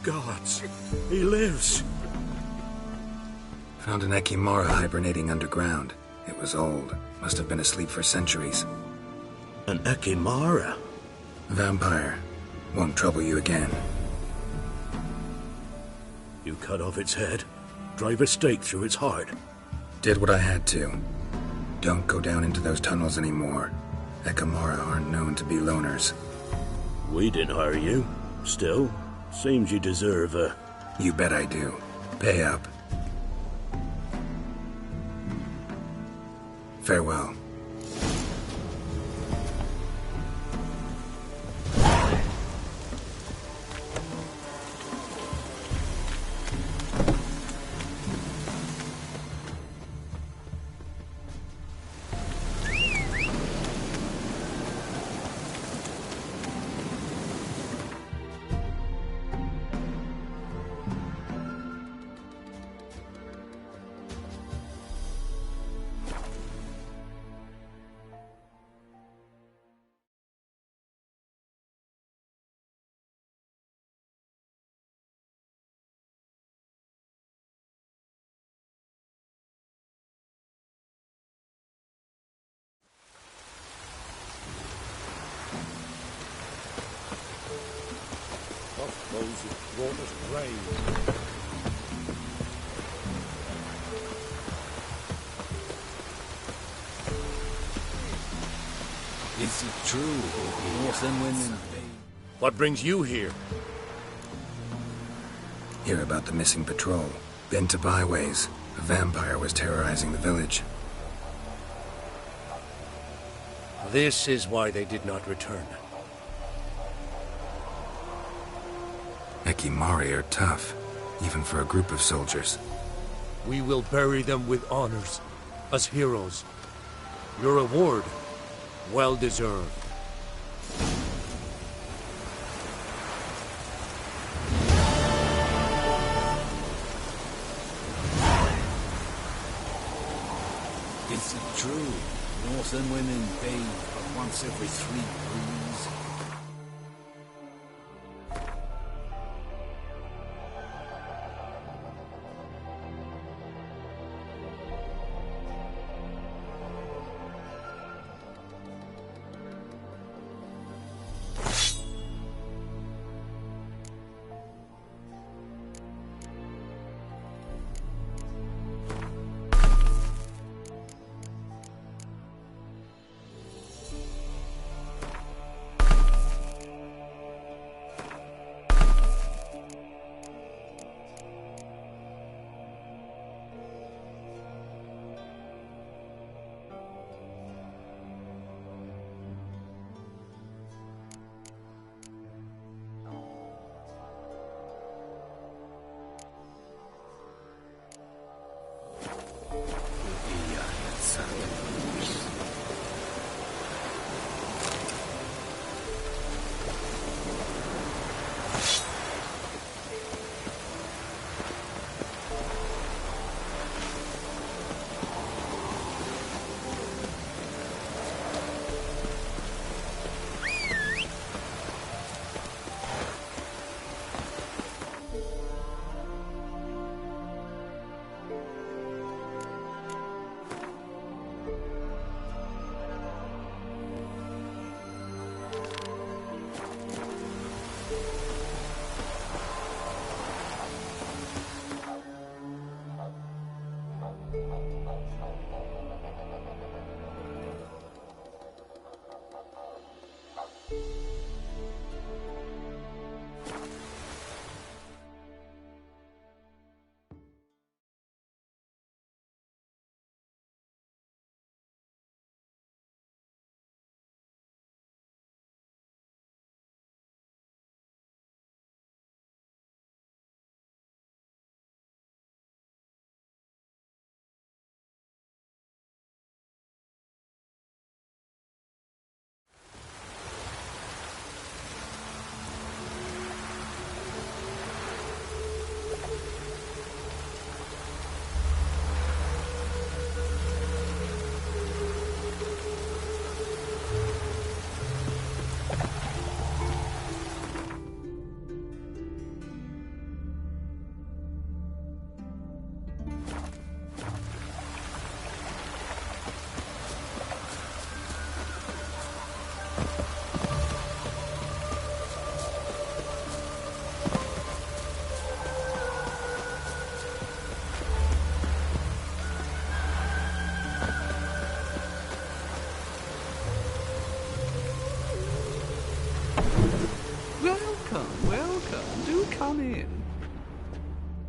gods. He lives. Found an ekkimara hibernating underground. It was old. Must have been asleep for centuries. An ekkimara? Vampire. Won't trouble you again. You cut off its head, drive a stake through its heart. Did what I had to. Don't go down into those tunnels anymore. Ekkimara aren't known to be loners. We didn't hire you. Still, seems you deserve a... You bet I do. Pay up. Farewell. Those who brought us praise. Is it true? Northern women. What brings you here? Hear about the missing patrol. Been to byways. A vampire was terrorizing the village. This is why they did not return. Ekkimari are tough, even for a group of soldiers. We will bury them with honors, as heroes. Your reward, well deserved. Is it true? Northern women bathe but once every 3 breeze.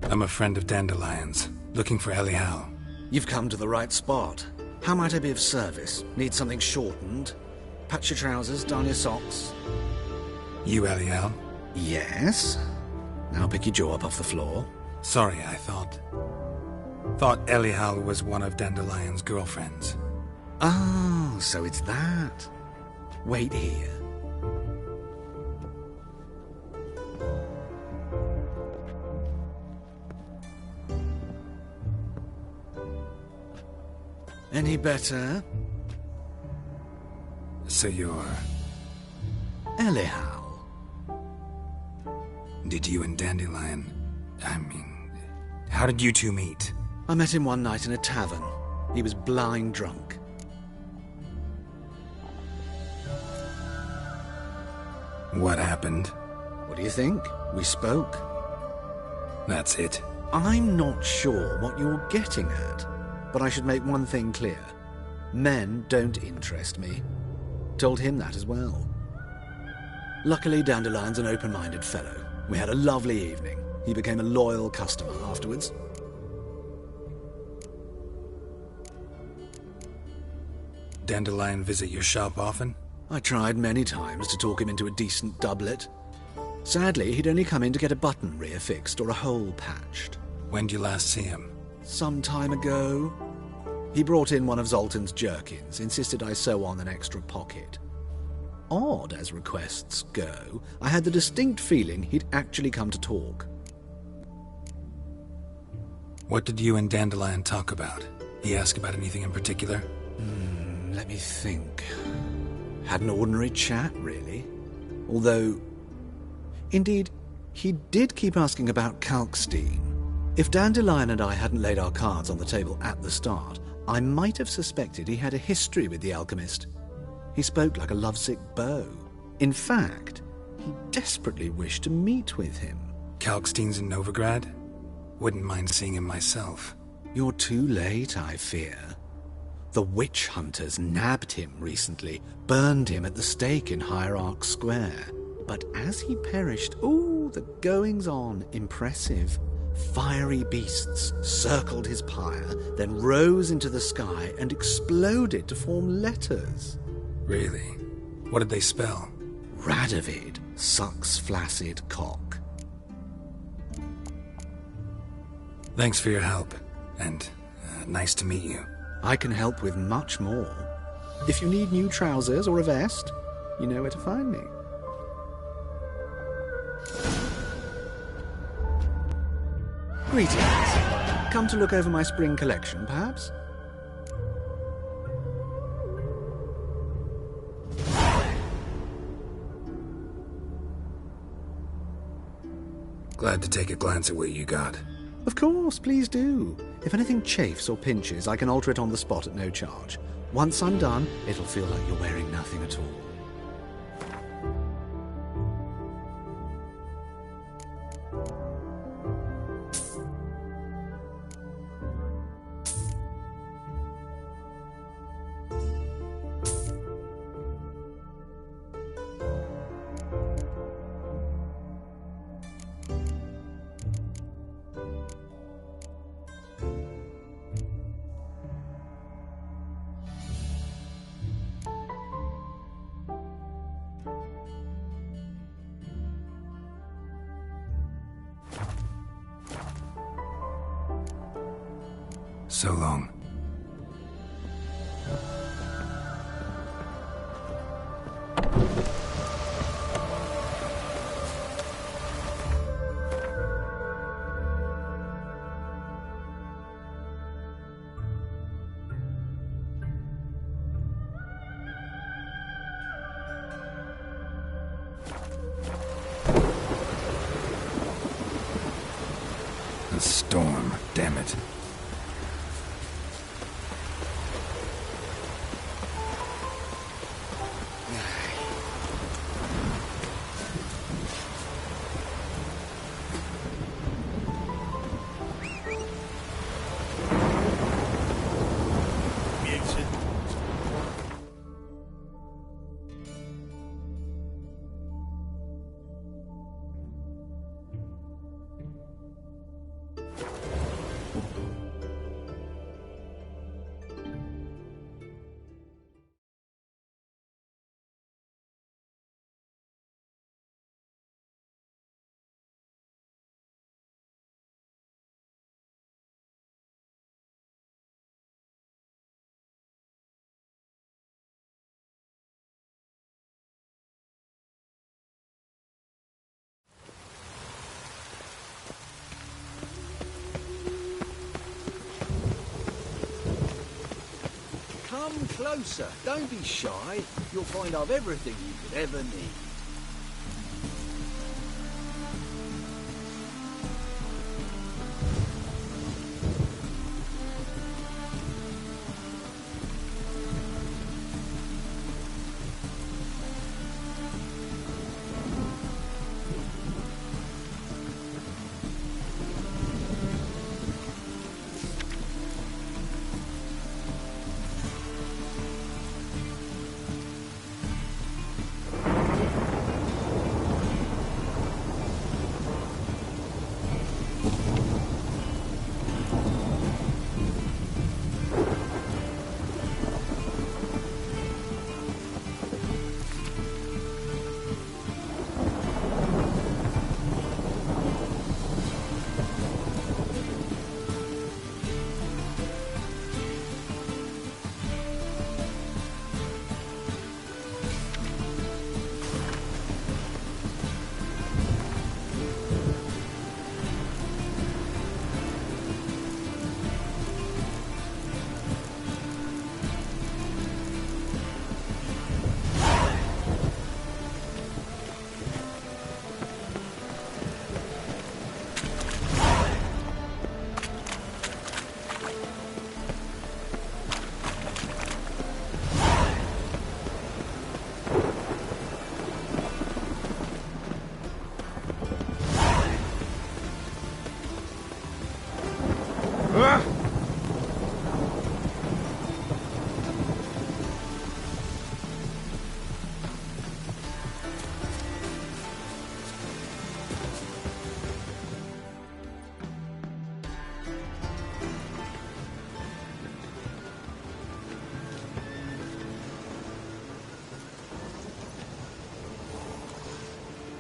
I'm a friend of Dandelion's, looking for Elial. You've come to the right spot. How might I be of service? Need something shortened? Patch your trousers, darn your socks. You Elial? Yes? Now pick your jaw up off the floor. Sorry, I thought Elial was one of Dandelion's girlfriends. Oh, so it's that. Wait here. Any better? So you're... Elial. Did you and Dandelion... how did you two meet? I met him one night in a tavern. He was blind drunk. What happened? What do you think? We spoke. That's it. I'm not sure what you're getting at, but I should make one thing clear. Men don't interest me. Told him that as well. Luckily, Dandelion's an open-minded fellow. We had a lovely evening. He became a loyal customer afterwards. Dandelion visit your shop often? I tried many times to talk him into a decent doublet. Sadly, he'd only come in to get a button reaffixed or a hole patched. When did you last see him? Some time ago. He brought in one of Zoltan's jerkins, insisted I sew on an extra pocket. Odd as requests go, I had the distinct feeling he'd actually come to talk. What did you and Dandelion talk about? He ask about anything in particular? Let me think. Had an ordinary chat, really. Although, indeed, he did keep asking about Kalkstein. If Dandelion and I hadn't laid our cards on the table at the start, I might have suspected he had a history with the alchemist. He spoke like a lovesick beau. In fact, he desperately wished to meet with him. Kalkstein's in Novigrad? Wouldn't mind seeing him myself. You're too late, I fear. The witch hunters nabbed him recently, burned him at the stake in Hierarch Square. But as he perished, the goings-on, impressive. Fiery beasts circled his pyre, then rose into the sky and exploded to form letters. Really? What did they spell? Radovid sucks flaccid cock. Thanks for your help, and nice to meet you. I can help with much more. If you need new trousers or a vest, you know where to find me. Greetings. Come to look over my spring collection, perhaps? Glad to take a glance at what you got. Of course, please do. If anything chafes or pinches, I can alter it on the spot at no charge. Once I'm done, it'll feel like you're wearing nothing at all. So long. A storm, damn it. Come closer. Don't be shy. You'll find I've everything you could ever need.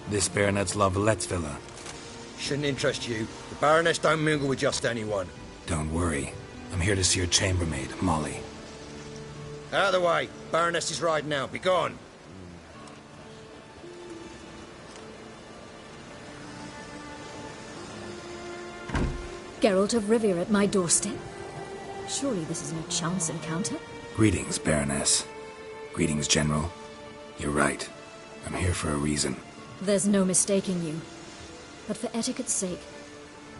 This Baronet's Lavallette's villa. Shouldn't interest you. The Baroness don't mingle with just anyone. Don't worry. I'm here to see your chambermaid, Molly. Out of the way. Baroness is riding out. Be gone. Geralt of Rivia at my doorstep? Surely this is no chance encounter? Greetings, Baroness. Greetings, General. You're right. I'm here for a reason. There's no mistaking you. But for etiquette's sake,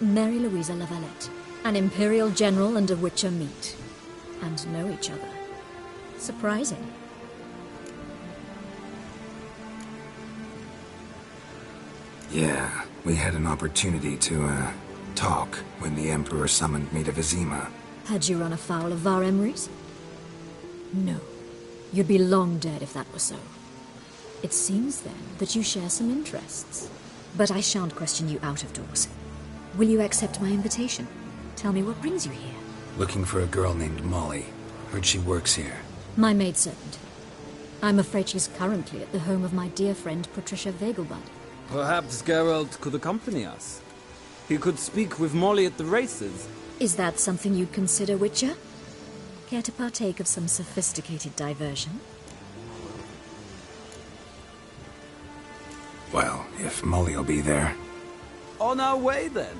Mary Louisa Lavalette, an Imperial General and a Witcher meet, and know each other. Surprising. Yeah, we had an opportunity to, talk when the Emperor summoned me to Vizima. Had you run afoul of Var Emrys? No. You'd be long dead if that were so. It seems, then, that you share some interests. But I shan't question you out of doors. Will you accept my invitation? Tell me what brings you here. Looking for a girl named Molly. Heard she works here. My maidservant. I'm afraid she's currently at the home of my dear friend Patricia Vegelbud. Perhaps Geralt could accompany us. He could speak with Molly at the races. Is that something you'd consider, Witcher? Care to partake of some sophisticated diversion? Well, if Molly'll be there. On our way, then.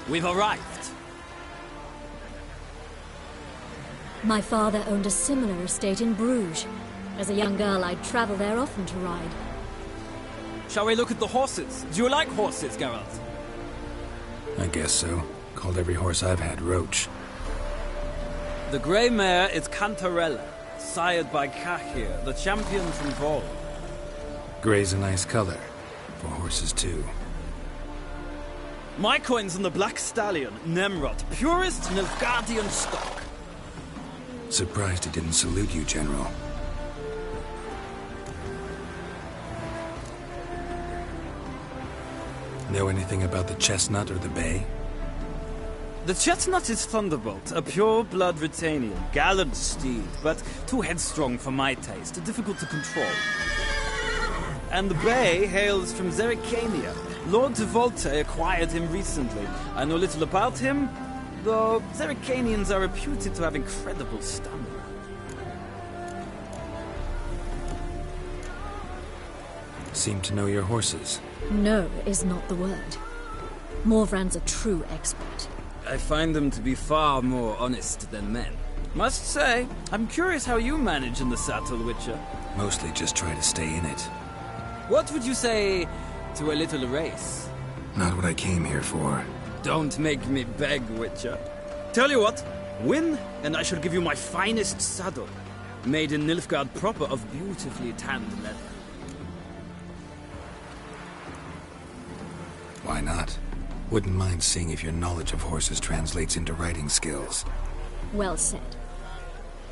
We've arrived. My father owned a similar estate in Bruges. As a young girl, I'd travel there often to ride. Shall we look at the horses? Do you like horses, Geralt? I guess so. Called every horse I've had Roach. The grey mare is Cantarella, sired by Kahir, the champion from Vol. Gray's a nice color. For horses, too. My coin's on the Black Stallion, Nemrod, purest Nilfgaardian stock. Surprised he didn't salute you, General. Know anything about the chestnut or the bay? The chestnut is Thunderbolt, a pure-blood Retanian, gallant steed, but too headstrong for my taste, difficult to control. And the bay hails from Zerrikania. Lord de Volte acquired him recently. I know little about him, though Zerrikanians are reputed to have incredible stamina. Seem to know your horses. No is not the word. Morvran's a true expert. I find them to be far more honest than men. Must say, I'm curious how you manage in the saddle, Witcher. Mostly just try to stay in it. What would you say to a little race? Not what I came here for. Don't make me beg, Witcher. Tell you what, win, and I shall give you my finest saddle. Made in Nilfgaard proper of beautifully tanned leather. Why not? Wouldn't mind seeing if your knowledge of horses translates into riding skills. Well said.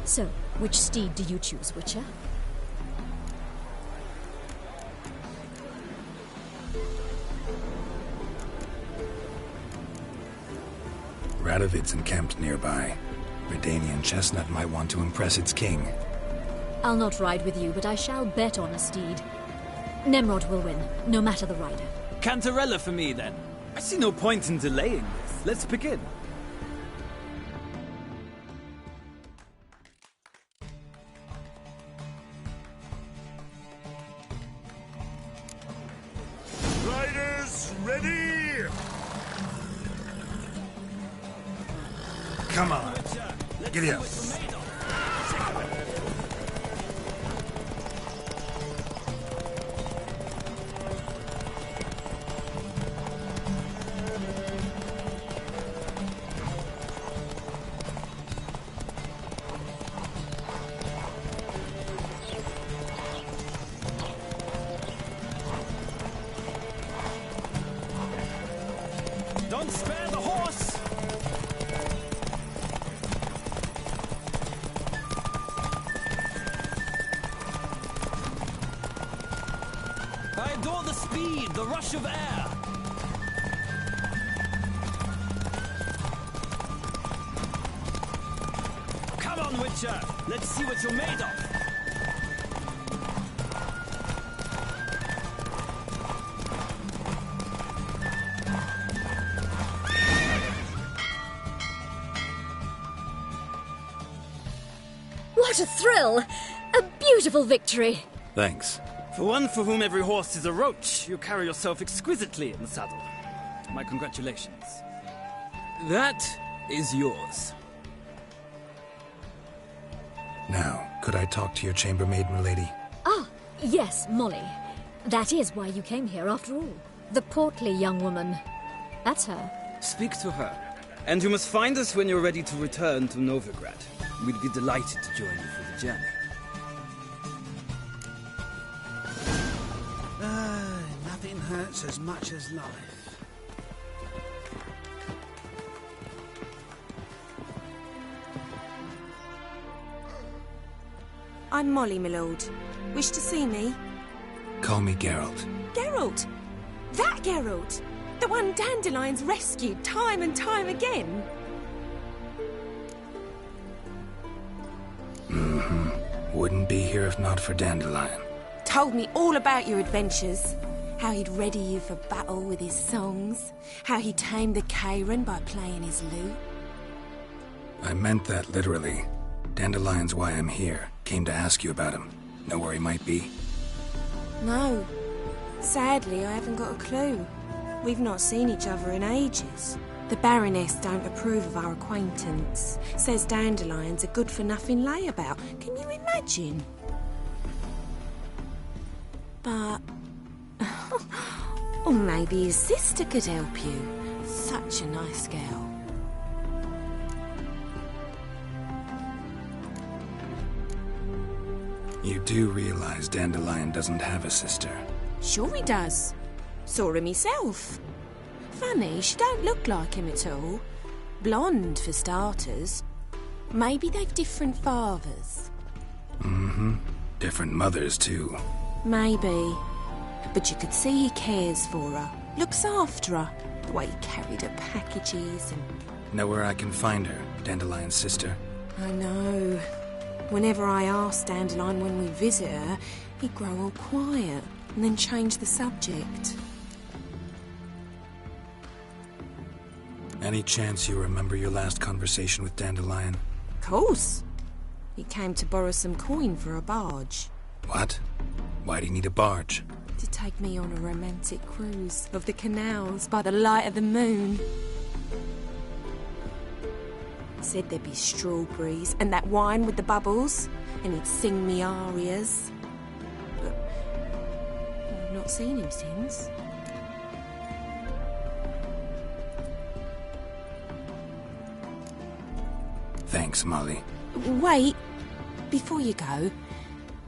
So, which steed do you choose, Witcher? Radovid's encamped nearby. Redanian chestnut might want to impress its king. I'll not ride with you, but I shall bet on a steed. Nemrod will win, no matter the rider. Cantarella for me, then. I see no point in delaying this. Let's begin. Riders, ready! Come on. Giddy up. Don't spare the horse! I adore the speed, the rush of air. Come on, Witcher. Let's see what you're made of. What a thrill! A beautiful victory! Thanks. For one for whom every horse is a roach, you carry yourself exquisitely in the saddle. My congratulations. That is yours. Now, could I talk to your chambermaid, milady? Ah, yes, Molly. That is why you came here after all. The portly young woman. That's her. Speak to her. And you must find us when you're ready to return to Novigrad. We'd be delighted to join you for the journey. Nothing hurts as much as life. I'm Molly, my lord. Wish to see me? Call me Geralt. Geralt! That Geralt! The one Dandelion's rescued time and time again! Wouldn't be here if not for Dandelion. Told me all about your adventures. How he'd ready you for battle with his songs. How he tamed the Karen by playing his lute. I meant that literally. Dandelion's why I'm here. Came to ask you about him. Know where he might be? No. Sadly, I haven't got a clue. We've not seen each other in ages. The Baroness don't approve of our acquaintance. Says Dandelion's a good-for-nothing layabout. Can you imagine? But... or maybe his sister could help you. Such a nice girl. You do realize Dandelion doesn't have a sister? Sure he does. Saw him myself. Funny, she don't look like him at all. Blonde, for starters. Maybe they've different fathers. Mm-hmm. Different mothers, too. Maybe. But you could see he cares for her. Looks after her. The way he carried her packages and... Know where I can find her, Dandelion's sister? I know. Whenever I ask Dandelion when we visit her, he'd grow all quiet and then change the subject. Any chance you remember your last conversation with Dandelion? Of course. He came to borrow some coin for a barge. What? Why do you need a barge? To take me on a romantic cruise of the canals by the light of the moon. He said there'd be strawberries and that wine with the bubbles, and he'd sing me arias. But I've not seen him since. Thanks, Molly. Wait, before you go,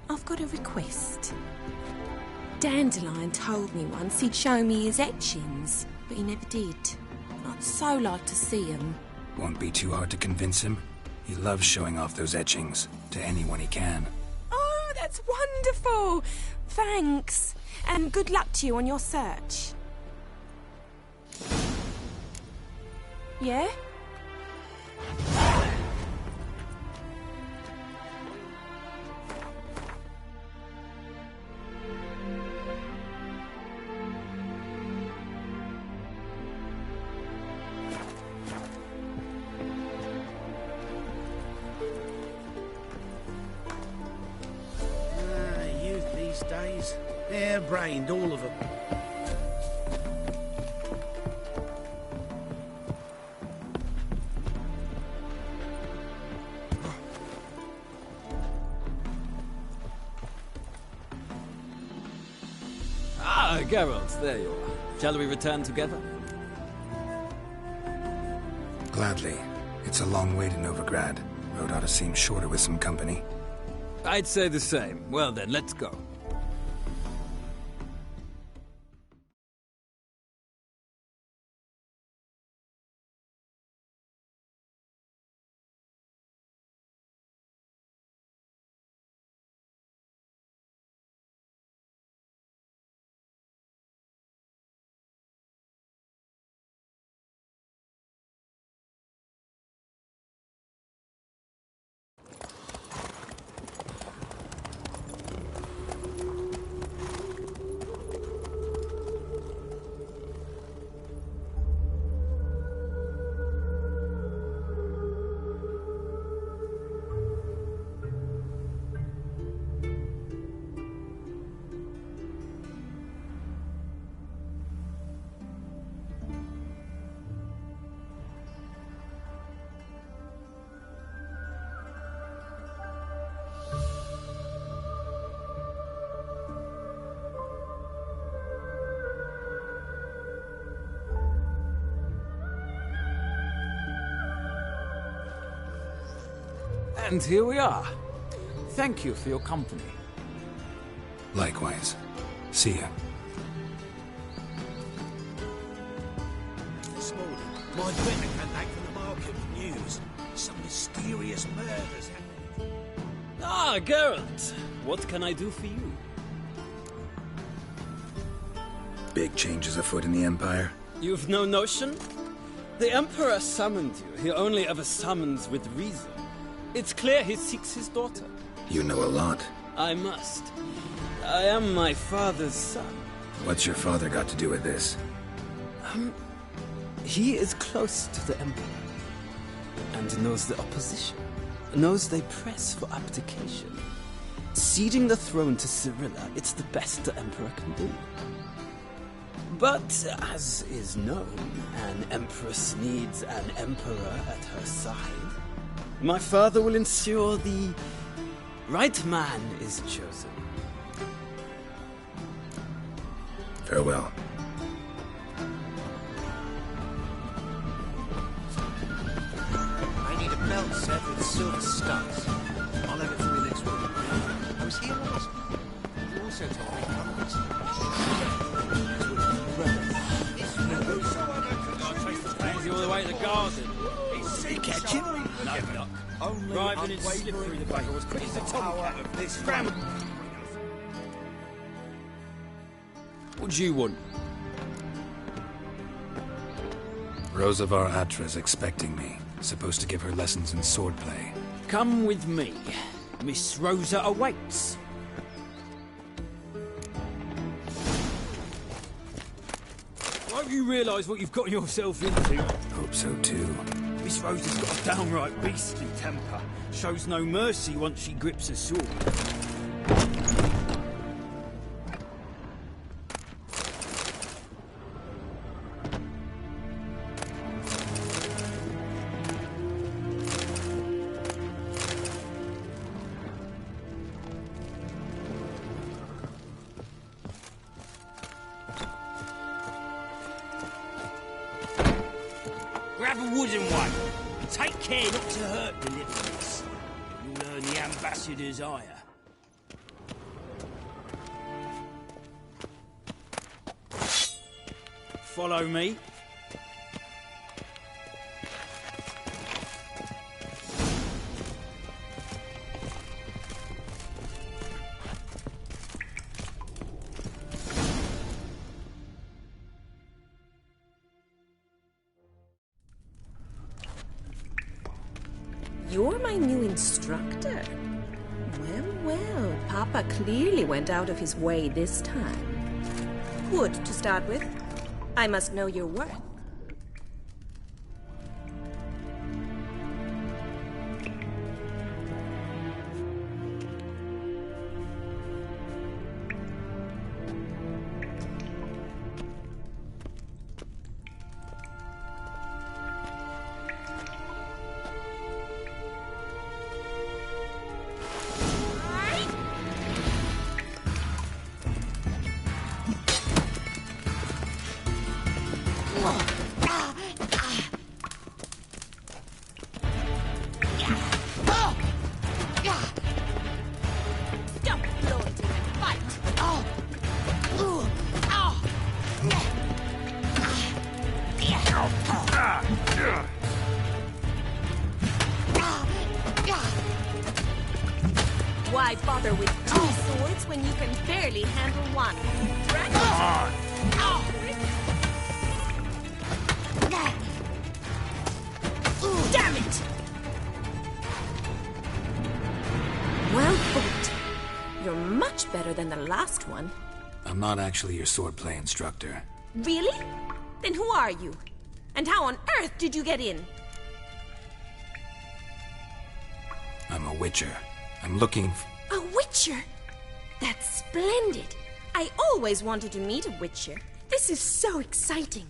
I've got a request. Dandelion told me once he'd show me his etchings, but he never did. I'd so like to see them. Won't be too hard to convince him. He loves showing off those etchings to anyone he can. Oh, that's wonderful! Thanks, and good luck to you on your search. Yeah? Days. Hair-brained, all of them. Ah, Geralt, there you are. Shall we return together? Gladly. It's a long way to Novigrad. Road ought to seem shorter with some company. I'd say the same. Well then, let's go. And here we are. Thank you for your company. Likewise. See ya. This morning, my friend came back from the market with news. Some mysterious murders happening. Ah, Geralt. What can I do for you? Big changes afoot in the Empire. You've no notion? The Emperor summoned you. He only ever summons with reason. It's clear he seeks his daughter. You know a lot. I must. I am my father's son. What's your father got to do with this? He is close to the Emperor. And knows the opposition. Knows they press for abdication. Ceding the throne to Cyrilla, it's the best the Emperor can do. But, as is known, an Empress needs an Emperor at her side. My father will ensure the right man is chosen. Farewell. I need a belt set with silver studs. I'll have it for you next week. I was us heroes. You also told me companies. All the way to the garden. You catch him? No luck. Driving and slip through the bugger as quick as the tomcat of this ram. What do you want? Rosavar Atra's expecting me. Supposed to give her lessons in swordplay. Come with me. Miss Rosa awaits. Won't you realise what you've got yourself into? Hope so too. Miss Rosa's got a downright beastly temper. Shows no mercy once she grips a sword. Grab a wooden one. And take care not to hurt the little miss. You'll earn the ambassador's ire. Follow me. You're my new instructor? Well, well, Papa clearly went out of his way this time. Good to start with. I must know your worth. Why bother with two swords when you can barely handle one? Damn it! Well fought. You're much better than the last one. I'm not actually your swordplay instructor. Really? Then who are you? And how on earth did you get in? I'm a witcher. I'm looking A witcher? That's splendid. I always wanted to meet a witcher. This is so exciting.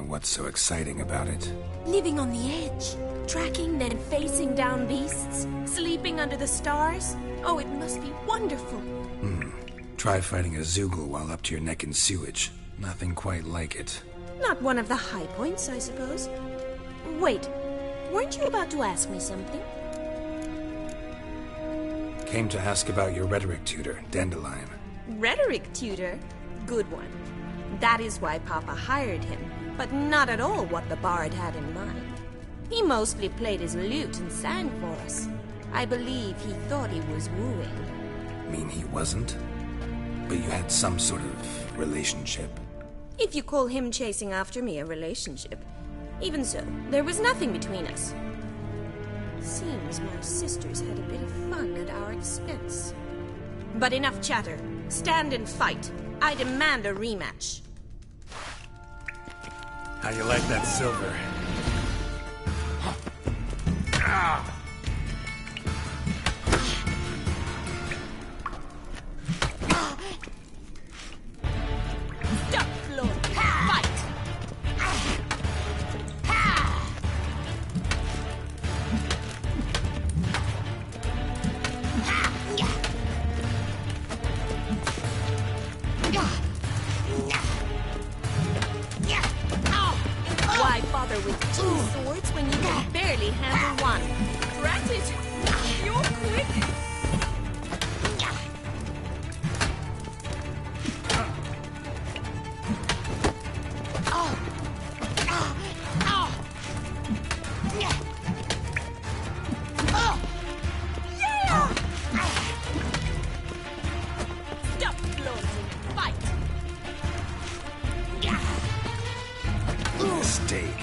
What's so exciting about it? Living on the edge, tracking then facing down beasts, sleeping under the stars. Oh, it must be wonderful. Try fighting a Zoogle while up to your neck in sewage. Nothing quite like it. Not one of the high points, I suppose. Wait, weren't you about to ask me something? Came to ask about your rhetoric tutor, Dandelion. Rhetoric tutor? Good one. That is why Papa hired him, but not at all what the bard had in mind. He mostly played his lute and sang for us. I believe he thought he was wooing. Mean he wasn't? But you had some sort of relationship. If you call him chasing after me a relationship. Even so, there was nothing between us. Seems my sisters had a bit of fun at our expense. But enough chatter. Stand and fight. I demand a rematch. How you like that silver? Stop, Lord. Fight! Why bother with two swords when you can barely handle one? Threaten Stop flaunting. Fight. Mistake.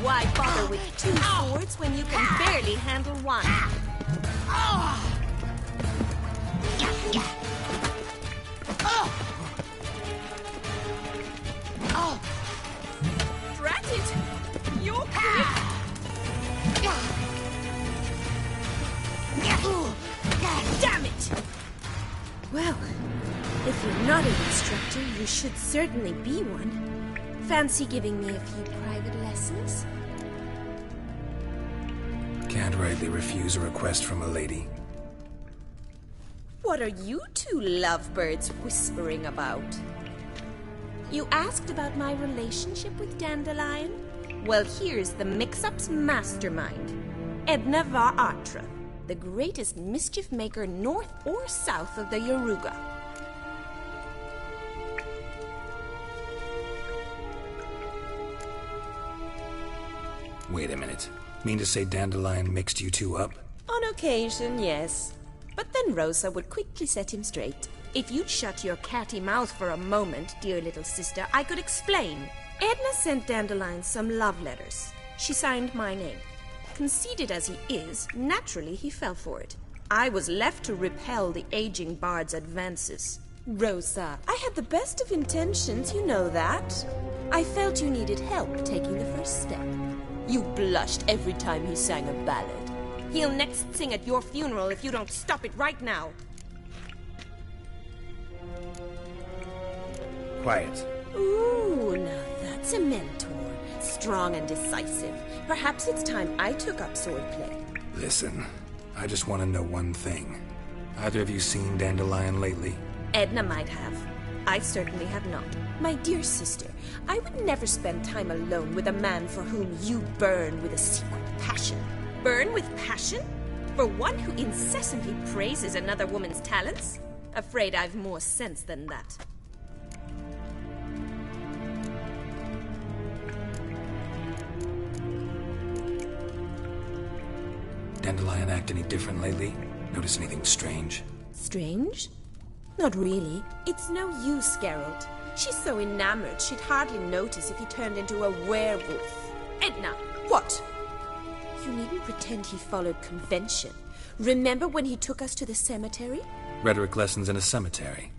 Why bother with two swords when you can barely handle one? Drat it! You're quick! Damn it! Well, if you're not an instructor, you should certainly be one. Fancy giving me a few private lessons? Can't rightly refuse a request from a lady. What are you two lovebirds whispering about? You asked about my relationship with Dandelion? Well, here's the mix-up's mastermind. Edna var Atra, the greatest mischief maker north or south of the Yaruga. Wait a minute. Mean to say Dandelion mixed you two up? On occasion, yes. But then Rosa would quickly set him straight. If you'd shut your catty mouth for a moment, dear little sister, I could explain. Edna sent Dandelion some love letters. She signed my name. Conceited as he is, naturally he fell for it. I was left to repel the aging bard's advances. Rosa, I had the best of intentions, you know that. I felt you needed help taking the first step. You blushed every time he sang a ballad. He'll next sing at your funeral if you don't stop it right now. Quiet. Ooh, now that's a mentor. Strong and decisive. Perhaps it's time I took up swordplay. Listen, I just want to know one thing. Either of you seen Dandelion lately? Edna might have. I certainly have not. My dear sister, I would never spend time alone with a man for whom you burn with a secret passion. Burn with passion? For one who incessantly praises another woman's talents? Afraid I've more sense than that. Dandelion act any different lately? Notice anything strange? Strange? Not really. It's no use, Geralt. She's so enamored she'd hardly notice if he turned into a werewolf. Edna! What? You needn't pretend he followed convention. Remember when he took us to the cemetery? Rhetoric lessons in a cemetery.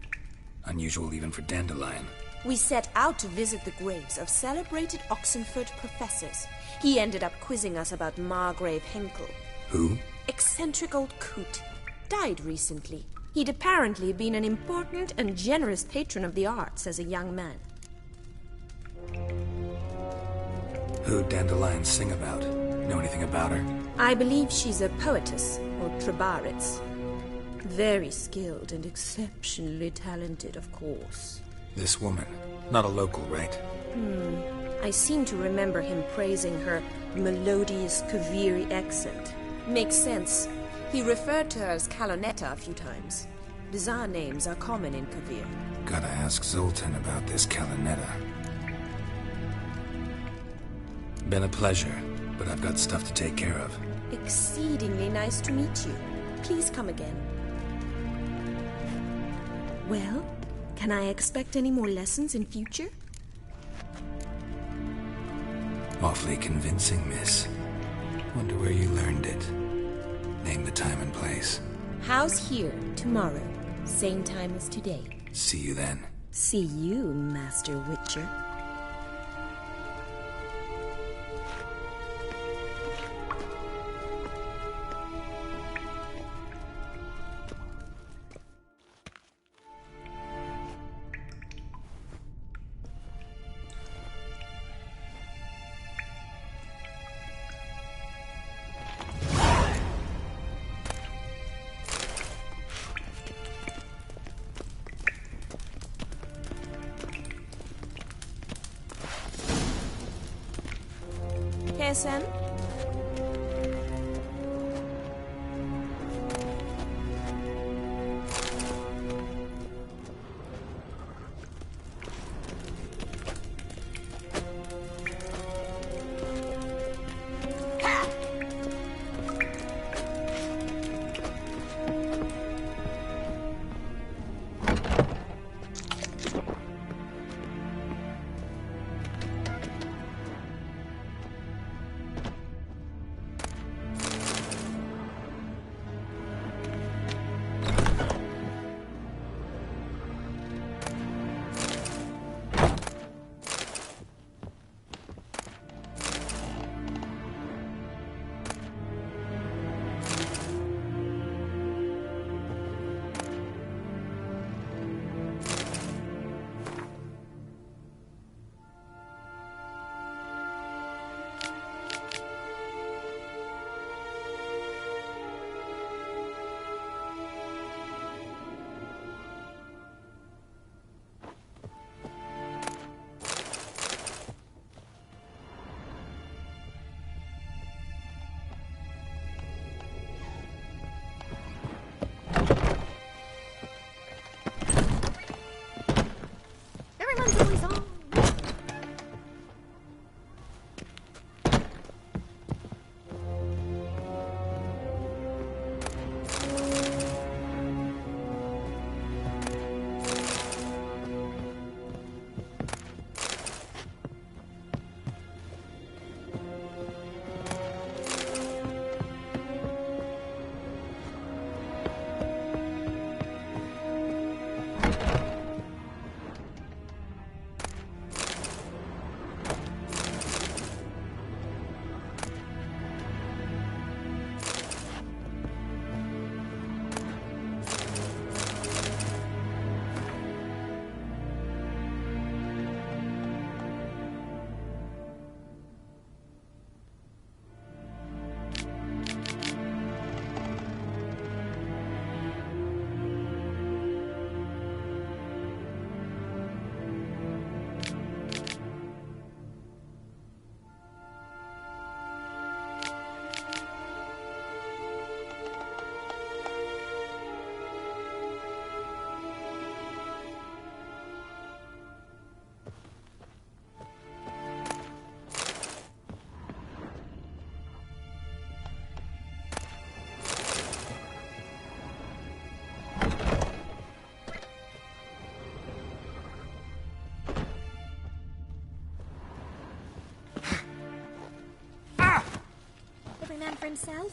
Unusual even for Dandelion. We set out to visit the graves of celebrated Oxenford professors. He ended up quizzing us about Margrave Henkel. Who? Eccentric old coot. Died recently. He'd apparently been an important and generous patron of the arts as a young man. Who'd Dandelion sing about? Know anything about her? I believe she's a poetess, or trebarets. Very skilled and exceptionally talented, of course. This woman. Not a local, right? I seem to remember him praising her melodious Kaviri accent. Makes sense. He referred to her as Calonetta a few times. Bizarre names are common in Kavir. Gotta ask Zoltan about this Calonetta. Been a pleasure, but I've got stuff to take care of. Exceedingly nice to meet you. Please come again. Well, can I expect any more lessons in future? Awfully convincing, miss. Wonder where you learned it. Name the time and place. House here, tomorrow. Same time as today. See you then. See you, Master Witcher. KSM? man for himself.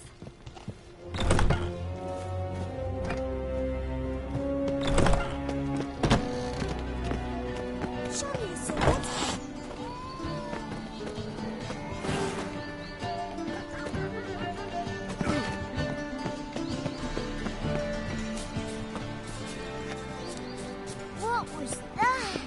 Show me your sword. What was that?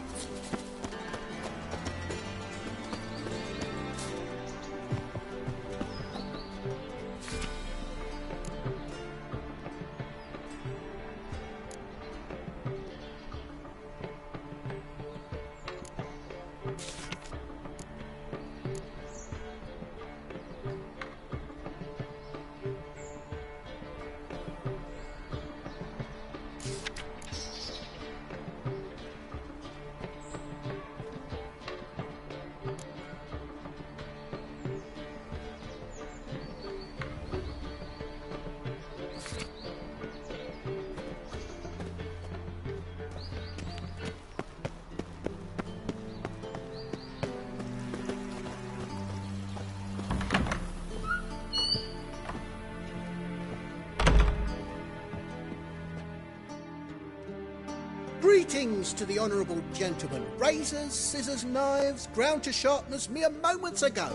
Greetings to the honourable gentleman. Razors, scissors, knives, ground to sharpness mere moments ago.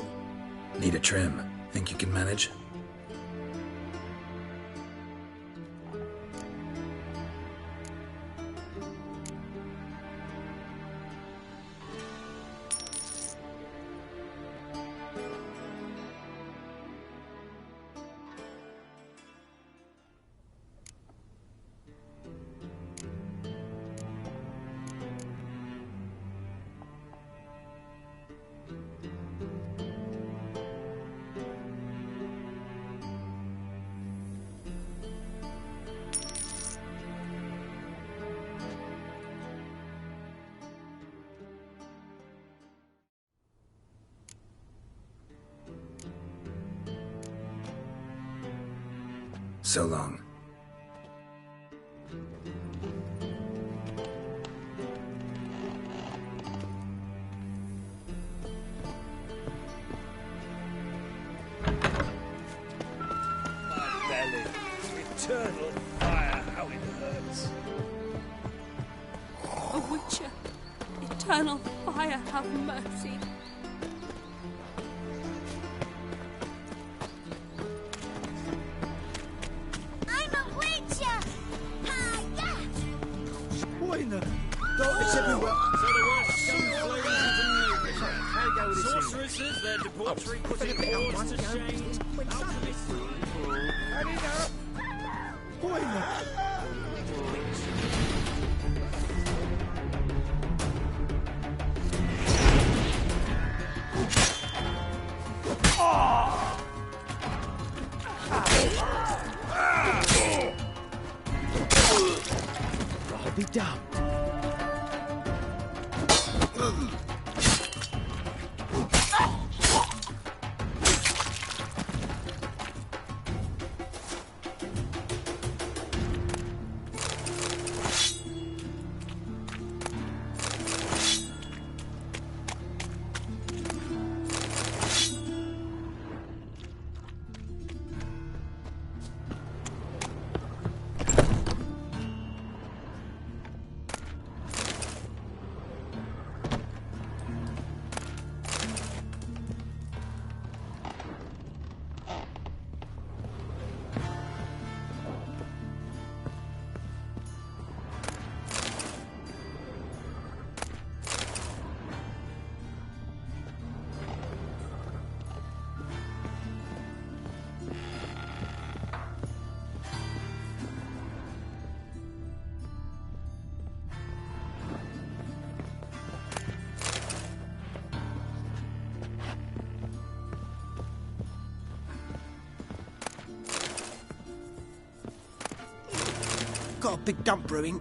Need a trim. Think you can manage? So long. My belly. Eternal fire, how it hurts. A Witcher. Eternal fire, have mercy. It's everywhere. So the worst scum How you go with this? Sorceresses, their debauchery putting wars to shame. I'll be damned. Got a big dump brewing.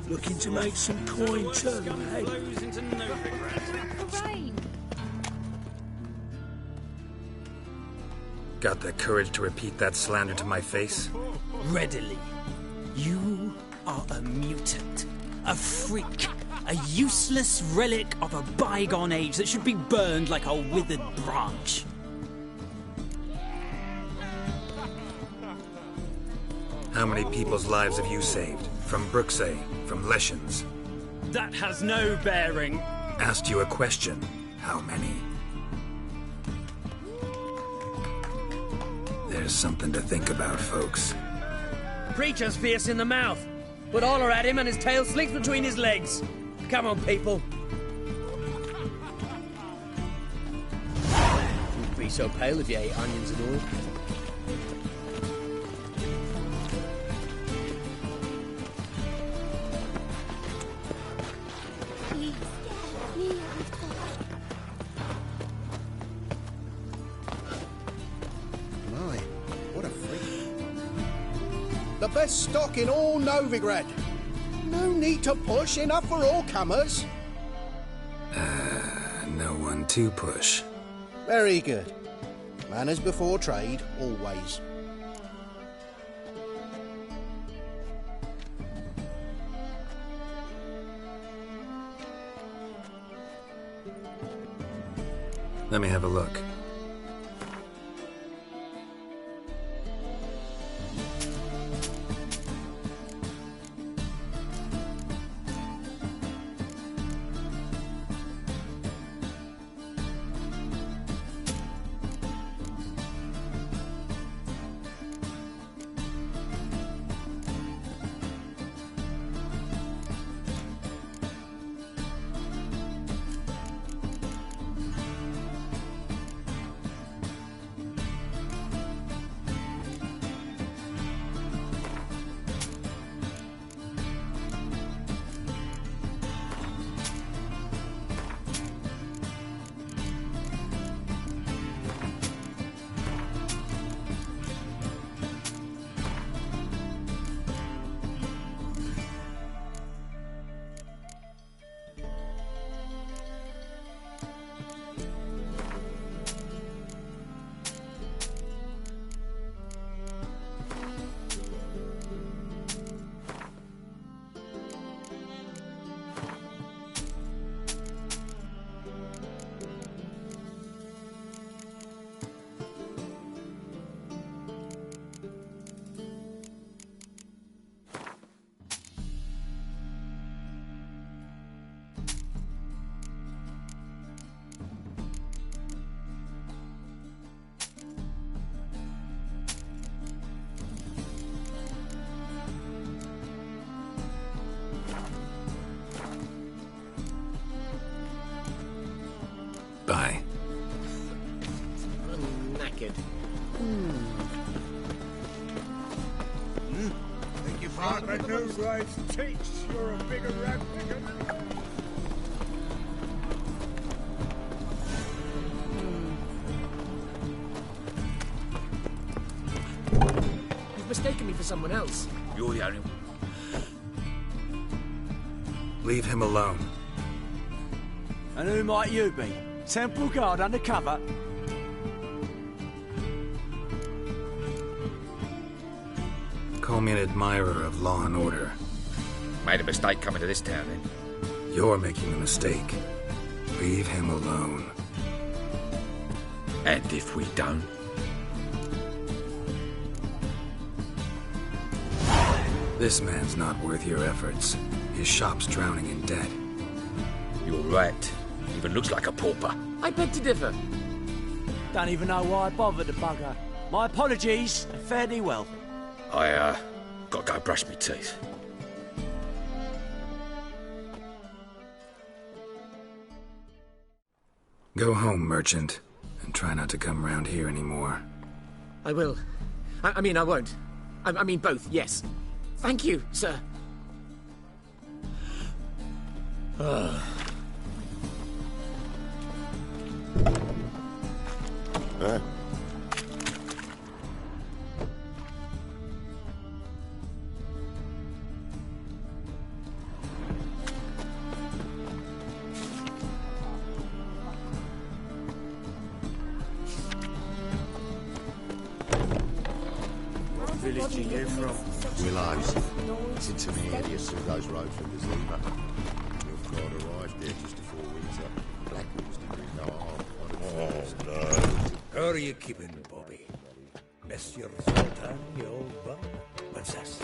Looking to make some coin too, hey? Got the courage to repeat that slander to my face? Readily. You are a mutant, a freak, a useless relic of a bygone age that should be burned like a withered branch. How many people's lives have you saved? From Brooksay, from Leshens? That has no bearing. Asked you a question. How many? There's something to think about, folks. Preacher's fierce in the mouth, but holler at him and his tail slicks between his legs. Come on, people. You'd be so pale if you ate onions and all. The best stock in all Novigrad. No need to push, enough for all comers. No one to push. Very good. Manners before trade, always. Let me have a look. Bye. I'm knackered. Think you found my nose rides teach you're a bigger rat picker? You've mistaken me for someone else. You're the only one. Leave him alone. And who might you be? Temple Guard undercover? Call me an admirer of law and order. Made a mistake coming to this town, then. You're making a mistake. Leave him alone. And if we don't? This man's not worth your efforts. His shop's drowning in debt. You're right. Even looks like a pauper. I beg to differ. Don't even know why I bothered the bugger. My apologies, and fare thee well. I, gotta go brush my teeth. Go home, merchant, and try not to come round here anymore. I will. I mean, I won't. I mean, both, yes. Thank you, sir. village are you from? Willows. It's intermediate to those road figures, Lima. Your crowd arrived there just before winter. Blackwoods didn't do no harm. Oh, no. How are you keeping, Bobby? Miss your Zoltan, you old bum? What's this?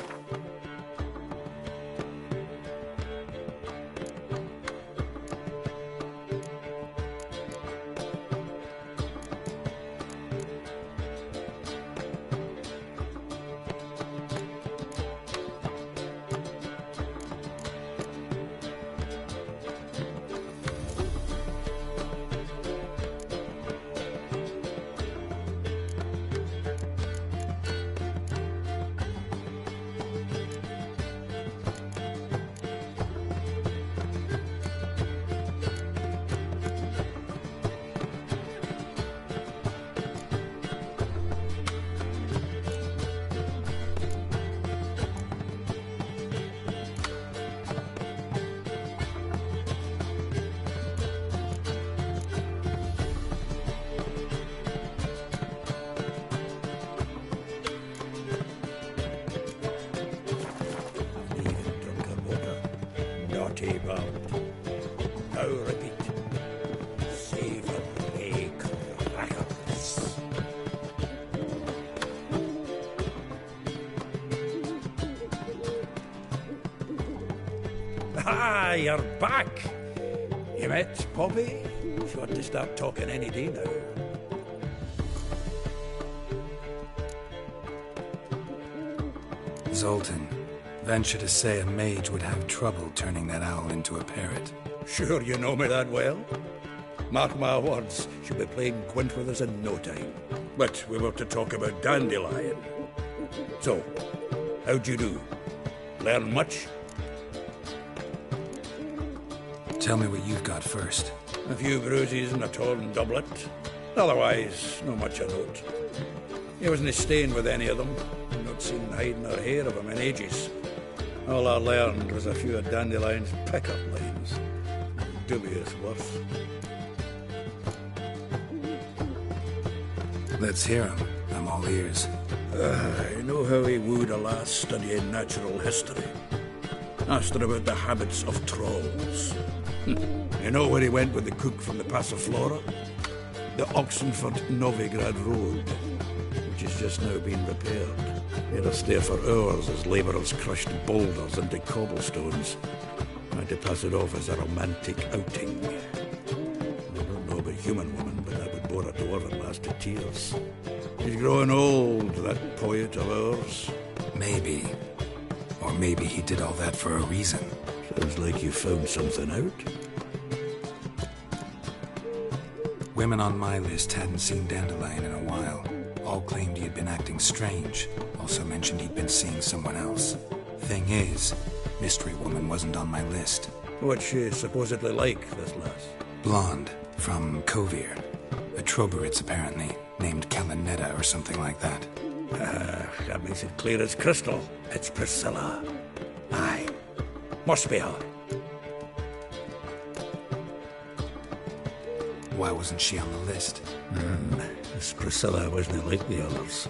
Now repeat. Savory crackers. Ah, you're back. You met Bobby? She ought to start talking any day now. Zoltan, venture to say a mage would have trouble turning that owl into a parrot. Sure you know me that well? Mark my words, she'll be playing quint with us in no time. But we were to talk about Dandelion. So, how'd you do? Learn much? Tell me what you've got first. A few bruises and a torn doublet. Otherwise, no much of note. He wasn't staying with any of them. Not seen hiding or hair of him in ages. All I learned was a few of Dandelion's pick-up lines. Dubious worth. Let's hear him. I'm all ears. I know how he wooed a lass studying natural history. Asked her about the habits of trolls. You know where he went with the cook from the Passiflora? The Oxenford-Novigrad Road, which has just now been repaired. He had to stay for hours as labourers crushed boulders into cobblestones. I had to pass it off as a romantic outing. I don't know about human woman, but I would bore a dwarf at last to tears. He's growing old, that poet of ours. Maybe. Or maybe he did all that for a reason. Sounds like you found something out. Women on my list hadn't seen Dandelion in a while. All claimed he had been acting strange. Also mentioned he'd been seeing someone else. Thing is, Mystery Woman wasn't on my list. What's she supposedly like, this lass? Blonde, from Kovir. A Troberitz, apparently, named Kalinetta or something like that. That makes it clear as crystal. It's Priscilla. Aye. Must be her. Why wasn't she on the list? This Priscilla wasn't like the others.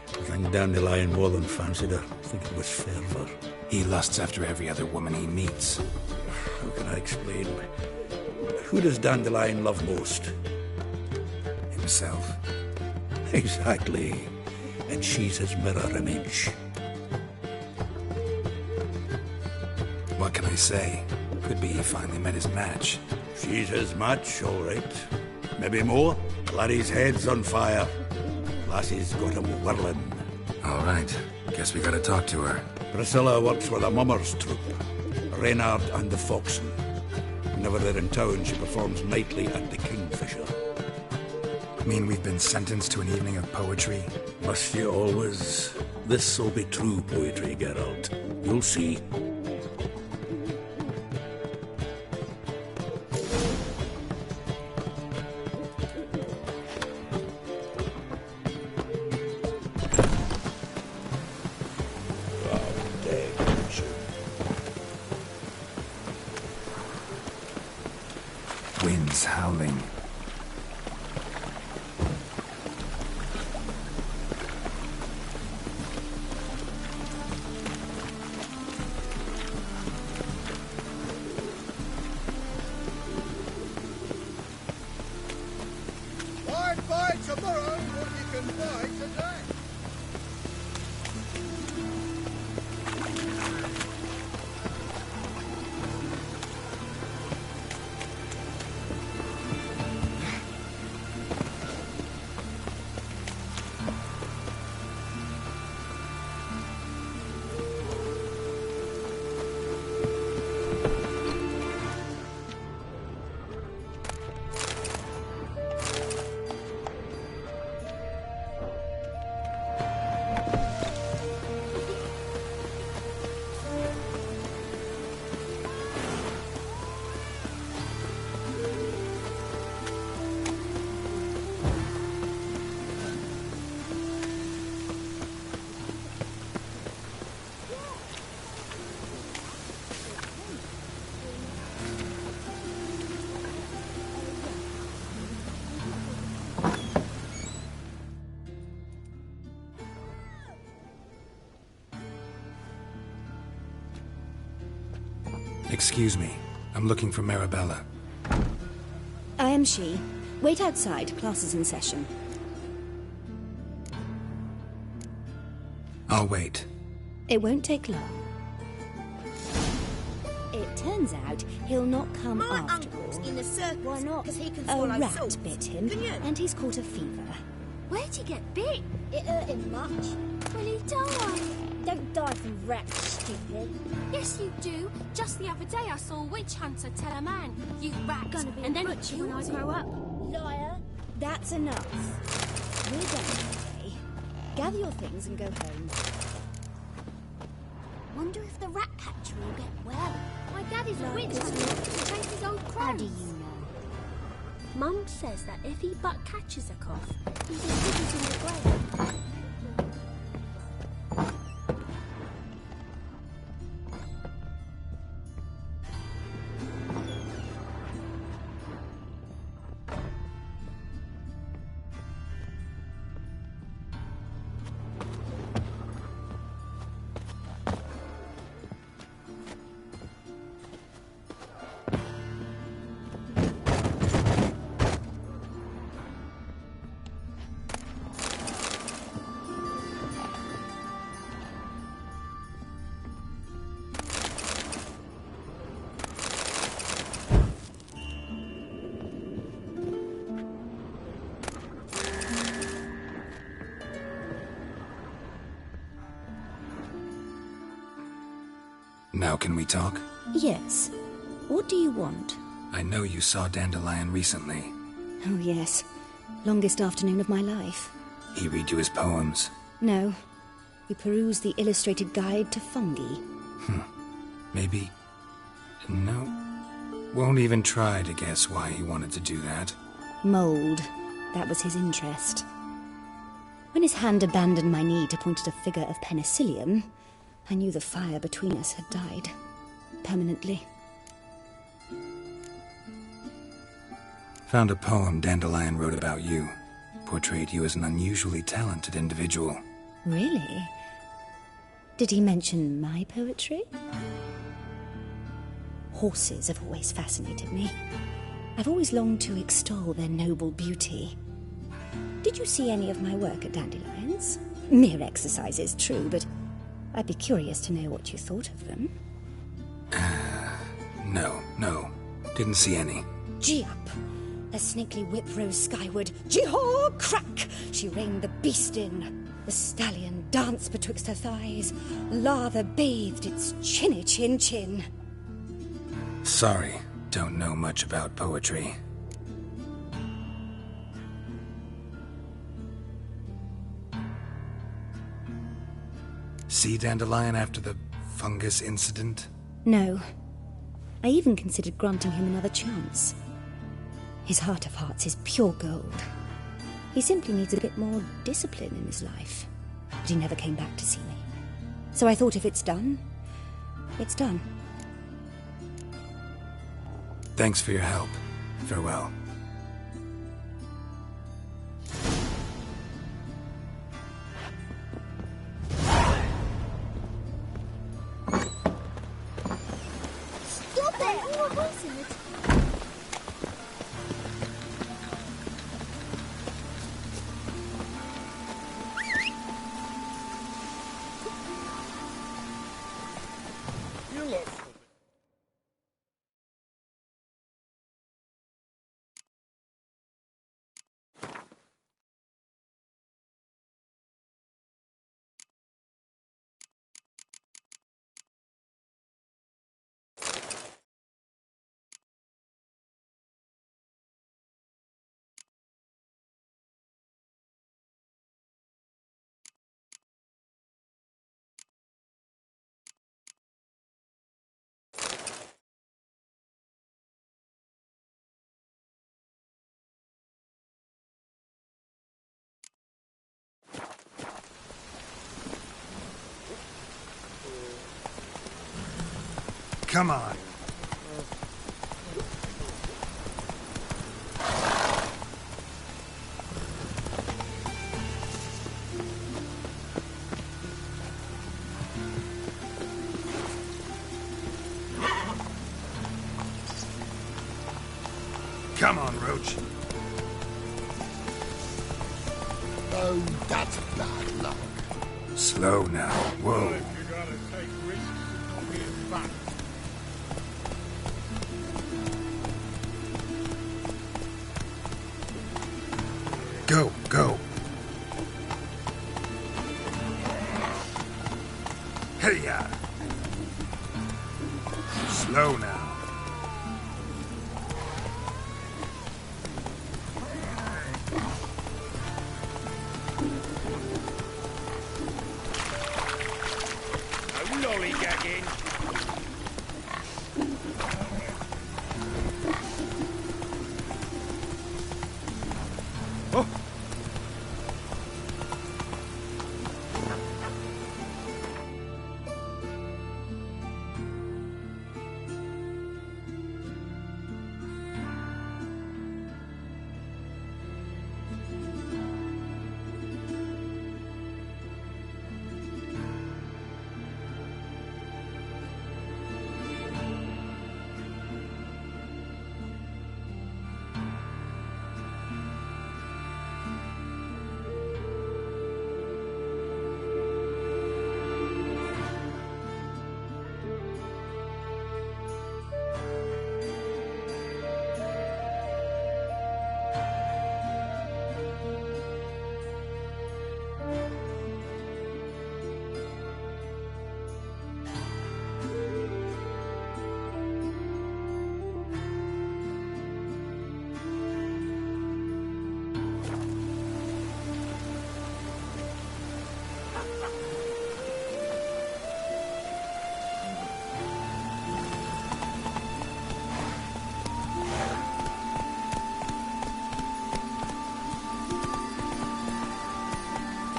I think Dandelion more than fancied her. I think it was fervour. He lusts after every other woman he meets. How can I explain? Who does Dandelion love most? Himself. Exactly. And she's his mirror image. What can I say? Could be he finally met his match. She's his match, all right. Maybe more. Laddie's head's on fire. Lassie's got him whirling. All right. Guess we gotta talk to her. Priscilla works with a mummers troupe. Reynard and the Foxen. Whenever they're in town, she performs nightly at the Kingfisher. Mean we've been sentenced to an evening of poetry? Must you always? This'll be true poetry, Geralt. You'll see. Wind's howling. Excuse me. I'm looking for Marabella. I am she. Wait outside. Class is in session. I'll wait. It won't take long. It turns out he'll not come after all. In the circus. Why not? Because he can A swallow rat salt. bit him, and he's caught a fever. Where'd he get bit? It hurt him much. Well, he died. Don't die from rats, stupid. Yes, you do. Just the other day I saw a witch hunter tell a man, "You rat," and then butcher when I grow up. Liar. That's enough. We're done today. Gather your things and go home. Wonder if the rat catcher will get well. My daddy's a witch hunter to chase his old crows. How do you know? Mum says that if he but catches a cough, he's as good as in the grave. Now can we talk? Yes. What do you want? I know you saw Dandelion recently. Oh, yes. Longest afternoon of my life. He read you his poems? No. We perused the illustrated guide to fungi. Maybe... No. Won't even try to guess why he wanted to do that. Mold. That was his interest. When his hand abandoned my knee to point at a figure of penicillium, I knew the fire between us had died. Permanently. Found a poem Dandelion wrote about you. Portrayed you as an unusually talented individual. Really? Did he mention my poetry? Horses have always fascinated me. I've always longed to extol their noble beauty. Did you see any of my work at Dandelion's? Mere exercises, true, but I'd be curious to know what you thought of them. No. Didn't see any. Gee up! A snakely whip rose skyward. Gee-haw! Crack! She reined the beast in. The stallion danced betwixt her thighs. Lather bathed its chinny chin. Sorry, don't know much about poetry. See Dandelion after the fungus incident? No. I even considered granting him another chance. His heart of hearts is pure gold. He simply needs a bit more discipline in his life. But he never came back to see me. So I thought if it's done, it's done. Thanks for your help. Farewell. Stop it! What was it? You look. Come on. Come on, Roach. Oh, that's bad luck. Slow now. Whoa. You gotta take risks and be fun. Go, go. Hey-ya. Slow now. No lollygagging. Oh.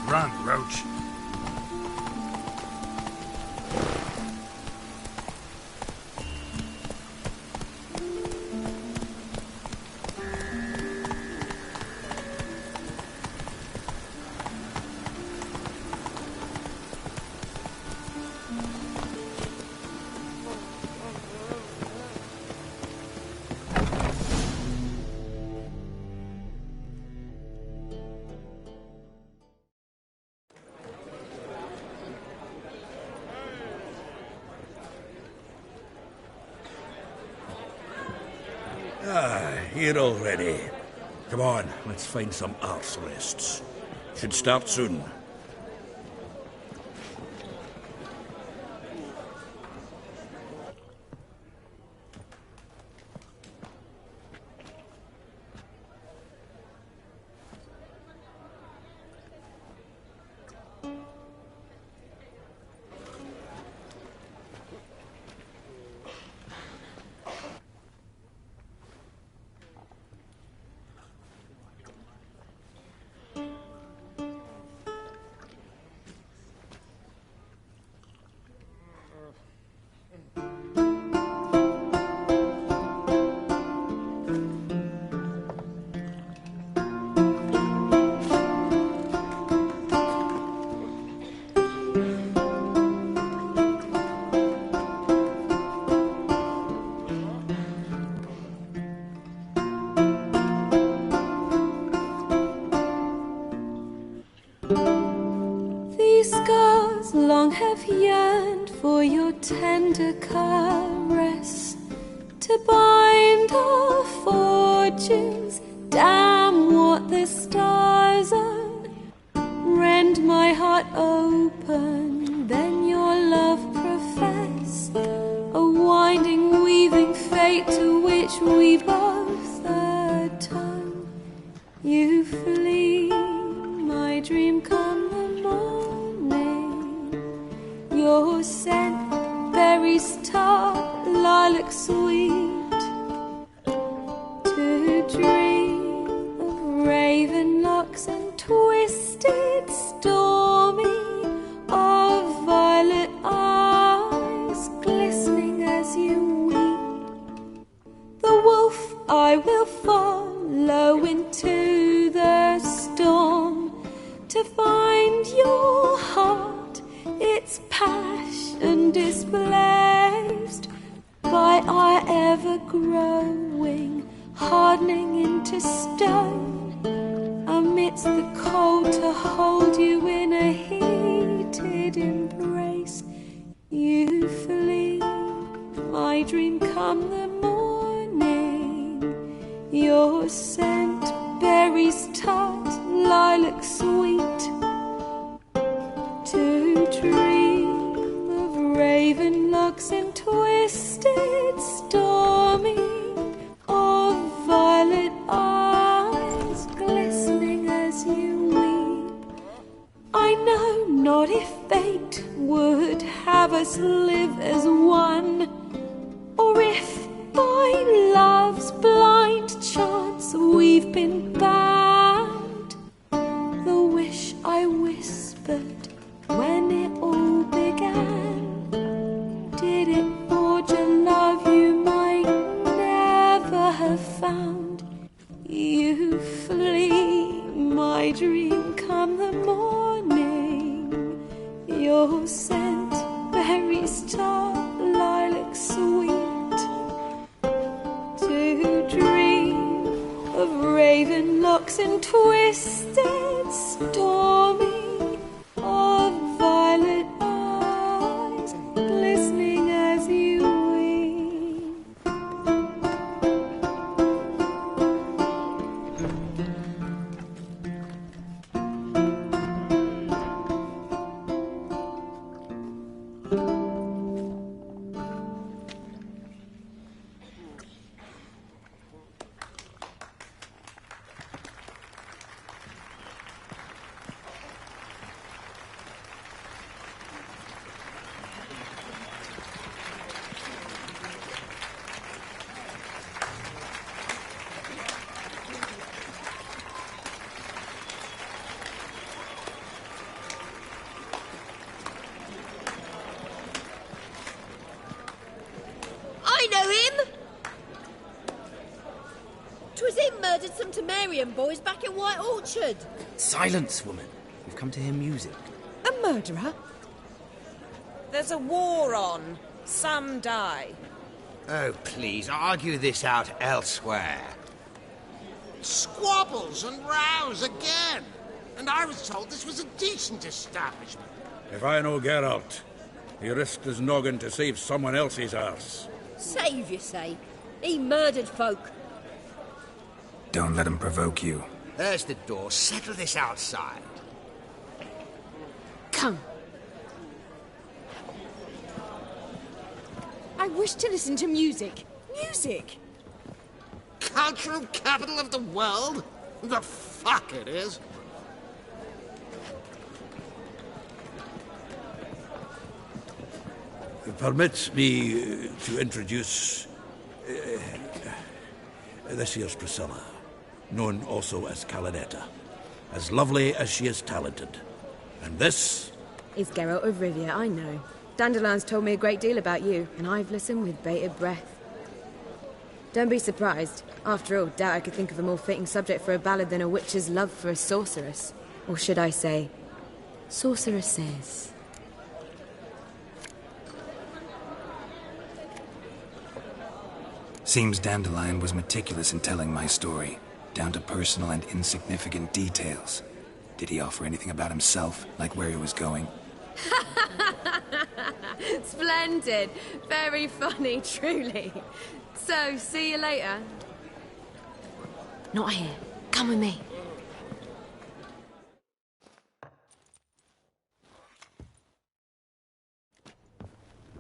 Run, Roach. Here already. Come on, let's find some arse rests. Should start soon. These scars long have yearned for your tender caress, to bind our fortunes. Damn what the stars are. Rend my heart open, then your love profess, a winding, weaving fate to which we both atone. You flee, my dream come the morning. Your scent, berries tart, lilac sweet, to dream of raven locks and twisted, stormy, of violet eyes glistening as you weep. The wolf I will follow into the storm, to find your heart, its passion displaced by our ever-growing hard hardening into stone, amidst the cold to hold you in a heated embrace. You flee, my dream come the morning, your scent, berries tart, lilac sweet, to dream of raven locks and twisted stormy, of violet eyes glistening as you weep. I know not if fate would have us live as one, or if by love's blind chance we've been bound. The wish I whispered when it all began, did it forge a love you might never have found? You flee, my dream come the morning, your scent, berries tart, lilac sweet, to dream of raven locks and twisted stormy, of violet eyes glistening as you weep. I know him! 'Twas him murdered some Temerian boys back in White Orchard. Silence, woman. We've come to hear music. A murderer? There's a war on. Some die. Oh, please, argue this out elsewhere. Squabbles and rows again. And I was told this was a decent establishment. If I know Geralt, he risked his noggin to save someone else's arse. Save, you say? He murdered folk. Don't let him provoke you. There's the door. Settle this outside. Come. I wish to listen to music. Music! Cultural capital of the world? The fuck it is. Permit me to introduce this here's Priscilla, known also as Calinetta, as lovely as she is talented. And this is Geralt of Rivia, I know. Dandelion's told me a great deal about you, and I've listened with bated breath. Don't be surprised. After all, doubt I could think of a more fitting subject for a ballad than a witch's love for a sorceress. Or should I say, sorceresses. Seems Dandelion was meticulous in telling my story, down to personal and insignificant details. Did he offer anything about himself, like where he was going? Splendid. Very funny, truly. So, see you later. Not here. Come with me.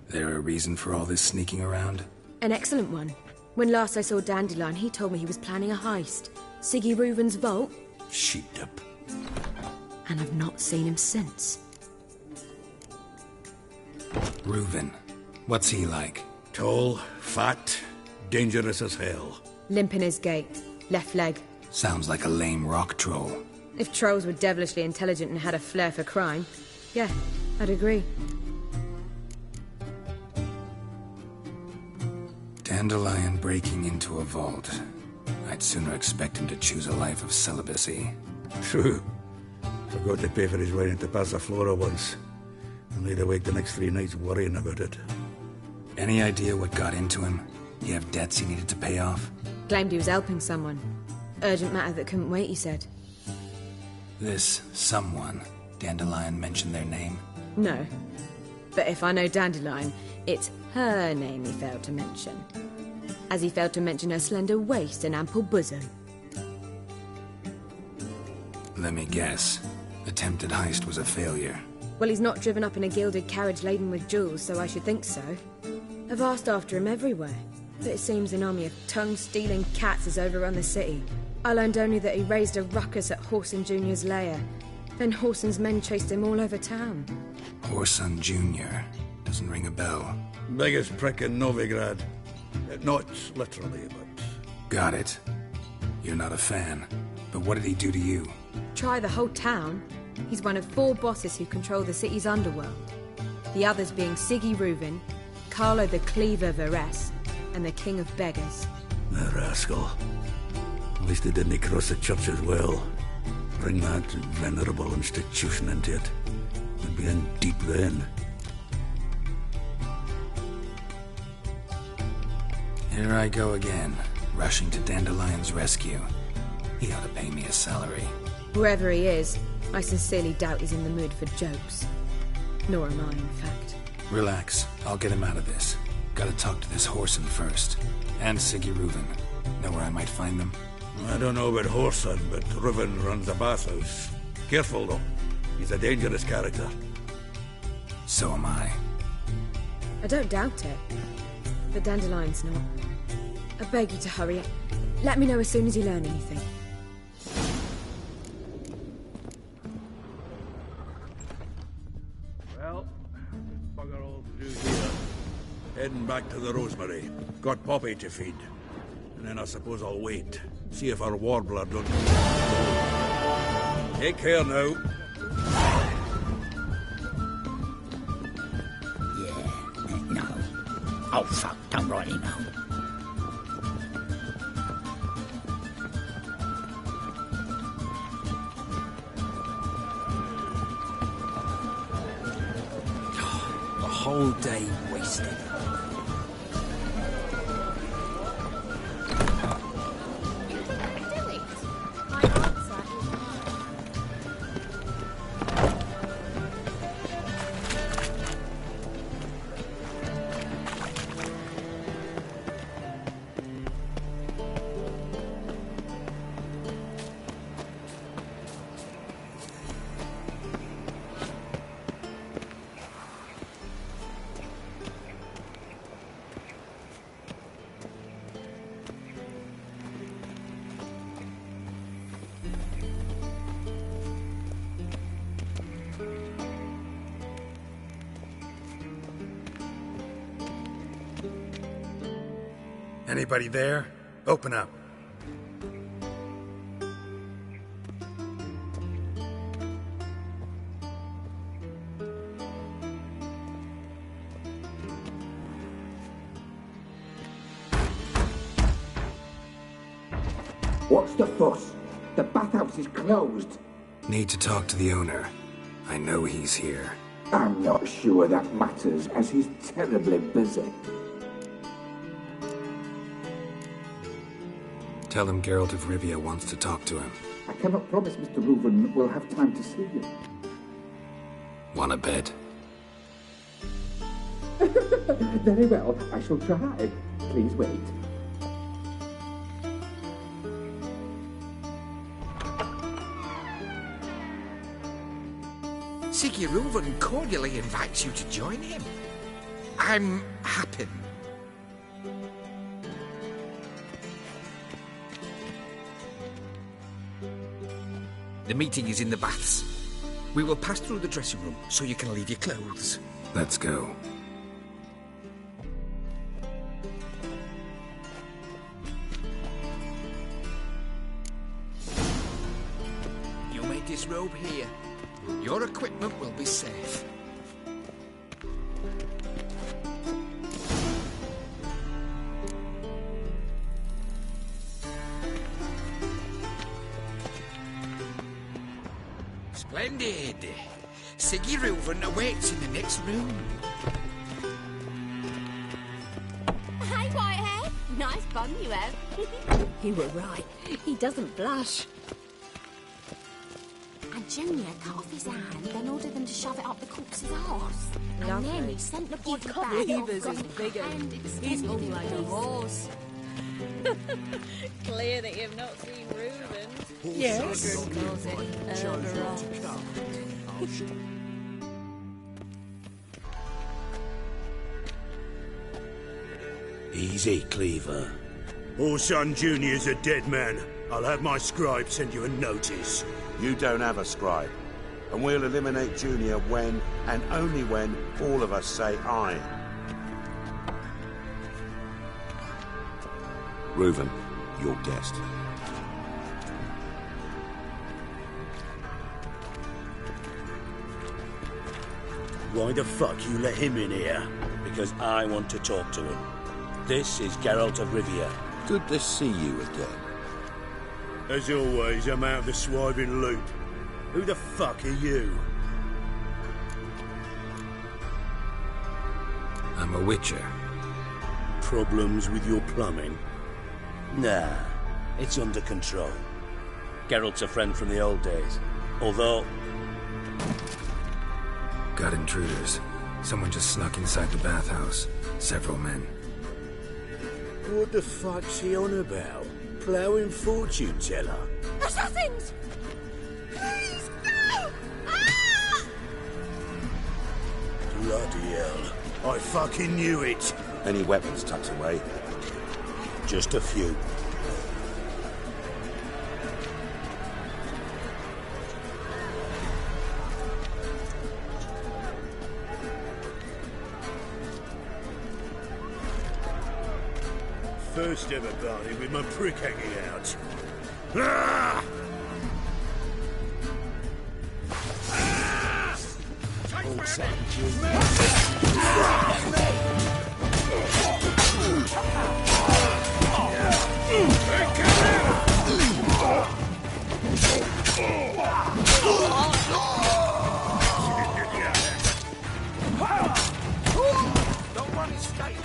There a reason for all this sneaking around? An excellent one. When last I saw Dandelion, he told me he was planning a heist. Siggy Reuven's vault. Sheeped up. And I've not seen him since. Reuven. What's he like? Tall, fat, dangerous as hell. Limp in his gait. Left leg. Sounds like a lame rock troll. If trolls were devilishly intelligent and had a flair for crime, yeah, I'd agree. Dandelion breaking into a vault. I'd sooner expect him to choose a life of celibacy. True. Forgot to pay for his ride into Passaflora once. And laid awake the next 3 nights worrying about it. Any idea what got into him? You have debts he needed to pay off? claimed he was helping someone. Urgent matter that couldn't wait, he said. This someone, Dandelion mentioned their name? No. But if I know Dandelion, it's her name he failed to mention. As he failed to mention her slender waist and ample bosom. Let me guess. Attempted heist was a failure. Well, he's not driven up in a gilded carriage laden with jewels, so I should think so. I've asked after him everywhere, but it seems an army of tongue-stealing cats has overrun the city. I learned only that he raised a ruckus at Whoreson Jr.'s lair. Then Whoreson's men chased him all over town. Whoreson Jr. Doesn't ring a bell. Biggest prick in Novigrad. Not literally, but... Got it. You're not a fan. But what did he do to you? Try the whole town. He's one of 4 bosses who control the city's underworld. The others being Siggy Reuven, Carlo the Cleaver Varese, and the King of Beggars. The rascal. At least they didn't cross the church as well. Bring that venerable institution into it. We'd be in deep then. Here I go again, rushing to Dandelion's rescue. He ought to pay me a salary. Whoever he is, I sincerely doubt he's in the mood for jokes. Nor am I, in fact. Relax. I'll get him out of this. Gotta talk to this Whoreson first. And Siggy Reuven. Know where I might find them? I don't know about Whoreson, but Reuven runs a bathhouse. Careful, though. He's a dangerous character. So am I. I don't doubt it. But Dandelion's not. I beg you to hurry up. Let me know as soon as you learn anything. Well, bugger all to do here. Heading back to the Rosemary. Got Poppy to feed. And then I suppose I'll wait. See if our warbler doesn't... Take care now. No. Oh, fuck, don't write email. A whole day wasted. Anybody there? Open up. What's the fuss? The bathhouse is closed. Need to talk to the owner. I know he's here. I'm not sure that matters, as he's terribly busy. Tell him Geralt of Rivia wants to talk to him. I cannot promise Mr. Reuven will have time to see you. Wanna bet? Very well, I shall try. Please wait. Siggy Reuven cordially invites you to join him. I'm happy. The meeting is in the baths. We will pass through the dressing room so you can leave your clothes. Let's go. You may disrobe here. Your equipment will be safe. Splendid. Siggy Reuven awaits in the next room. Hey, Whitehead. Nice bow. fun, you have. You were right. He doesn't blush. And Junior cut off his hand, then ordered them to shove it up the corpse's arse. And Lovely. then he sent the body back. Cleaver's his bigger. He's more like a horse. Clear that you've not seen Reuben. Yes. Children calls it Elderos. Easy, Cleaver. Orson Jr.'s a dead man. I'll have my scribe send you a notice. You don't have a scribe. And we'll eliminate Junior when, and only when, all of us say aye. Reuben, your guest. Why the fuck you let him in here? Because I want to talk to him. This is Geralt of Rivia. Good to see you again. As always, I'm out of the swiving loop. Who the fuck are you? I'm a witcher. Problems with your plumbing? Nah, it's under control. Geralt's a friend from the old days. Although... Got intruders. Someone just snuck inside the bathhouse. Several men. What the fuck's he on about? Ploughing fortune teller? Assassins! Please, no! Ah! Bloody hell. I fucking knew it. Any weapons tucked away? Just a few. First ever party with my prick hanging out. Ah! All savages. Don't run his face.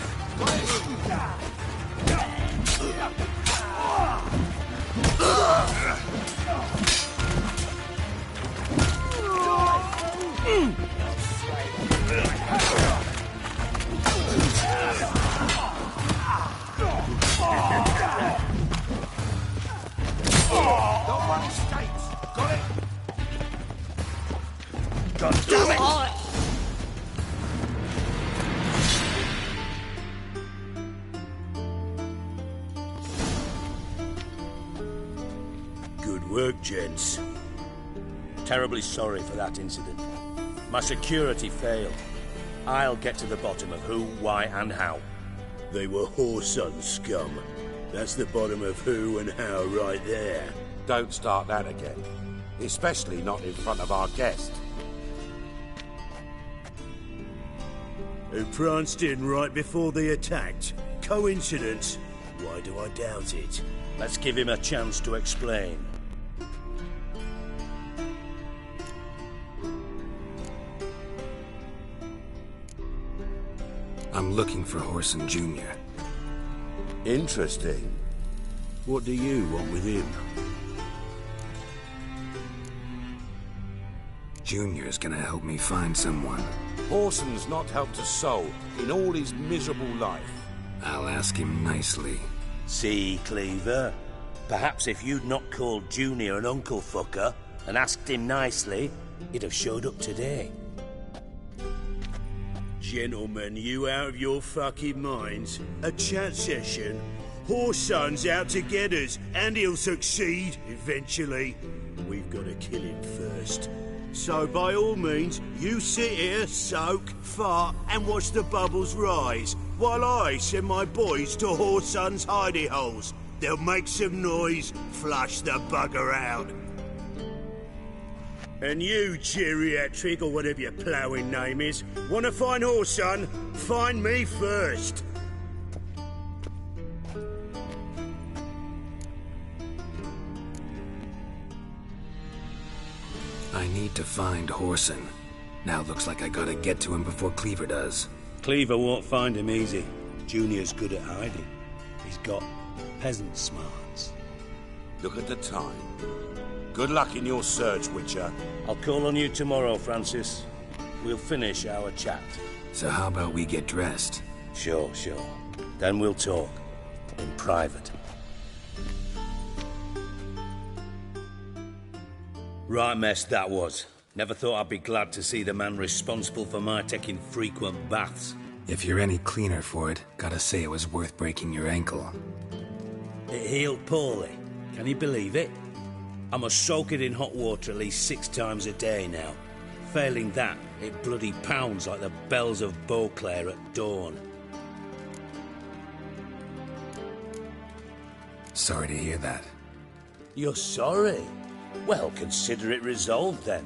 Don't run his skates. Got it? God damn it! Good work, gents. Terribly sorry for that incident. My security failed. I'll get to the bottom of who, why, and how. They were whoreson scum. That's the bottom of who and how right there. Don't start that again. Especially not in front of our guest. Who pranced in right before they attacked. Coincidence? Why do I doubt it? Let's give him a chance to explain. I'm looking for Whoreson Jr. Interesting. What do you want with him? Junior's gonna help me find someone. Whoreson's not helped a soul in all his miserable life. I'll ask him nicely. See, Cleaver? Perhaps if you'd not called Junior an uncle fucker and asked him nicely, he'd have showed up today. Gentlemen, you out of your fucking minds? A chat session? Whoreson's out to get us, and he'll succeed, eventually. We've got to kill him first. So by all means, you sit here, soak, fart, and watch the bubbles rise, while I send my boys to Whoreson's hidey holes. They'll make some noise, flush the bugger out. And you, geriatric, or whatever your ploughing name is, want to find Whoreson? Find me first. I need to find Whoreson. Now looks like I gotta get to him before Cleaver does. Cleaver won't find him easy. Junior's good at hiding. He's got peasant smarts. Look at the time. Good luck in your search, Witcher. I'll call on you tomorrow, Francis. We'll finish our chat. So how about we get dressed? Sure. Then we'll talk. In private. Right mess that was. Never thought I'd be glad to see the man responsible for my taking frequent baths. If you're any cleaner for it, gotta say it was worth breaking your ankle. It healed poorly. Can you believe it? I must soak it in hot water at least 6 times a day now. Failing that, it bloody pounds like the bells of Beauclair at dawn. Sorry to hear that. You're sorry? Well, consider it resolved then.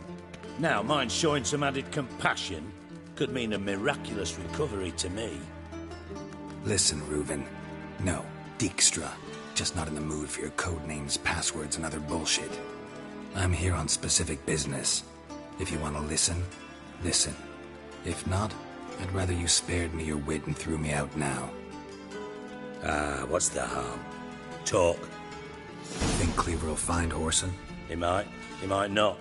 Now, mind showing some added compassion could mean a miraculous recovery to me. Listen, Reuven. No, Dijkstra. Just not in the mood for your code names, passwords, and other bullshit. I'm here on specific business. If you want to listen, listen. If not, I'd rather you spared me your wit and threw me out now. What's the harm? Talk. Think Cleaver will find Whoreson? He might not.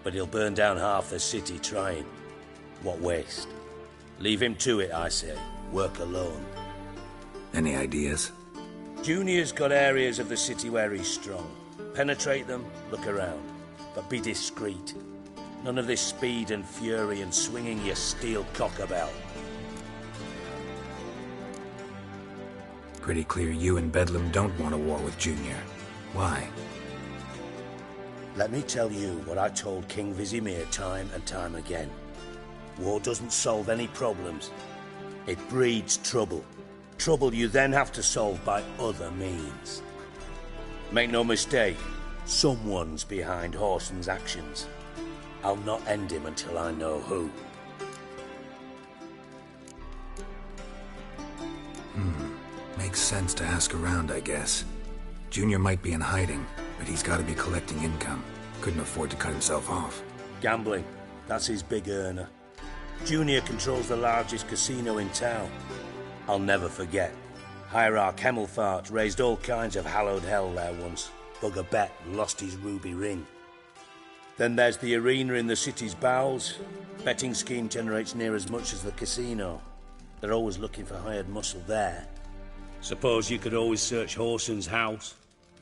But he'll burn down half the city trying. What waste? Leave him to it, I say. Work alone. Any ideas? Junior's got areas of the city where he's strong. Penetrate them, look around. But be discreet. None of this speed and fury and swinging your steel cock about. Pretty clear you and Bedlam don't want a war with Junior. Why? Let me tell you what I told King Vizimir time and time again. War doesn't solve any problems. It breeds trouble. Trouble you then have to solve by other means. Make no mistake, someone's behind Whoreson's actions. I'll not end him until I know who. Makes sense to ask around, I guess. Junior might be in hiding, but he's got to be collecting income. Couldn't afford to cut himself off. Gambling. That's his big earner. Junior controls the largest casino in town. I'll never forget. Hierarch Hemmelfart raised all kinds of hallowed hell there once. Bugger Bet lost his ruby ring. Then there's the arena in the city's bowels. Betting scheme generates near as much as the casino. They're always looking for hired muscle there. Suppose you could always search Whoreson's house.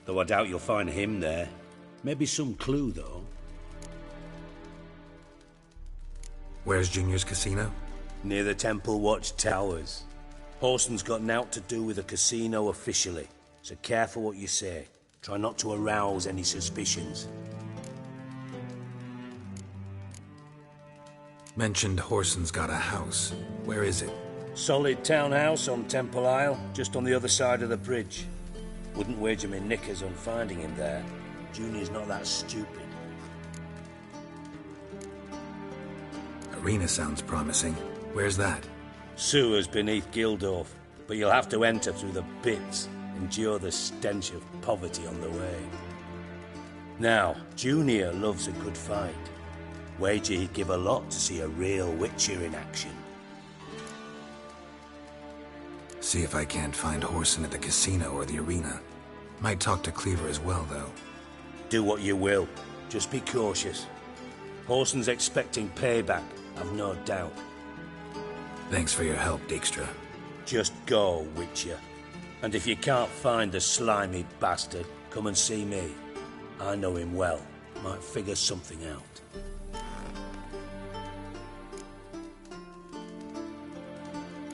Though I doubt you'll find him there. Maybe some clue, though. Where's Junior's casino? Near the Temple Watch Towers. Whoreson's got nought to do with the casino officially, so careful what you say. Try not to arouse any suspicions. Mentioned Whoreson's got a house. Where is it? Solid townhouse on Temple Isle, just on the other side of the bridge. Wouldn't wager me knickers on finding him there. Junior's not that stupid. Arena sounds promising. Where's that? Sewers beneath Gildorf, but you'll have to enter through the pits, endure the stench of poverty on the way. Now, Junior loves a good fight. Wager he'd give a lot to see a real Witcher in action. See if I can't find Whoreson at the casino or the arena. Might talk to Cleaver as well, though. Do what you will. Just be cautious. Whoreson's expecting payback, I've no doubt. Thanks for your help, Dijkstra. Just go, Witcher. And if you can't find the slimy bastard, come and see me. I know him well. Might figure something out.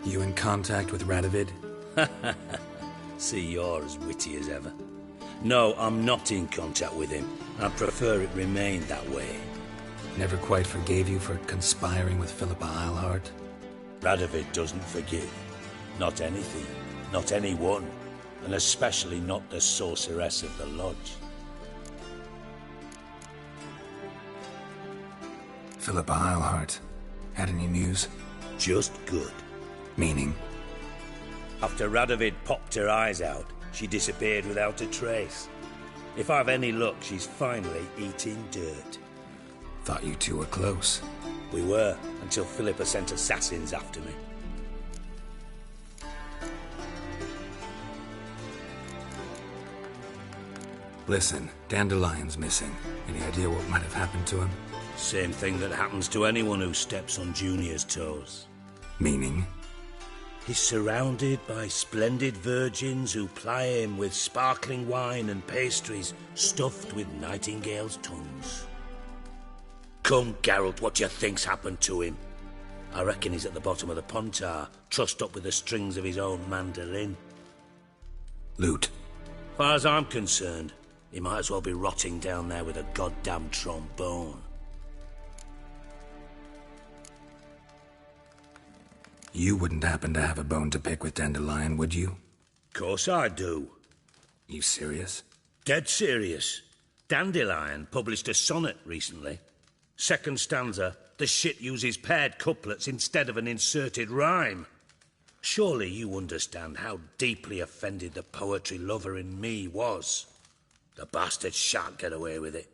You in contact with Radovid? See, you're as witty as ever. No, I'm not in contact with him. I prefer it remain that way. Never quite forgave you for conspiring with Philippa Eilhart? Radovid doesn't forgive. Not anything. Not anyone. And especially not the sorceress of the Lodge. Philippa Eilhart. Had any news? Just good. Meaning? After Radovid popped her eyes out, she disappeared without a trace. If I've any luck, she's finally eating dirt. Thought you two were close. We were, until Philippa sent assassins after me. Listen, Dandelion's missing. Any idea what might have happened to him? Same thing that happens to anyone who steps on Junior's toes. Meaning? He's surrounded by splendid virgins who ply him with sparkling wine and pastries stuffed with nightingales' tongues. Come, Geralt, what do you think's happened to him? I reckon he's at the bottom of the Pontar, trussed up with the strings of his own mandolin. Loot. Far as I'm concerned, he might as well be rotting down there with a goddamn trombone. You wouldn't happen to have a bone to pick with Dandelion, would you? Course I do. You serious? Dead serious. Dandelion published a sonnet recently. Second stanza, the shit uses paired couplets instead of an inserted rhyme. Surely you understand how deeply offended the poetry lover in me was. The bastard shan't get away with it.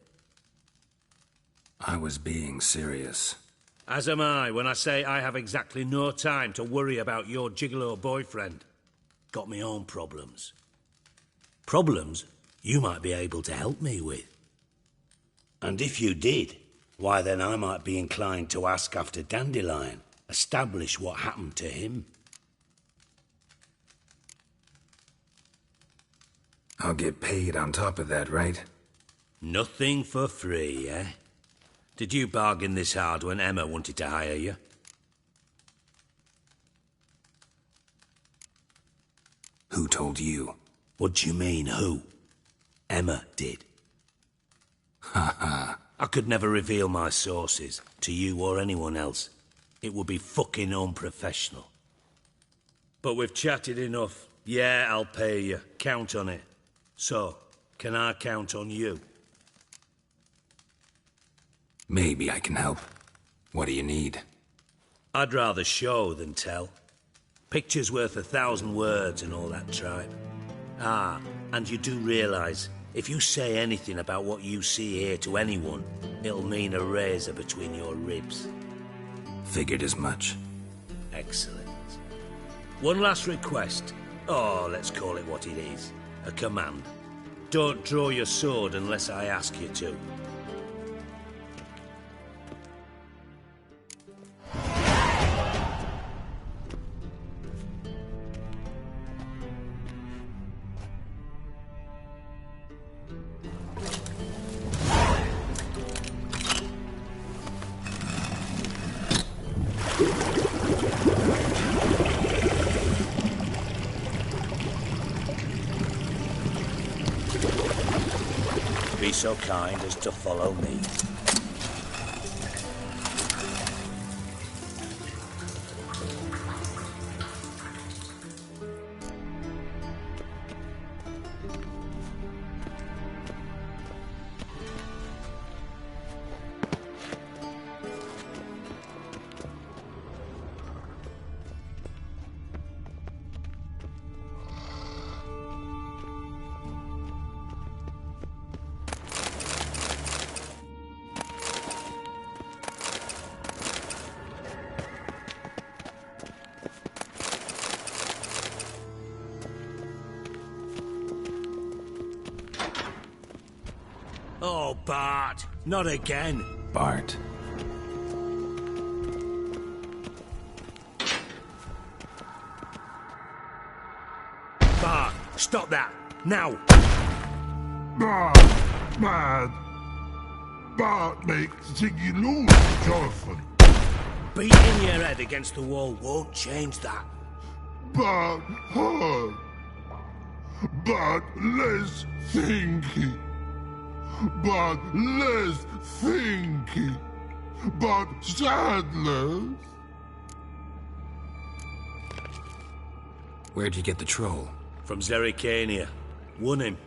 I was being serious. As am I when I say I have exactly no time to worry about your gigolo boyfriend. Got me own problems. Problems you might be able to help me with. And if you did, why then I might be inclined to ask after Dandelion, establish what happened to him. I'll get paid on top of that, right? Nothing for free, eh? Did you bargain this hard when Emma wanted to hire you? Who told you? What do you mean, who? Emma did. Ha ha. I could never reveal my sources to you or anyone else. It would be fucking unprofessional. But we've chatted enough. Yeah, I'll pay you. Count on it. So, can I count on you? Maybe I can help. What do you need? I'd rather show than tell. Picture's worth 1,000 words and all that tripe. Ah, and you do realise, if you say anything about what you see here to anyone, it'll mean a razor between your ribs. Figured as much. Excellent. One last request. Oh, let's call it what it is. A command. Don't draw your sword unless I ask you to. Be so kind as to follow me. Oh, Bart, not again. Bart. Bart, stop that, now. Bart, mad. Bart makes Ziggy lose often. Beating your head against the wall won't change that. Bart hard. Bart less thinky. But less thinky, but sadless. Where'd you get the troll? From Zerrikania. Won him.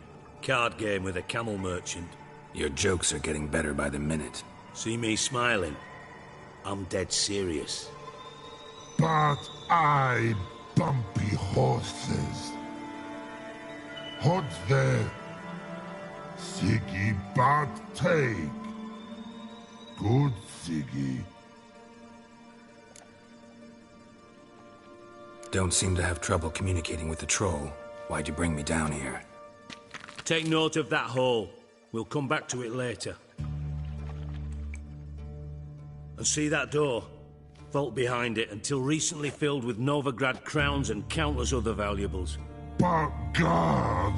Card game with a camel merchant. Your jokes are getting better by the minute. See me smiling? I'm dead serious. But I bumpy horses. What's there? Ziggy Bart take. Good Ziggy. Don't seem to have trouble communicating with the troll. Why'd you bring me down here? Take note of that hole. We'll come back to it later. And see that door? Vault behind it, until recently filled with Novigrad crowns and countless other valuables. By God!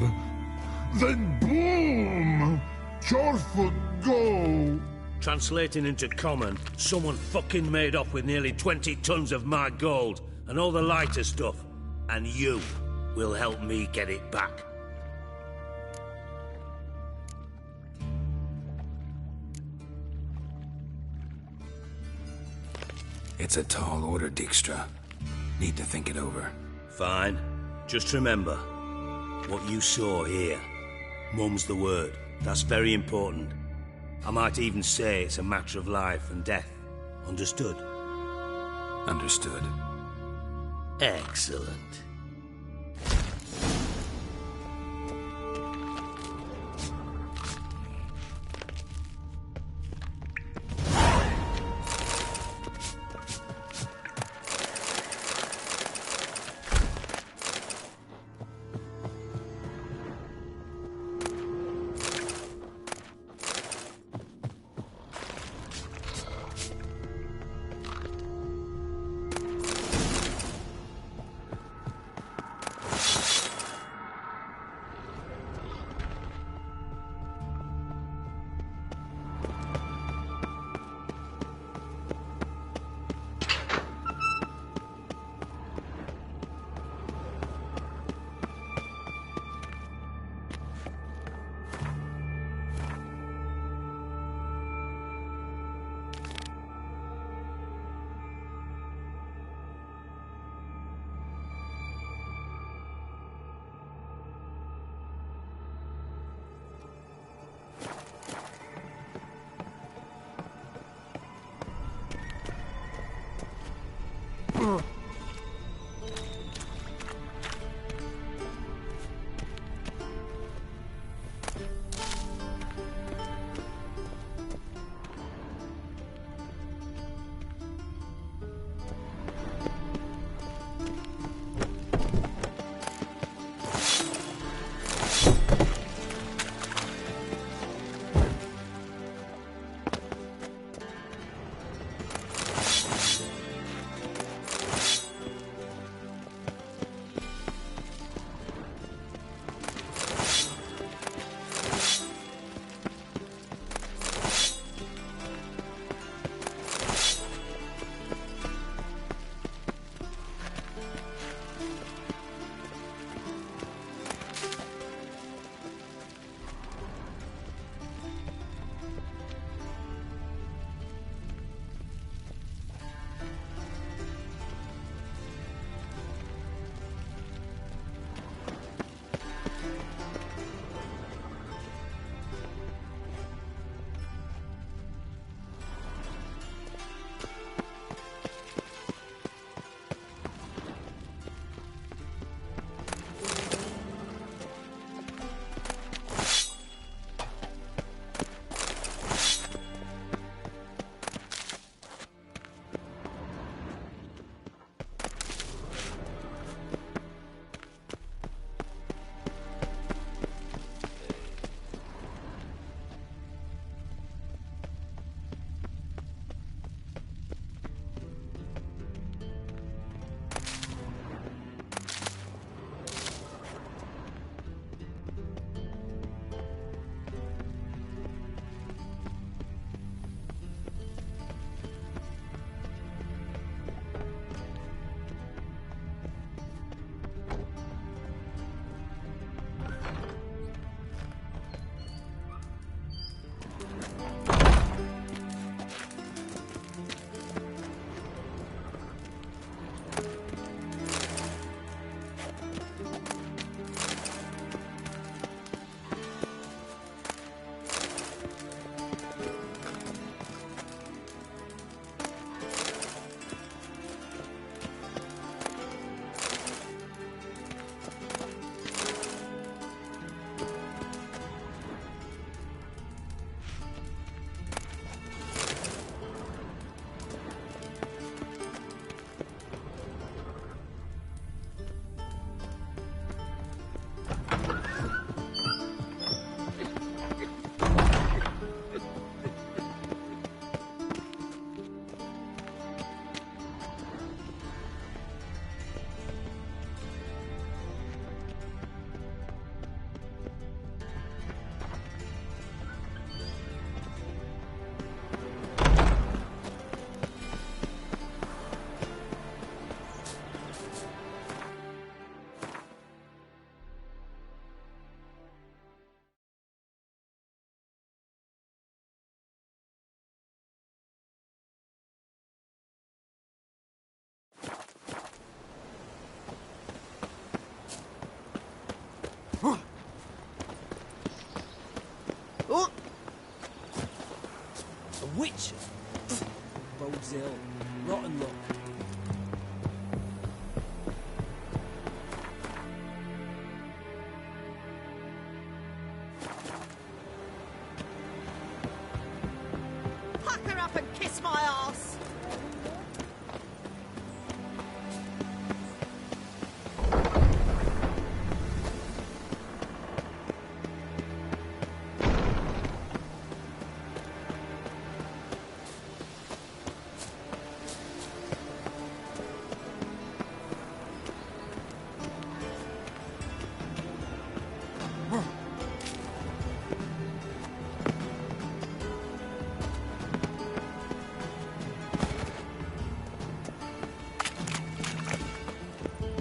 Then boom! Chorefoot go! Translating into common, someone fucking made off with nearly 20 tons of my gold, and all the lighter stuff. And you will help me get it back. It's a tall order, Dijkstra. Need to think it over. Fine. Just remember, what you saw here. Mum's the word. That's very important. I might even say it's a matter of life and death. Understood? Understood. Excellent.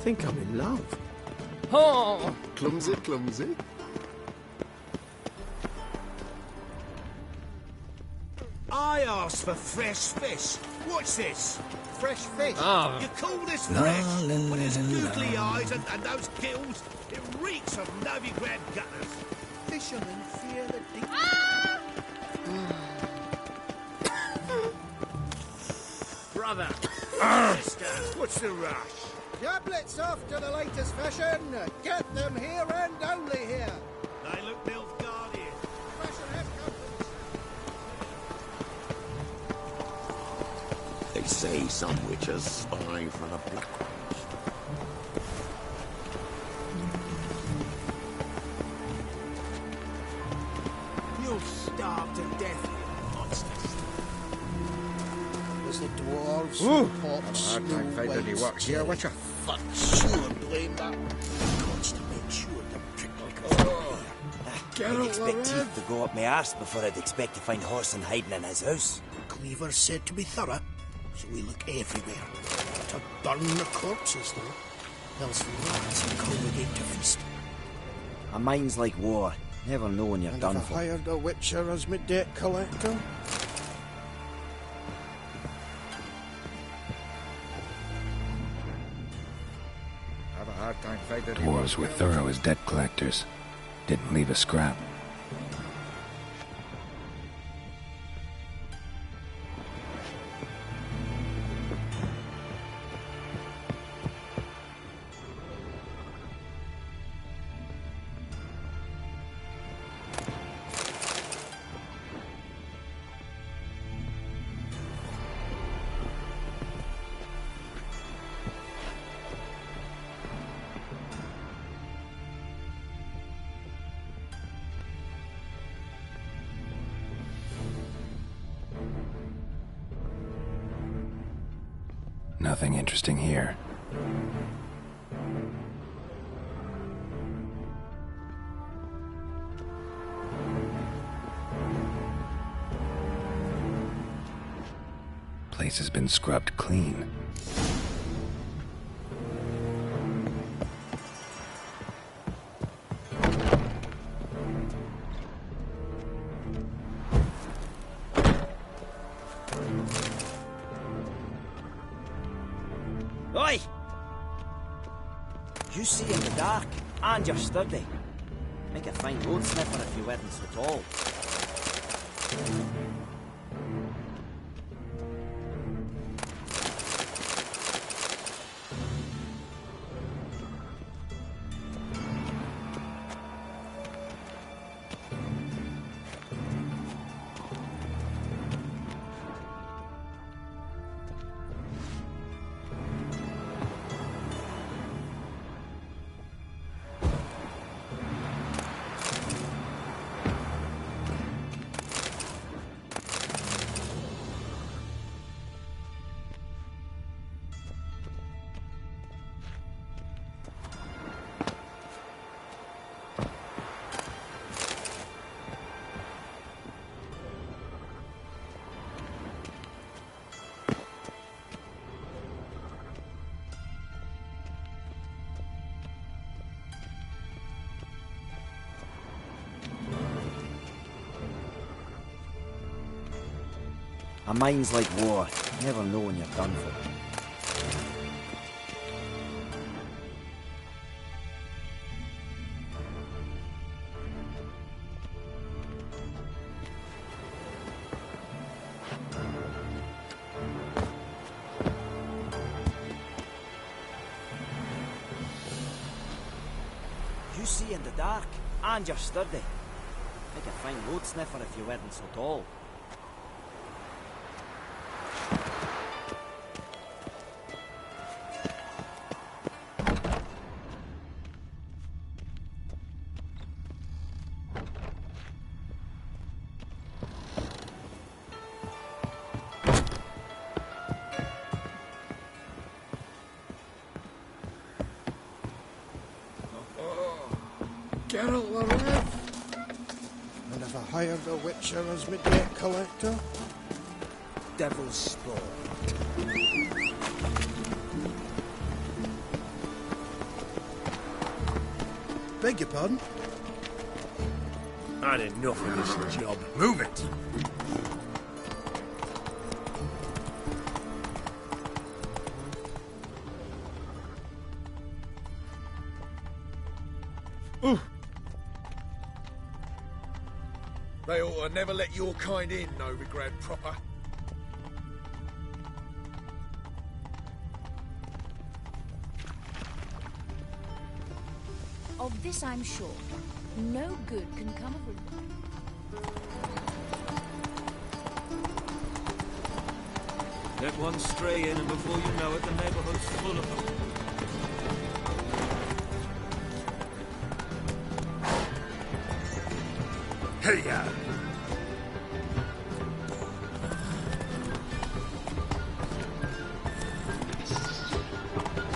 think I'm in love. Oh! Clumsy, clumsy. I asked for fresh fish. What's this? Fresh fish? Oh. You call this fresh? With its googly eyes and those gills, it reeks of Novigrad gutters. Fishermen fear the deep. Brother! Sister, what's the rush? Tablets after the latest fashion. Get them here and only here. They look Nilfgaardian. Fashion has come. They say some witches spy for the black ones. You'll starve to death, you monsters. Was it dwarves? I don't find any wax here, witcher. Fuck, sure, blame that. Gots to make sure the prickle I'd expect teeth to go up my arse before I'd expect to find Horson hiding in his house. Cleaver said to be thorough, so we look everywhere. To burn the corpses, though. Else rats will congregate to feast. A mind's like war. Never know when you're And done if I for. hired a witcher as my debt collector? I have a hard time finding any Dwarves were thorough as debt collectors. Didn't leave a scrap. Nothing interesting here. Place has been scrubbed clean. Oi! You see in the dark, and you're sturdy. Make a fine road sniffer if you weren't so tall. A mind's like war. Never know when you're done for. You see in the dark, and you're sturdy. Make a fine road sniffer if you weren't so tall. Geralt the Rev. And if I hired a witcher as my debt collector? Devil's Spawn. Beg your pardon? I had enough of this job. Move it! Ooh. They ought to never let your kind in, Novigrad proper. Of this I'm sure. No good can come of it. Let one stray in, and before you know it, the neighborhood's full of them. Hey-ya!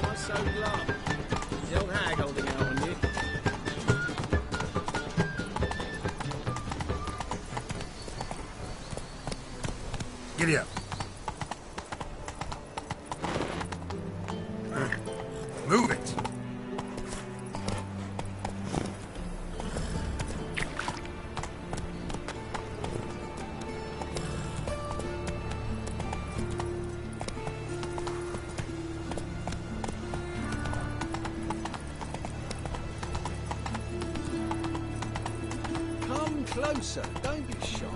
Why so glum? The old hag holding out on you. Giddy up. Move it! Come closer. Don't be shy.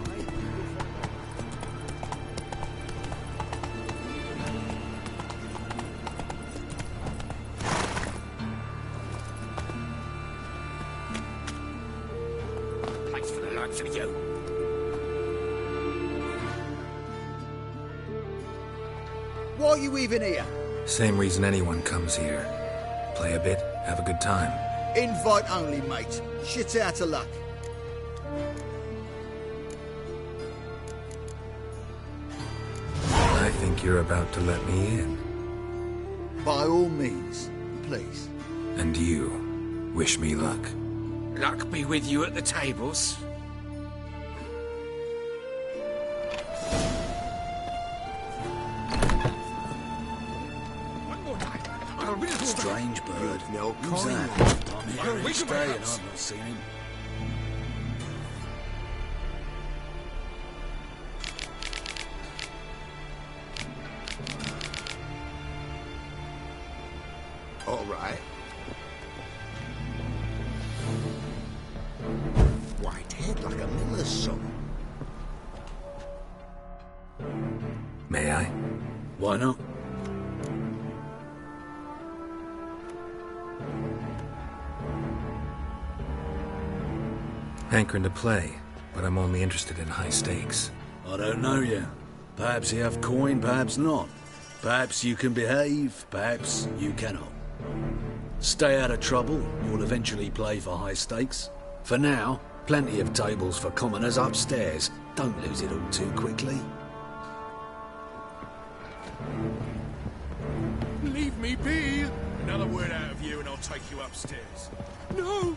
Place for the likes of you. Why are you even here? Same reason anyone comes here. Play a bit, have a good time. Invite only, mate. Shit out of luck. I think you're about to let me in. By all means, please. And you, wish me luck. Luck be with you at the tables. One more time. I'll read it. Strange bird. No Who's kind. that? I'm here Well, in we his can stay and perhaps- I've not seen him. All right. White head like a miller's son. May I? Why not? Hankering to play, but I'm only interested in high stakes. I don't know yet. Perhaps you have coin, perhaps not. Perhaps you can behave, perhaps you cannot. Stay out of trouble, you'll eventually play for high stakes. For now, plenty of tables for commoners upstairs. Don't lose it all too quickly. Leave me be! Another word out of you and I'll take you upstairs. No!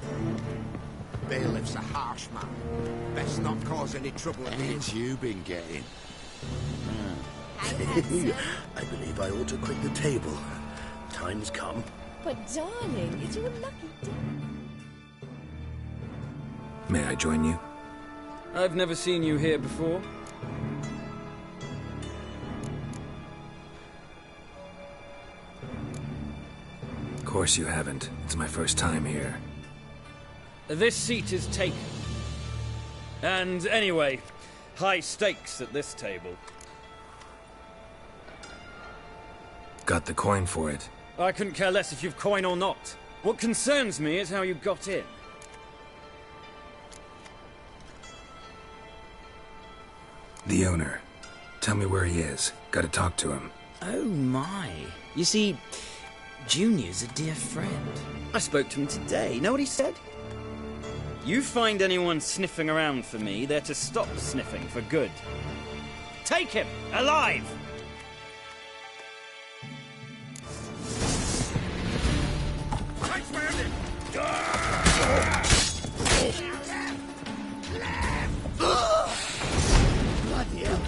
Bailiff's a harsh man. Best not cause any trouble at It's you been getting. I believe I ought to quit the table. Time's come. But darling, it's your lucky day. May I join you? I've never seen you here before. Of course you haven't. It's my first time here. This seat is taken. And anyway, high stakes at this table. Got the coin for it. I couldn't care less if you've coin or not. What concerns me is how you got in. The owner. Tell me where he is. Gotta talk to him. Oh my. You see, Junior's a dear friend. I spoke to him today. Know what he said? You find anyone sniffing around for me, they're to stop sniffing for good. Take him! Alive! Bloody hell.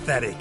pathetic.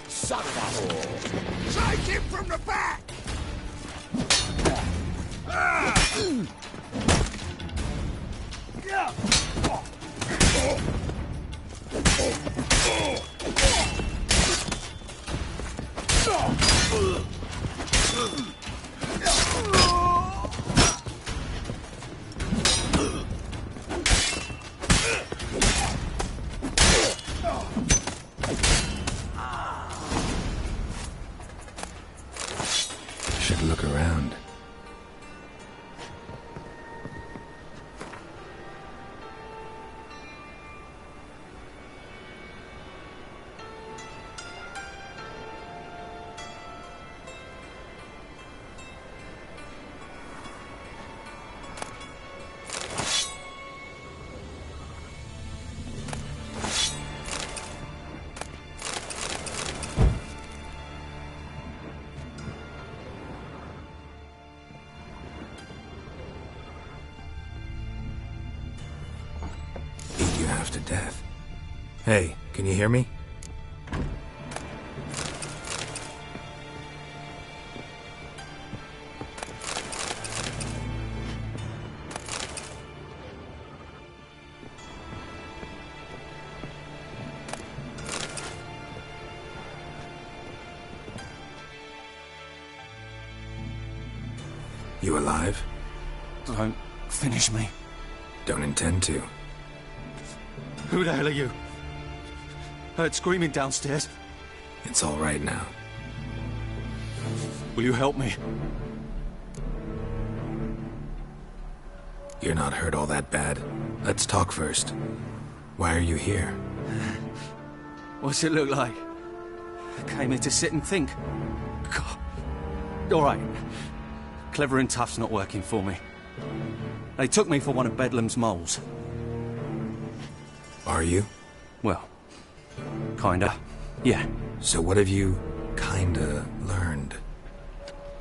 Son of a whore! Take him from the back! Should look around. To death. Hey, can you hear me? You alive? Don't finish me. Don't intend to. Who the hell are you? Heard screaming downstairs. It's all right now. Will you help me? You're not hurt all that bad. Let's talk first. Why are you here? What's it look like? I came here to sit and think. God. All right. Clever and tough's not working for me. They took me for one of Bedlam's moles. Are you? Well, kinda. Yeah. So what have you kinda learned?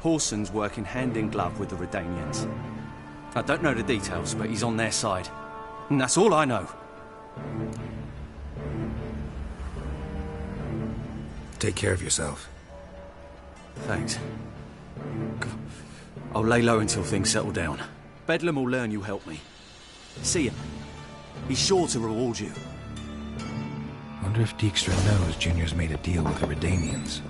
Horson's working hand in glove with the Redanians. I don't know the details, but he's on their side. And that's all I know. Take care of yourself. Thanks. God. I'll lay low until things settle down. Bedlam will learn you helped me. See him. He's sure to reward you. Wonder if Dijkstra knows Junior's made a deal with the Redanians.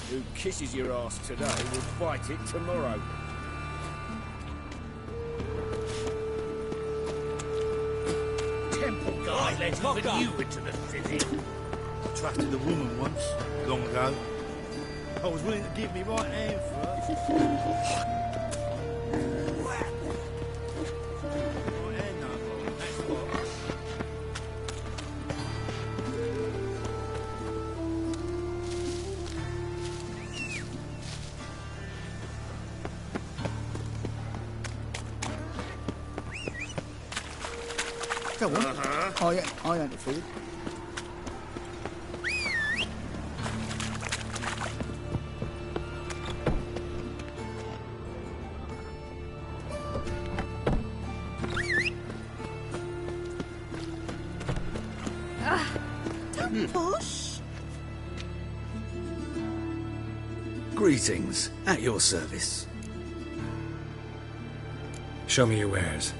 Who kisses your ass today will fight it tomorrow. Temple guard lets even you into the city. I trusted a woman once, long ago. I was willing to give me right hand for her. Go on. I ain't a fool. Don't push. Greetings. At your service. Show me your wares.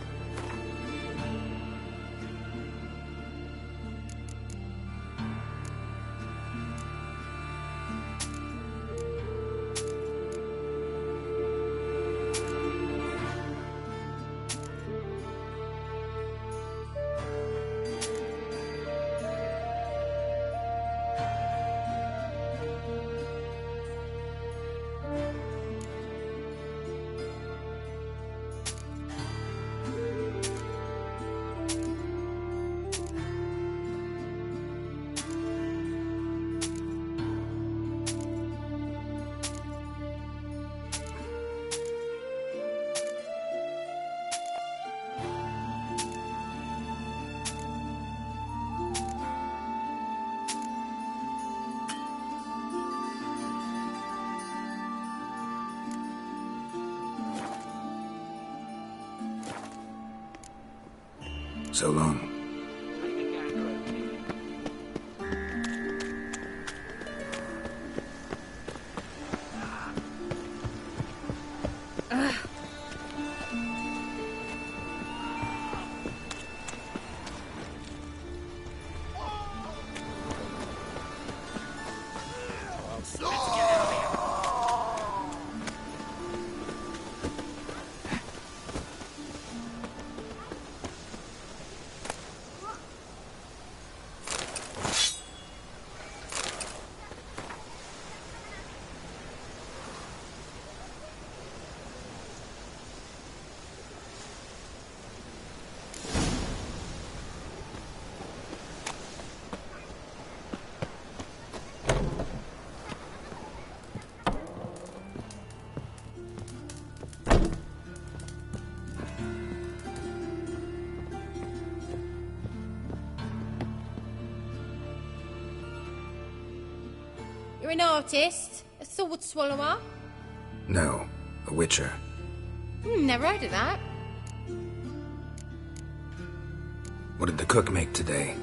So long. You're an artist? A sword swallower? No, a witcher. Never heard of that. What did the cook make today?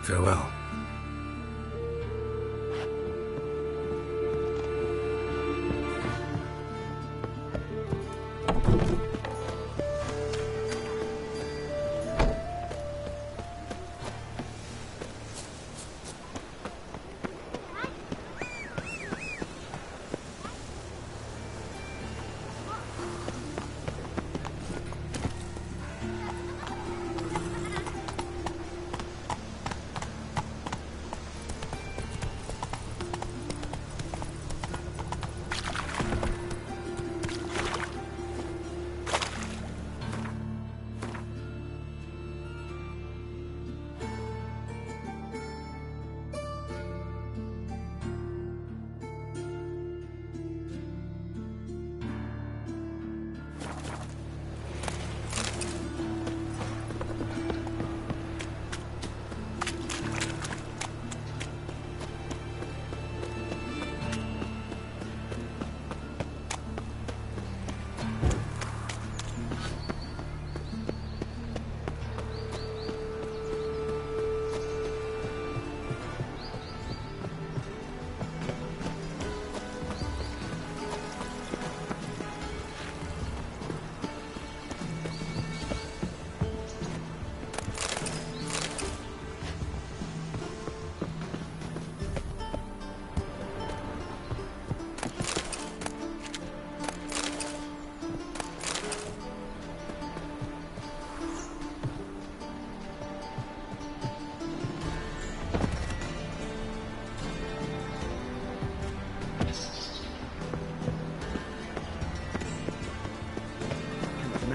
Farewell.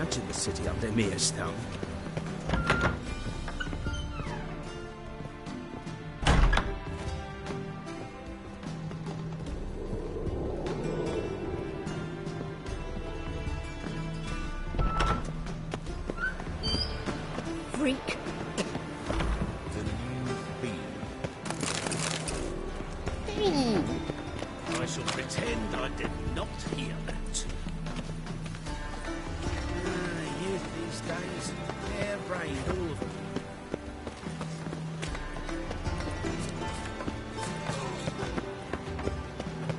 imagine the city under Mir's thumb. Freak. I shall pretend I did not hear that. Youth these days, hair-brained, all of them.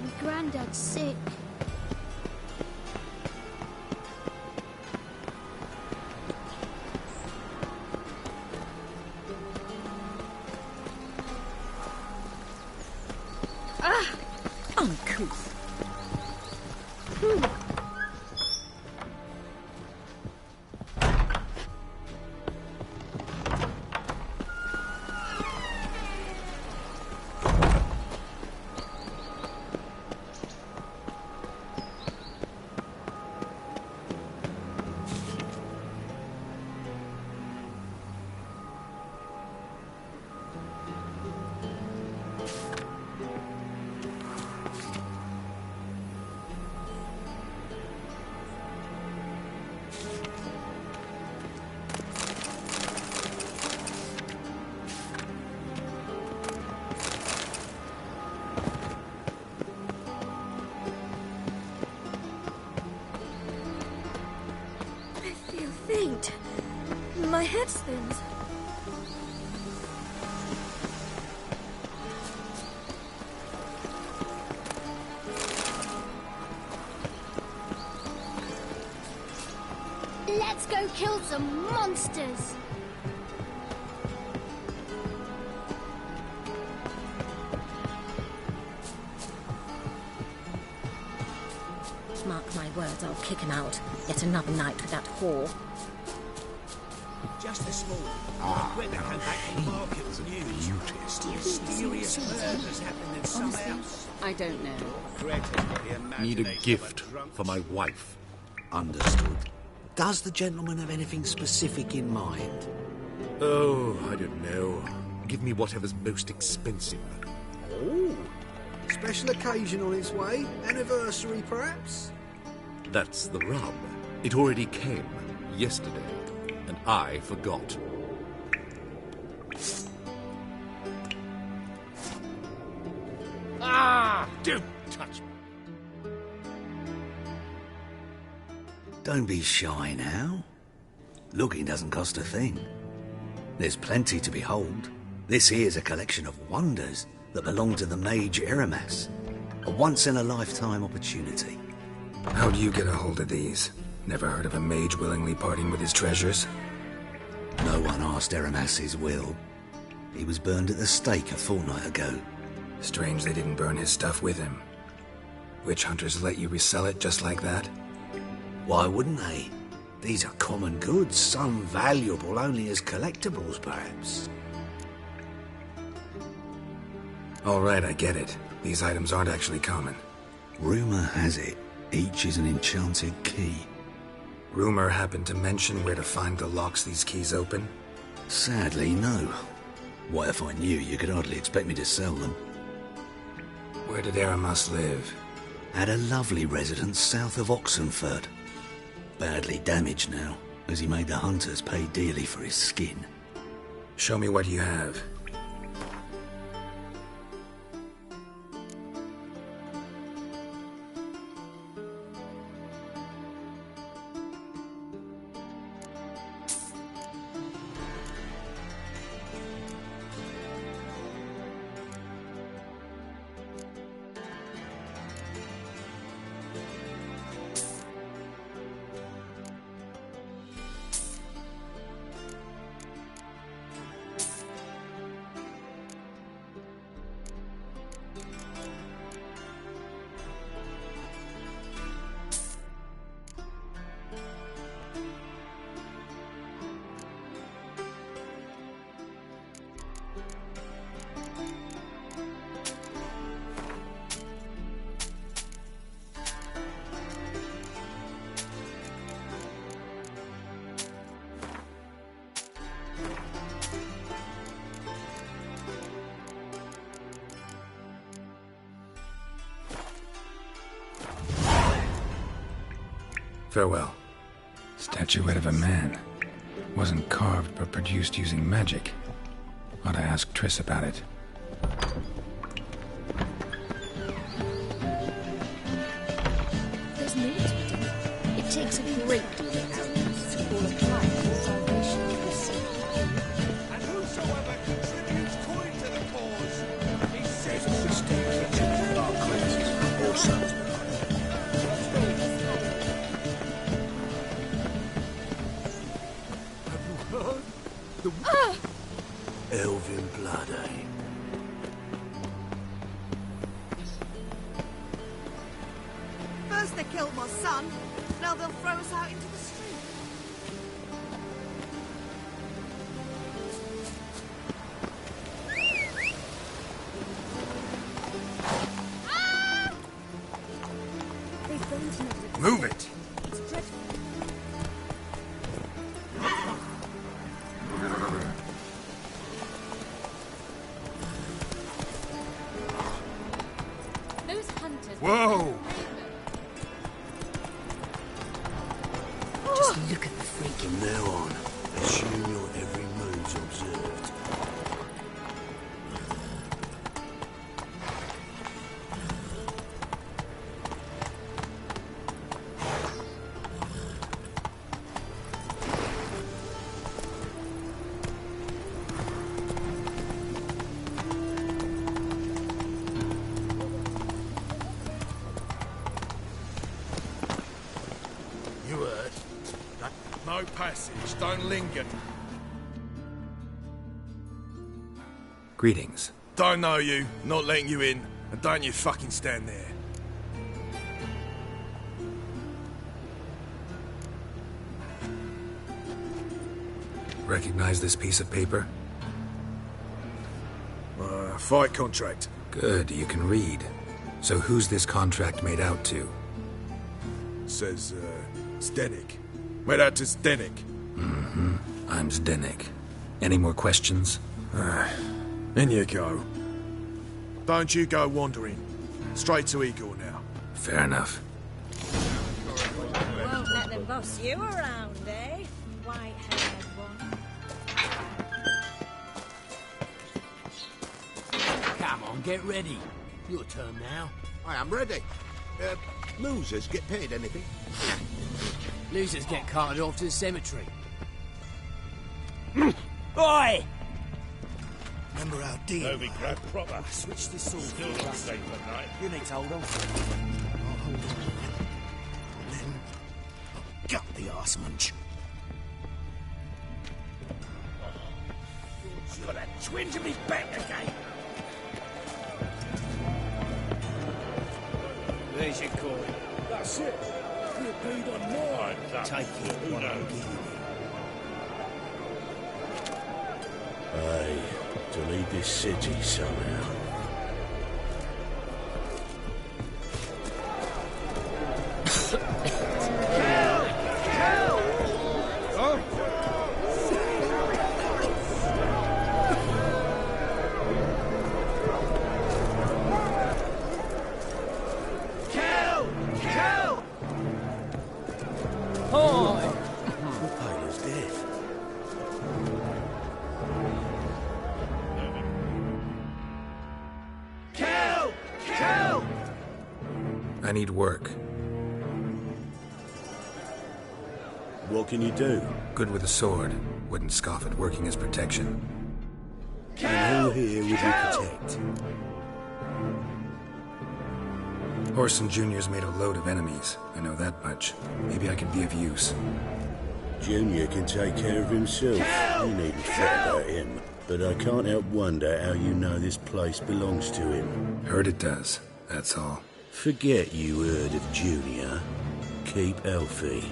My granddad's sick. Uncouth. Faint. My head spins. Let's go kill some monsters. Mark my words, I'll kick him out. Yet another night with that whore. Just this morning, when I came back from the market with news. Mysterious murders happened in some house. I don't know. Need a gift for my wife. Understood. Does the gentleman have anything specific in mind? Oh, I don't know. Give me whatever's most expensive. Oh, special occasion on its way? Anniversary, perhaps? That's the rub. It already came yesterday, and I forgot. Ah! Don't touch me. Don't be shy now. Looking doesn't cost a thing. There's plenty to behold. This here's a collection of wonders that belong to the mage Eramas. A once-in-a-lifetime opportunity. How'd you get a hold of these? Never heard of a mage willingly parting with his treasures? No one asked Eramas his will. He was burned at the stake a fortnight ago. Strange they didn't burn his stuff with him. Witch hunters let you resell it just like that? Why wouldn't they? These are common goods, some valuable only as collectibles, perhaps. All right, I get it. These items aren't actually common. Rumor has it, each is an enchanted key. Rumor happened to mention where to find the locks these keys open? Sadly, no. What if I knew, you could hardly expect me to sell them. Where did Eramas live? At a lovely residence south of Oxenford. Badly damaged now, as he made the hunters pay dearly for his skin. Show me what you have. Farewell. Statuette of a man. Wasn't carved, but produced using magic. Ought to ask Triss about it. There's more to it. It takes a great deal of arrogance to call a client for salvation of the sick. And whosoever contributes coin to the cause, he says There's a mistake kitchen, dark cleanses, all sons. Elven blood, eh? First they killed my son, now they'll throw us out into the street. Move it! Those hunters. Whoa! Just look at the freak. From now on, assume your every move's observed. You heard? No passage, don't linger. Greetings. Don't know you, not letting you in, and don't you fucking stand there. Recognize this piece of paper? Fight contract. Good, you can read. So who's this contract made out to? Says, Zdenek. Made out to Zdenek. Mm-hmm. I'm Zdenek. Any more questions? In you go. Don't you go wandering. Straight to Igor now. Fair enough. Won't let them boss you around, eh? White-haired one. Come on, get ready. Your turn now. I am ready. Losers get paid anything? Losers get carted off to the cemetery. Oi! Remember our deal? Toby grab proper. Switch this sword. Still not safe at night. You need to hold on. I'll hold on. And then I'll gut the arse munch. He's got a twinge of his back again. There's your coin. That's it. We agreed on more. Take it. Who knows? Aye, to leave this city somehow. I need work. What can you do? Good with a sword. Wouldn't scoff at working as protection. And who here would you protect? Orson Jr.'s made a load of enemies. I know that much. Maybe I could be of use. Junior can take care of himself. You needn't fret about him. But I can't help wonder how you know this place belongs to him. Heard it does, that's all. Forget you heard of Junior. Keep healthy.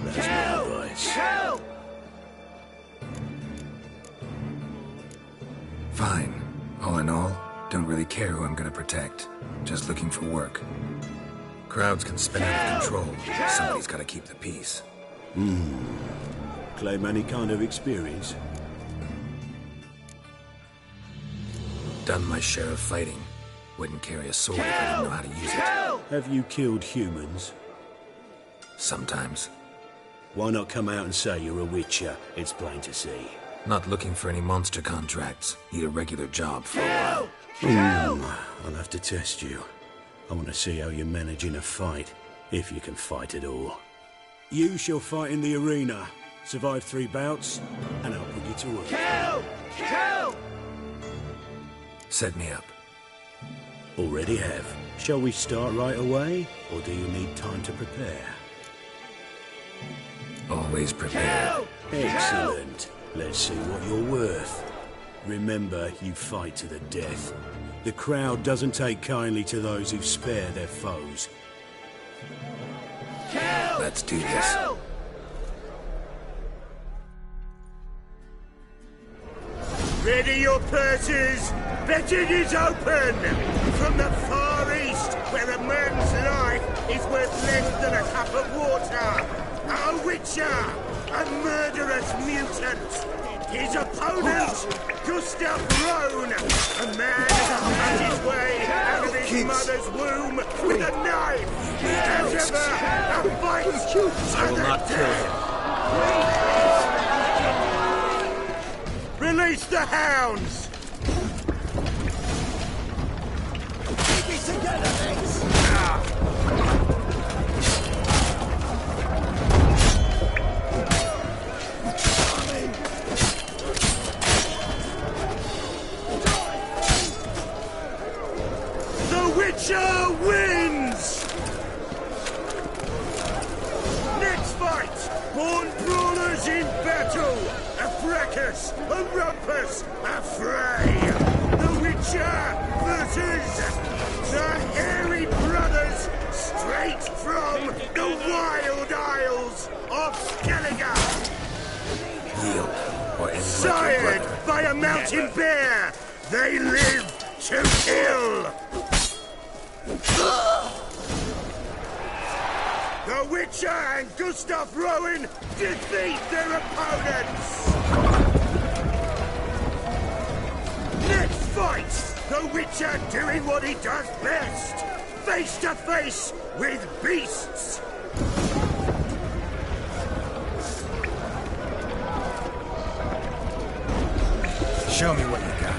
That's my advice. Fine. All in all, don't really care who I'm gonna protect. Just looking for work. Crowds can spin out of control. Somebody's gotta keep the peace. Claim any kind of experience? Done my share of fighting. Wouldn't carry a sword if I didn't know how to use it. Have you killed humans? Sometimes. Why not come out and say you're a witcher? It's plain to see. Not looking for any monster contracts. Need a regular job for a while. I'll have to test you. I want to see how you manage in a fight, if you can fight at all. You shall fight in the arena, survive 3 bouts, and I'll put you to work. Kill! Kill! Set me up. Already have. Shall we start right away, or do you need time to prepare? Always prepared. Excellent. Let's see what you're worth. Remember, you fight to the death. The crowd doesn't take kindly to those who spare their foes. Let's do this. Ready your purses! Betting is open! From the Far East, where a man's life is worth less than a cup of water. A witcher! A murderous mutant! His opponent, Gustav Rohn, a man who cut his way out of his mother's womb with a knife. As ever, a fight. I will not kill him. Release the hounds. Keep it together, mates. Witcher wins! Next fight! Born brawlers in battle! A fracas! A rumpus! A fray! The Witcher versus the Hairy Brothers, straight from the Wild Isles of Skellige! Yield, or end Sired by a mountain bear, they live to kill! The Witcher and Gustav Rowan defeat their opponents! Next fight! The Witcher doing what he does best! Face to face with beasts! Show me what you got.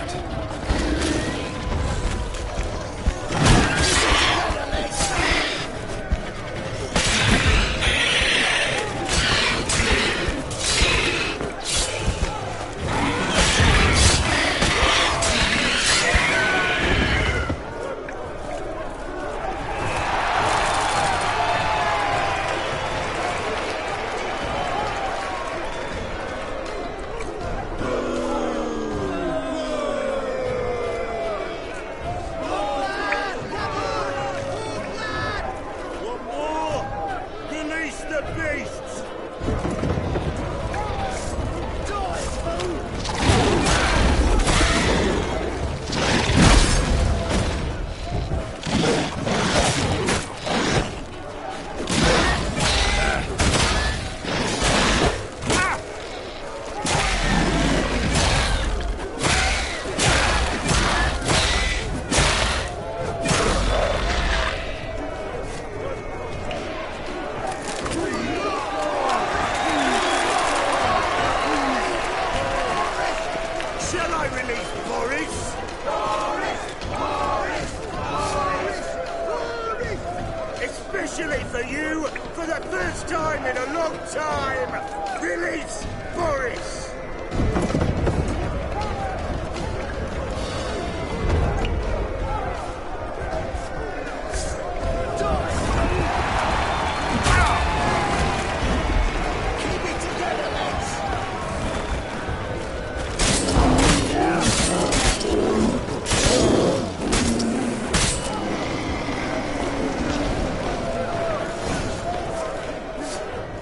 Especially for you, for the first time in a long time, release Boris!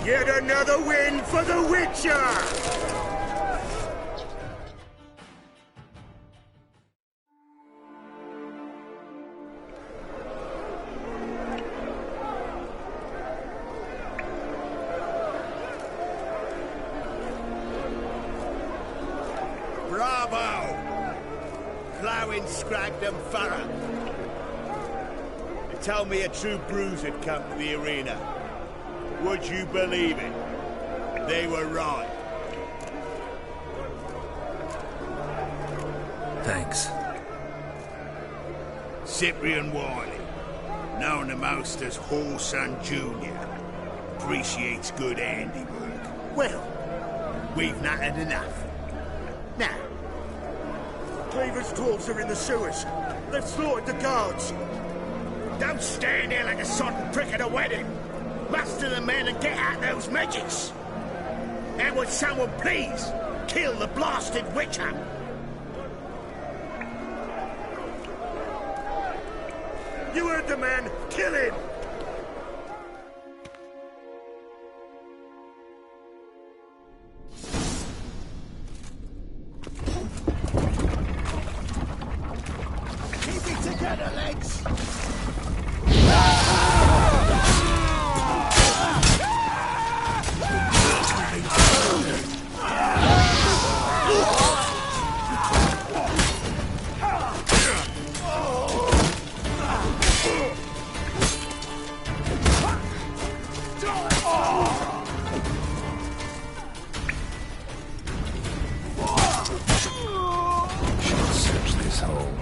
Yet another win for the Witcher! Bravo! Ploughing Scragdon Farah. They told me a true bruiser had come to the arena. Would you believe it? They were right. Thanks. Cyprian Wiley, known the most as Whoreson Jr., appreciates good handiwork. Well, we've not had enough. Now, Cleaver's dwarves are in the sewers. They've slaughtered the guards. Don't stand there like a sodden prick at a wedding. Muster the men and get out those magics. And would someone please kill the blasted witch hunt? You heard the man. Kill him! Keep it together, legs! Search this hole.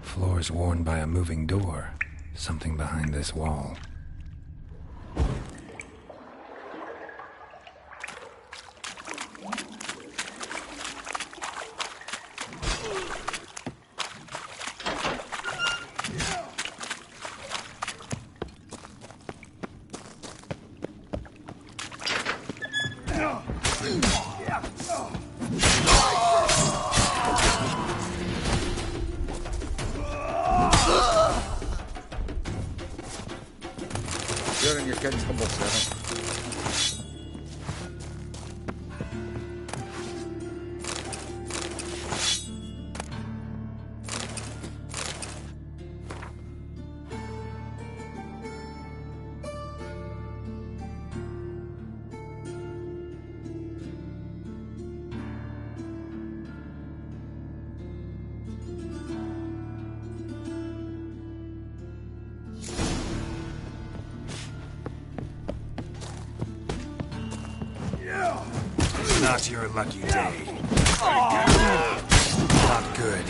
Floor is worn by a moving door. Something behind this wall. You're in your kid's humble servant. Not your lucky day. Not good.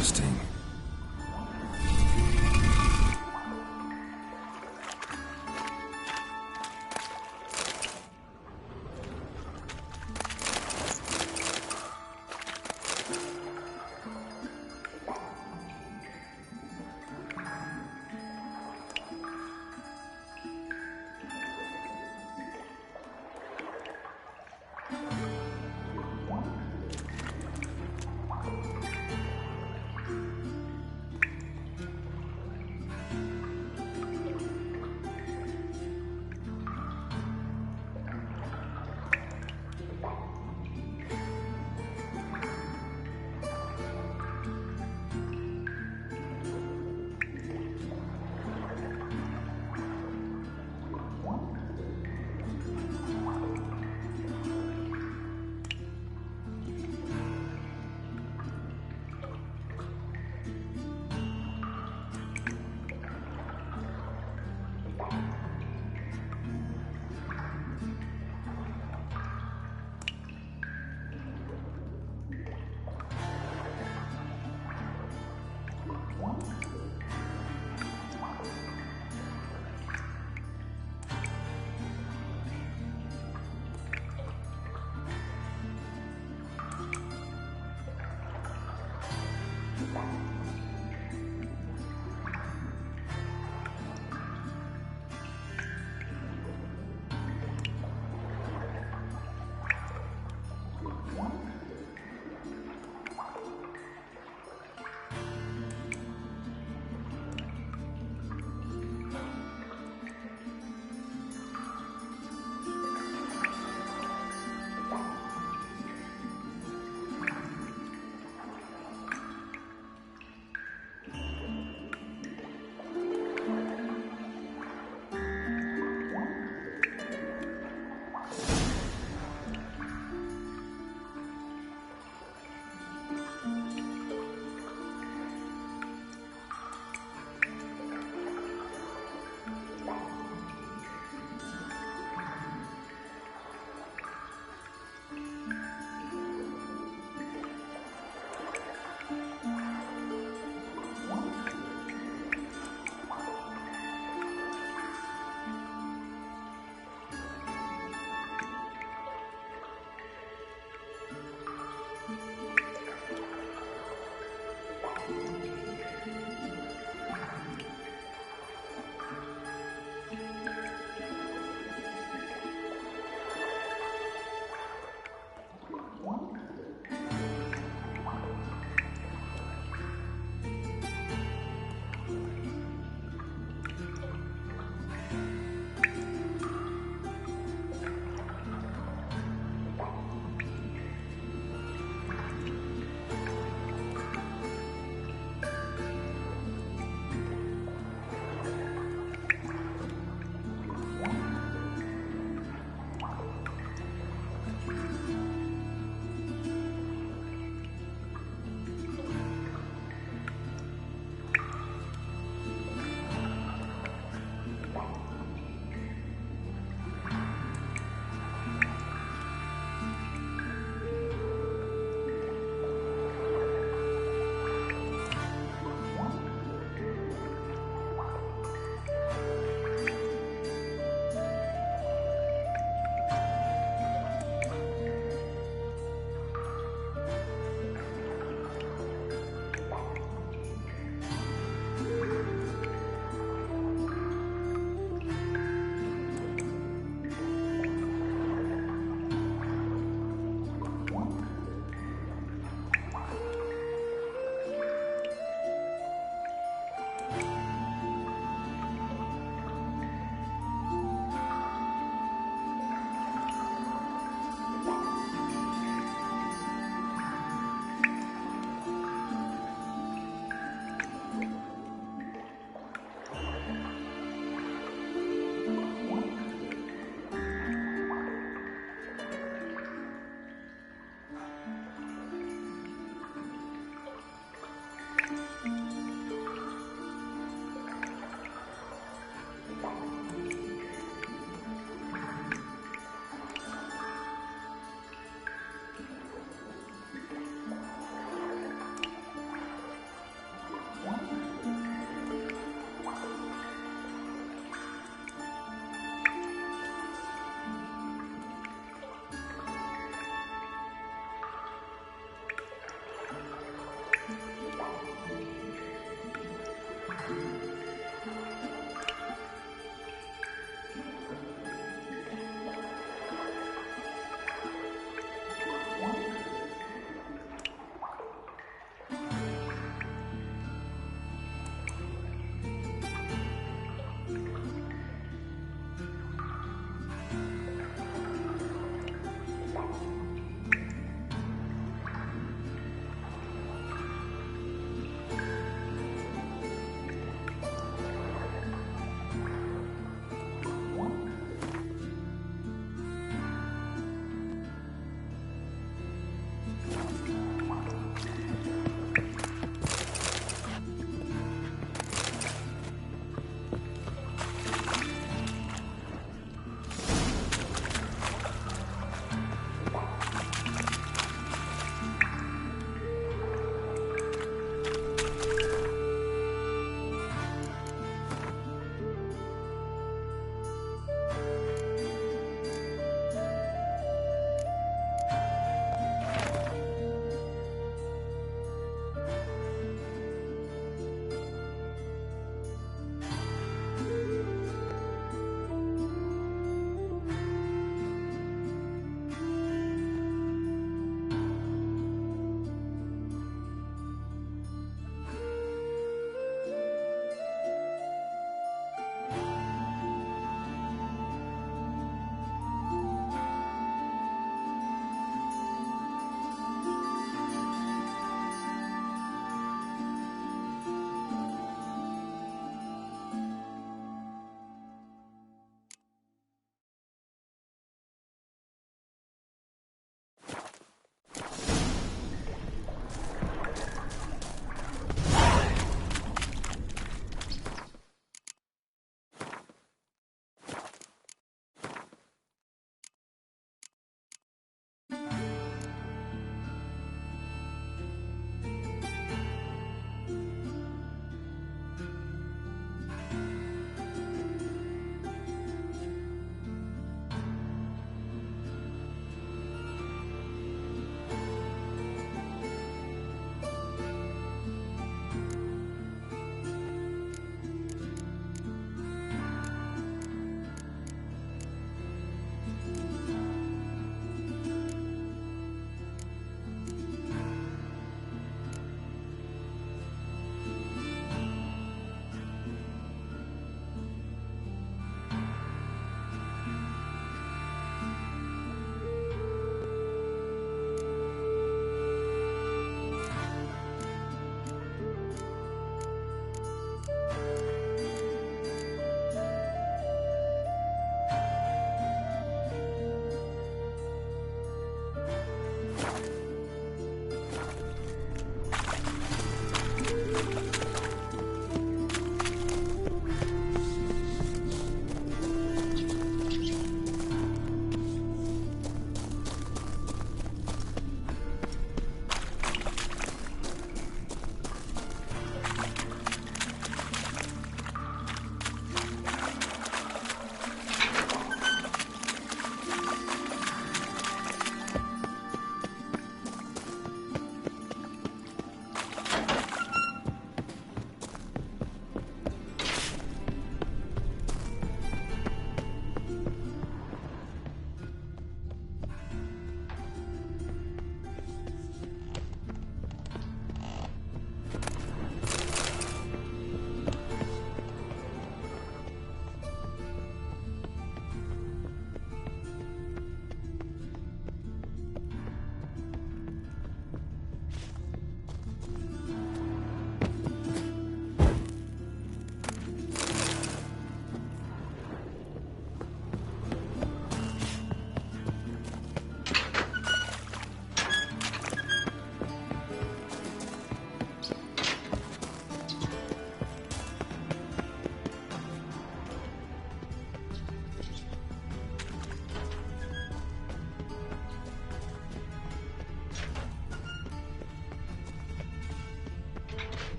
Interesting.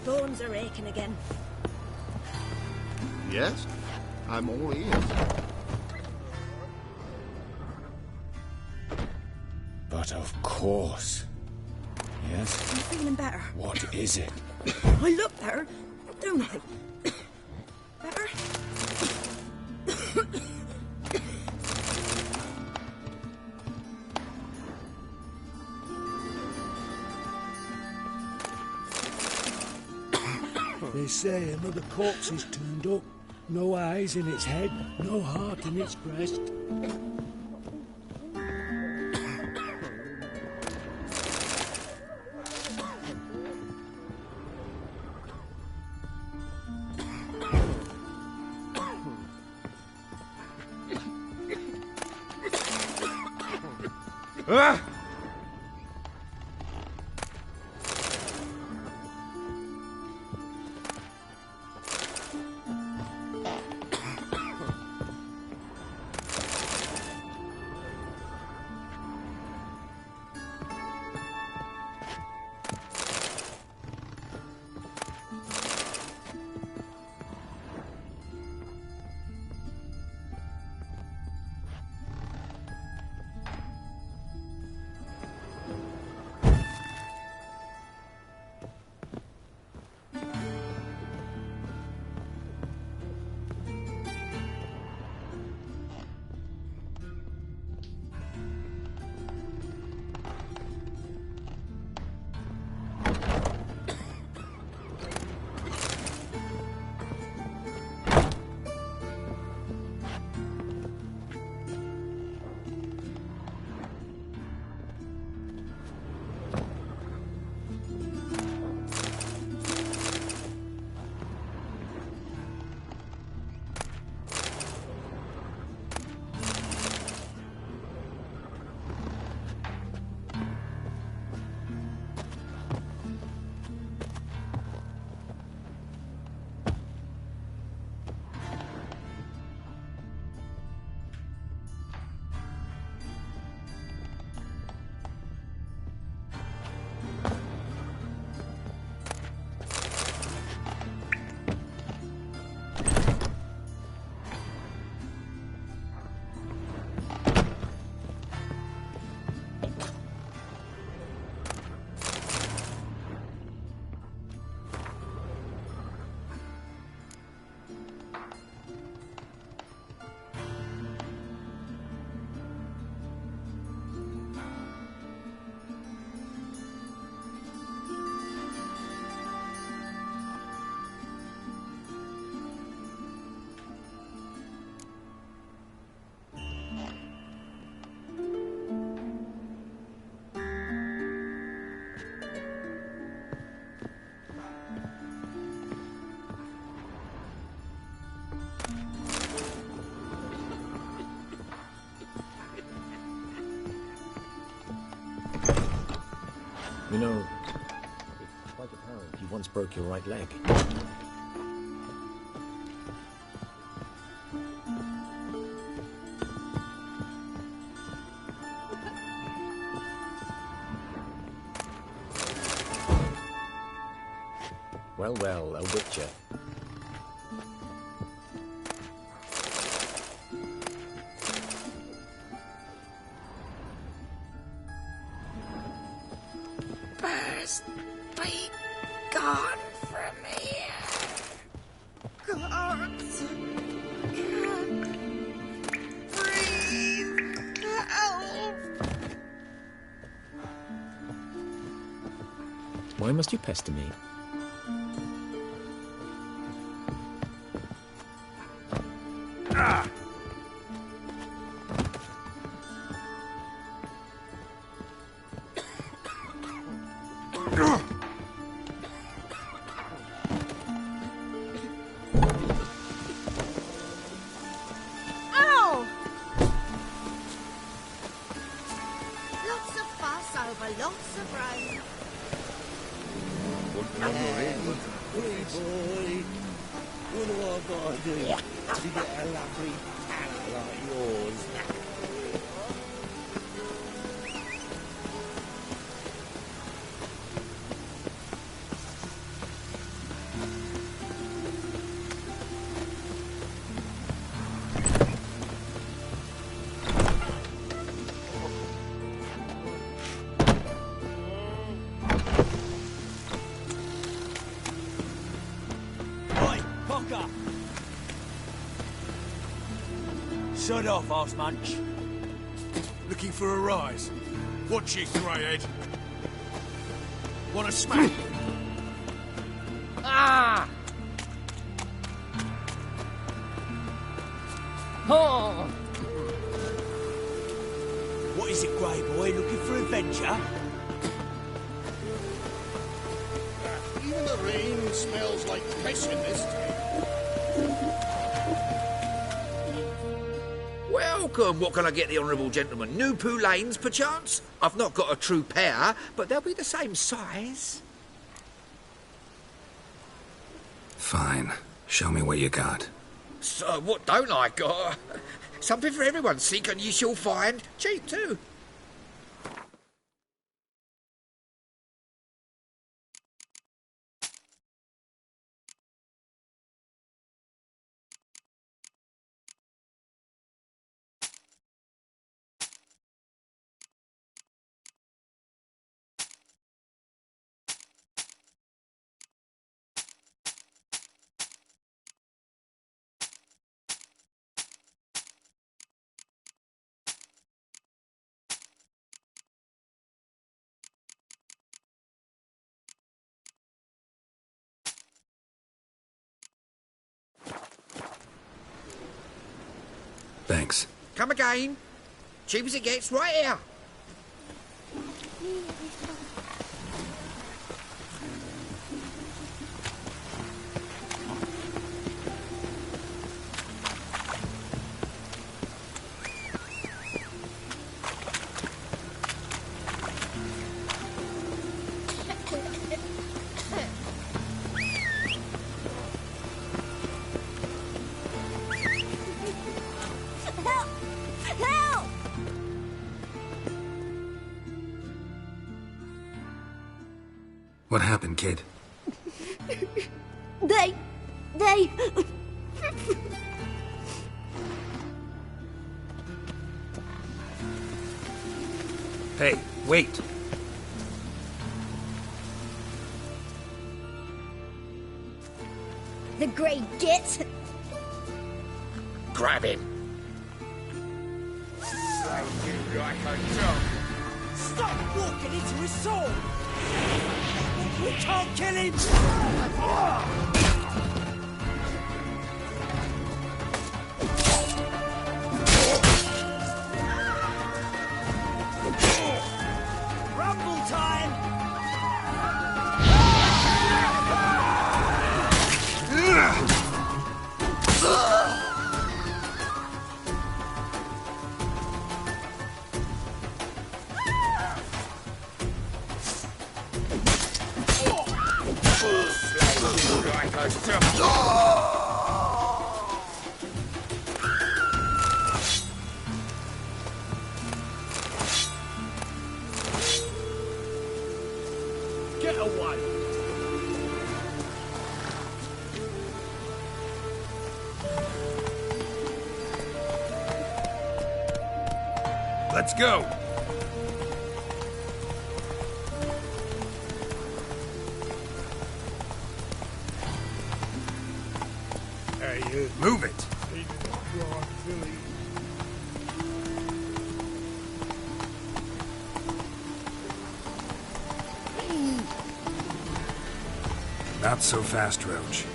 bones are aching again. Yes? I'm all ears. But of course. Yes? I'm feeling better. What is it? I look better, don't I? Better? They say another corpse is turned up. No eyes in its head, no heart in its breast. Ah! You know, it's quite apparent you once broke your right leg. Well, well, I'll whip you. First, be gone from here. Guards, can't breathe. Help! Why must you pester me? Ah! Ow! Lots of fuss over lots of rain. Hey boy, what do I gotta do to get a lovely talent like yours? Sod off, arse munch. Looking for a rise? Watch it, greyhead. Want a smack? Ah! Oh! What is it, Grey Boy? Looking for adventure? Even the rain smells like piss in this town. Welcome. What can I get the honourable gentleman? New poulaines, perchance? I've not got a true pair, but they'll be the same size. Fine. Show me what you got. So, what don't I got? Something for everyone. Seek and ye shall find. Cheap, too. Thanks. Come again. Cheap as it gets, right here. What happened, kid? They... Hey, wait. The grey git. Grab him. Slay you like a dog. Stop walking into his sword! We can't kill him! Rumble time! Get away! Let's go. Hey, Move it. Not so fast, Roach.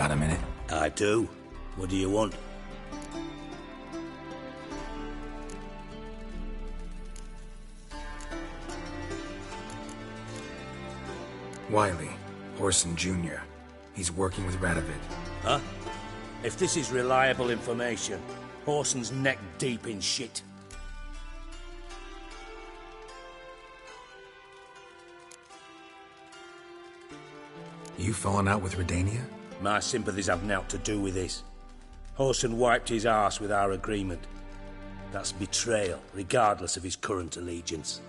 Got a minute? I do. What do you want? Wiley, Orson Jr. He's working with Radovid. Huh? If this is reliable information, Orson's neck deep in shit. You fallen out with Redania? My sympathies have naught to do with this. Orson wiped his arse with our agreement. That's betrayal, regardless of his current allegiance.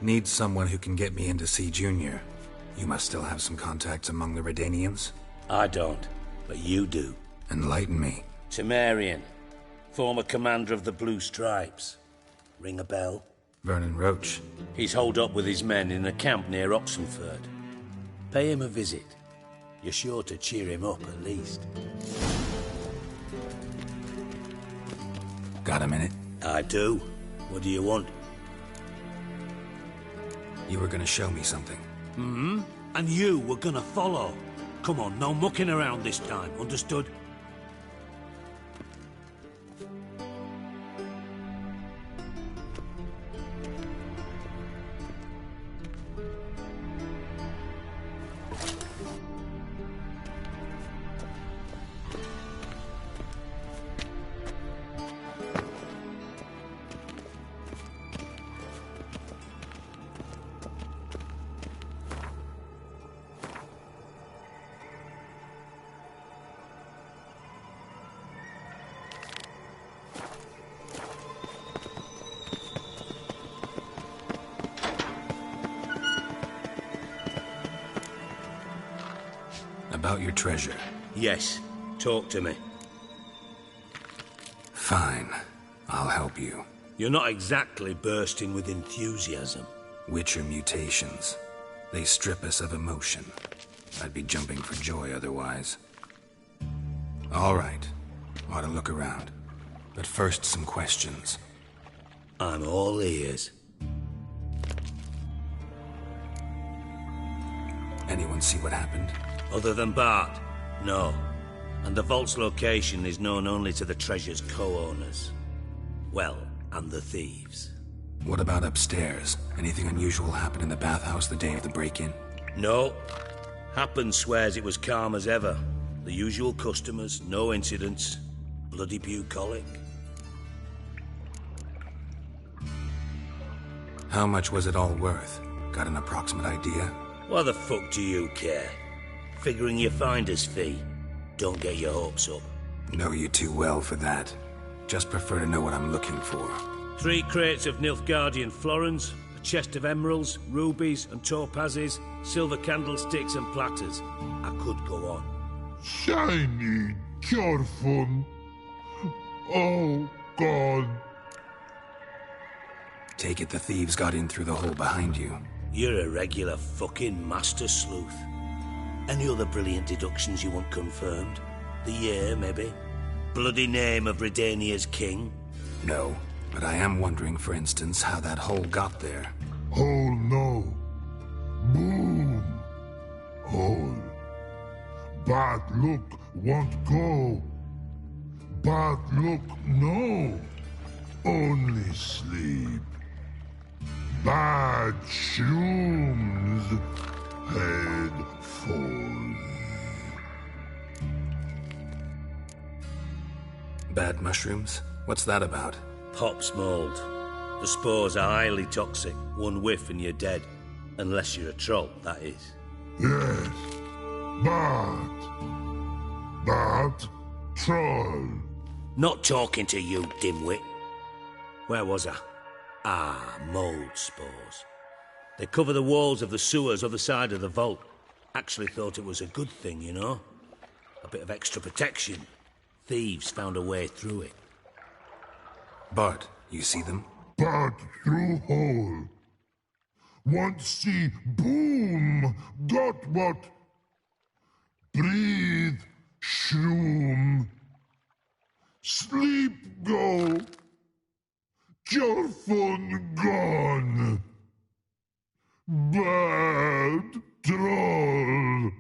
Need someone who can get me in to see Junior. You must still have some contacts among the Redanians? I don't, but you do. Enlighten me. Temerian, former commander of the Blue Stripes. Ring a bell? Vernon Roach. He's holed up with his men in a camp near Oxenford. Pay him a visit. You're sure to cheer him up, at least. Got a minute? I do. What do you want? You were gonna show me something. Mm-hmm. And you were gonna follow. Come on, no mucking around this time, understood? About your treasure. Yes. Talk to me. Fine. I'll help you. You're not exactly bursting with enthusiasm. Witcher mutations. They strip us of emotion. I'd be jumping for joy otherwise. All right. Ought to look around. But first, some questions. I'm all ears. Anyone see what happened? Other than Bart? No. And the vault's location is known only to the treasure's co-owners. Well, and the thieves. What about upstairs? Anything unusual happen in the bathhouse the day of the break-in? No. Happen swears it was calm as ever. The usual customers, no incidents. Bloody bucolic. How much was it all worth? Got an approximate idea? Why the fuck do you care? Figuring your finder's fee. Don't get your hopes up. Know you too well for that. Just prefer to know what I'm looking for. 3 crates of Nilfgaardian florins, a chest of emeralds, rubies and topazes, silver candlesticks and platters. I could go on. Shiny, careful. Oh, God. Take it the thieves got in through the hole behind you. You're a regular fucking master sleuth. Any other brilliant deductions you want confirmed? The year, maybe? Bloody name of Redania's king? No, but I am wondering, for instance, how that hole got there. Hole, no. Boom. Hole. Bad look, won't go. Bad look, no. Only sleep. Bad shrooms. Head falls. Bad mushrooms? What's that about? Pops mold. The spores are highly toxic. One whiff and you're dead. Unless you're a troll, that is. Yes. Bad troll. Not talking to you, dimwit. Where was I? Ah, mold spores. They cover the walls of the sewers other side of the vault. Actually thought it was a good thing, you know? A bit of extra protection. Thieves found a way through it. Bart, you see them? Bart through hole. Want see boom. Got what? Breathe. Shroom. Sleep go. Careful gone. Bad troll.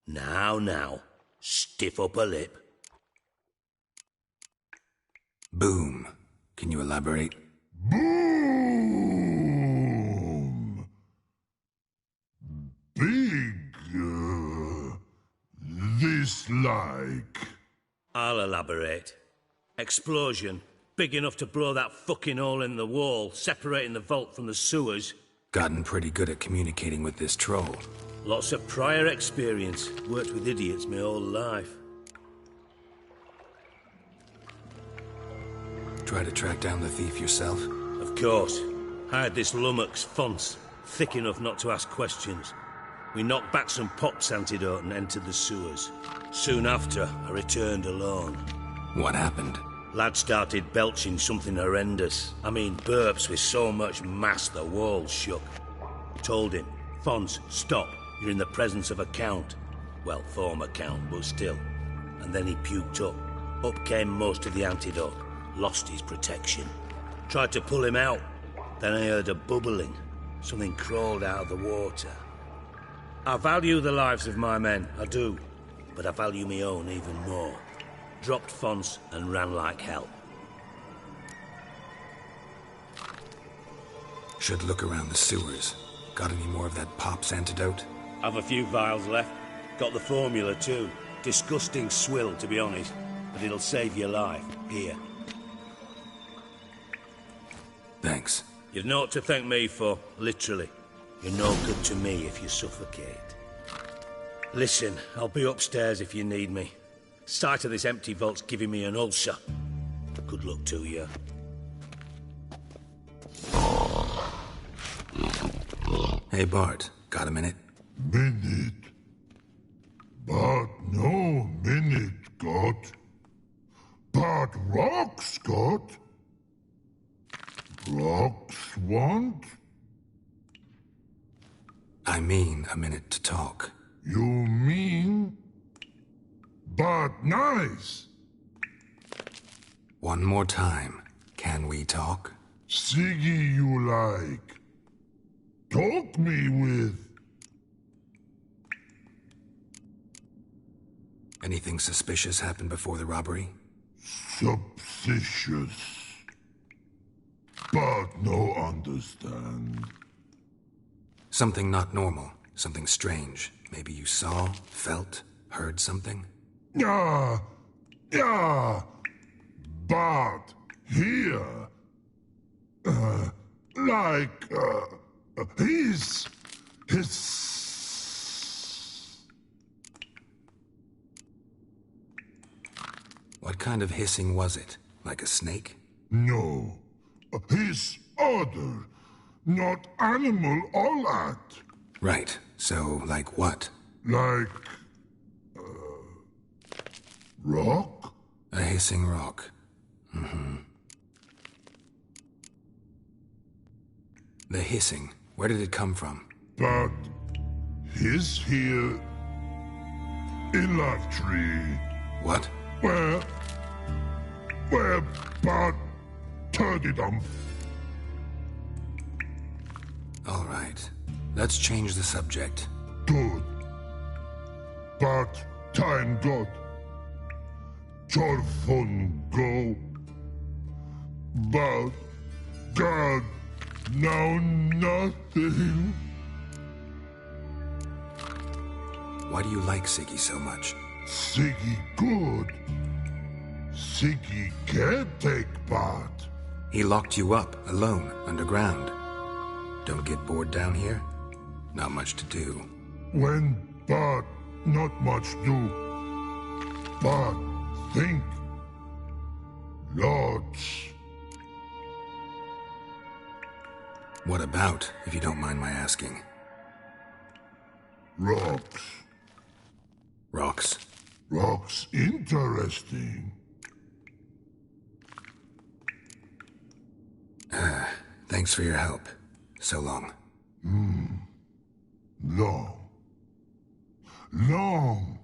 Now. Stiff upper lip. Boom. Can you elaborate? Boom! Big, this like. I'll elaborate. Explosion. Big enough to blow that fucking hole in the wall, separating the vault from the sewers. Gotten pretty good at communicating with this troll. Lots of prior experience. Worked with idiots my whole life. Try to track down the thief yourself? Of course. Hired this lummox, Fonce. Thick enough not to ask questions. We knocked back some Pop's antidote and entered the sewers. Soon after, I returned alone. What happened? Lad started belching something horrendous. I mean, burps with so much mass the walls shook. Told him, Fonce, stop. You're in the presence of a count. Well, former count, but still. And then he puked up. Up came most of the antidote. Lost his protection. Tried to pull him out. Then I heard a bubbling. Something crawled out of the water. I value the lives of my men, I do. But I value my own even more. Dropped Fonce and ran like hell. Should look around the sewers. Got any more of that Pop's antidote? Have a few vials left. Got the formula too. Disgusting swill, to be honest. But it'll save your life. Here. Thanks. You've naught to thank me for, literally. You're no good to me if you suffocate. Listen, I'll be upstairs if you need me. Sight of this empty vault's giving me an ulcer. Good luck to you. Hey, Bart. Got a minute? Minute? But no minute got. But rocks got. Rocks want? I mean a minute to talk. You mean? But nice. One more time. Can we talk? Siggy you like. Talk me with. Anything suspicious happened before the robbery? Suspicious. But no understand. Something not normal. Something strange. Maybe you saw, felt, heard something? Yeah. But here. His. What kind of hissing was it? Like a snake? No. His other. Not animal all that. Right. So, like what? Like. Rock? A hissing rock. Mm-hmm. The hissing. Where did it come from? But. His here. In that tree. What? Where Bart turned them. All right. Let's change the subject. Good. But time got. Jorfun go. But God, now nothing. Why do you like Siggy so much? Siggy good. Siggy can't take Bart. He locked you up, alone, underground. Don't get bored down here? Not much to do. When Bart not much do. Bart think. Lots. What about, if you don't mind my asking? Rocks. Rocks? Rocks interesting. Thanks for your help. So long. Long. Long.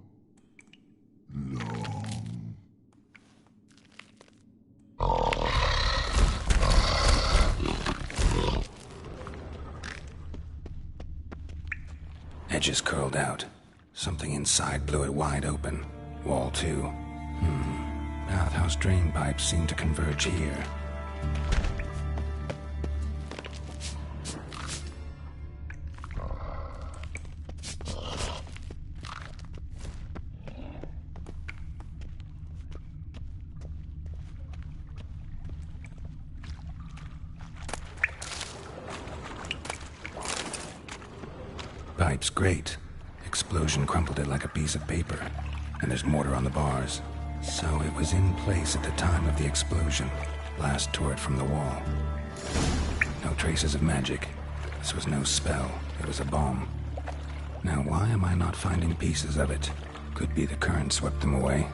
Edges curled out. Something inside blew it wide open. Wall 2. Bathhouse drain pipes seem to converge here. Pipe's great. Explosion crumpled it like a piece of paper. And there's mortar on the bars. So it was in place at the time of the explosion. Blast tore it from the wall. No traces of magic. This was no spell. It was a bomb. Now why am I not finding pieces of it? Could be the current swept them away.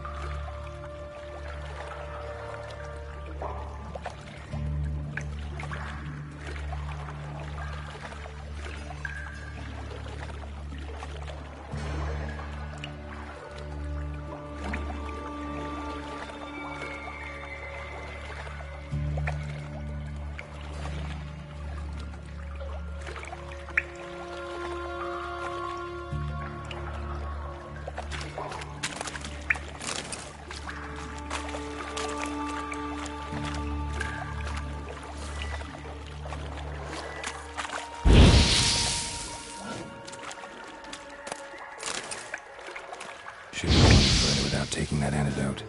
Shouldn't go any further without taking that antidote.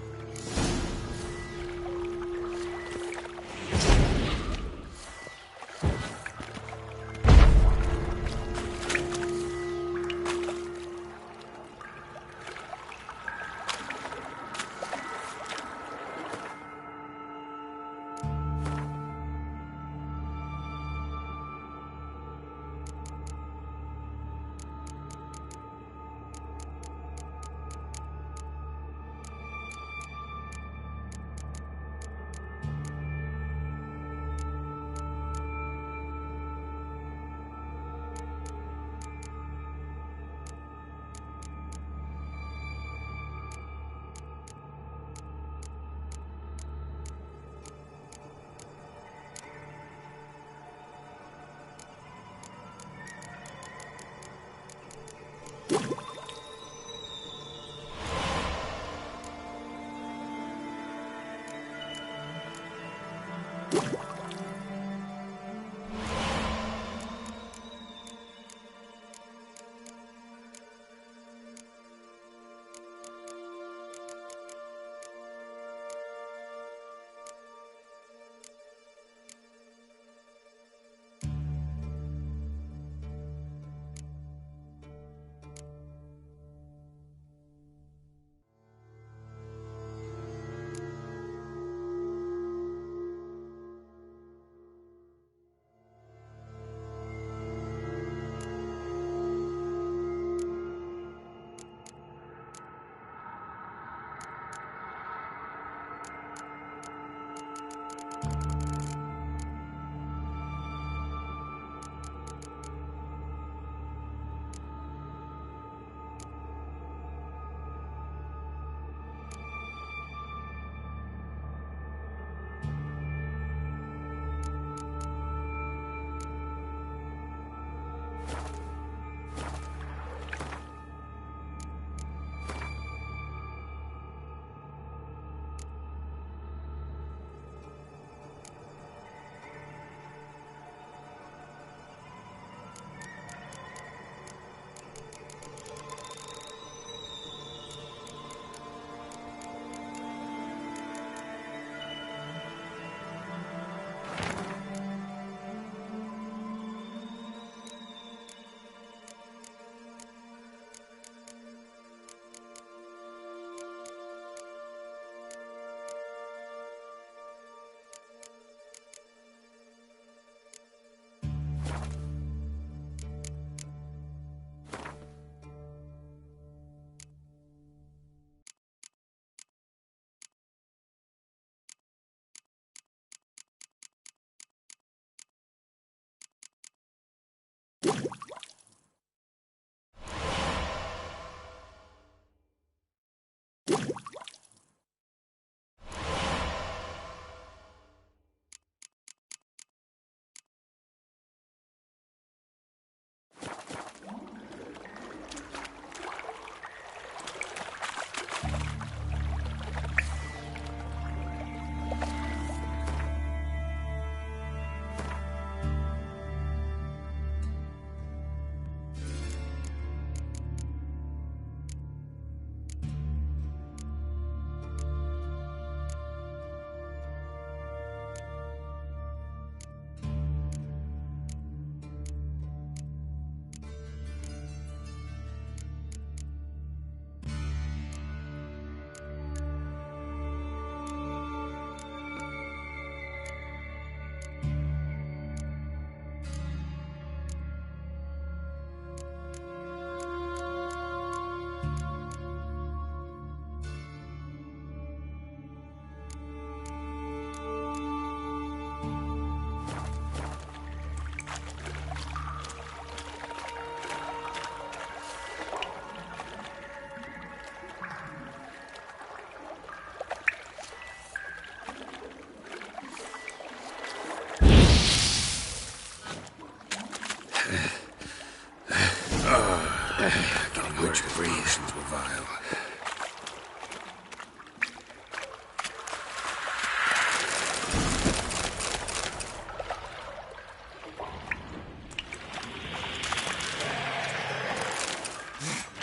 Getting worse conditions were vile.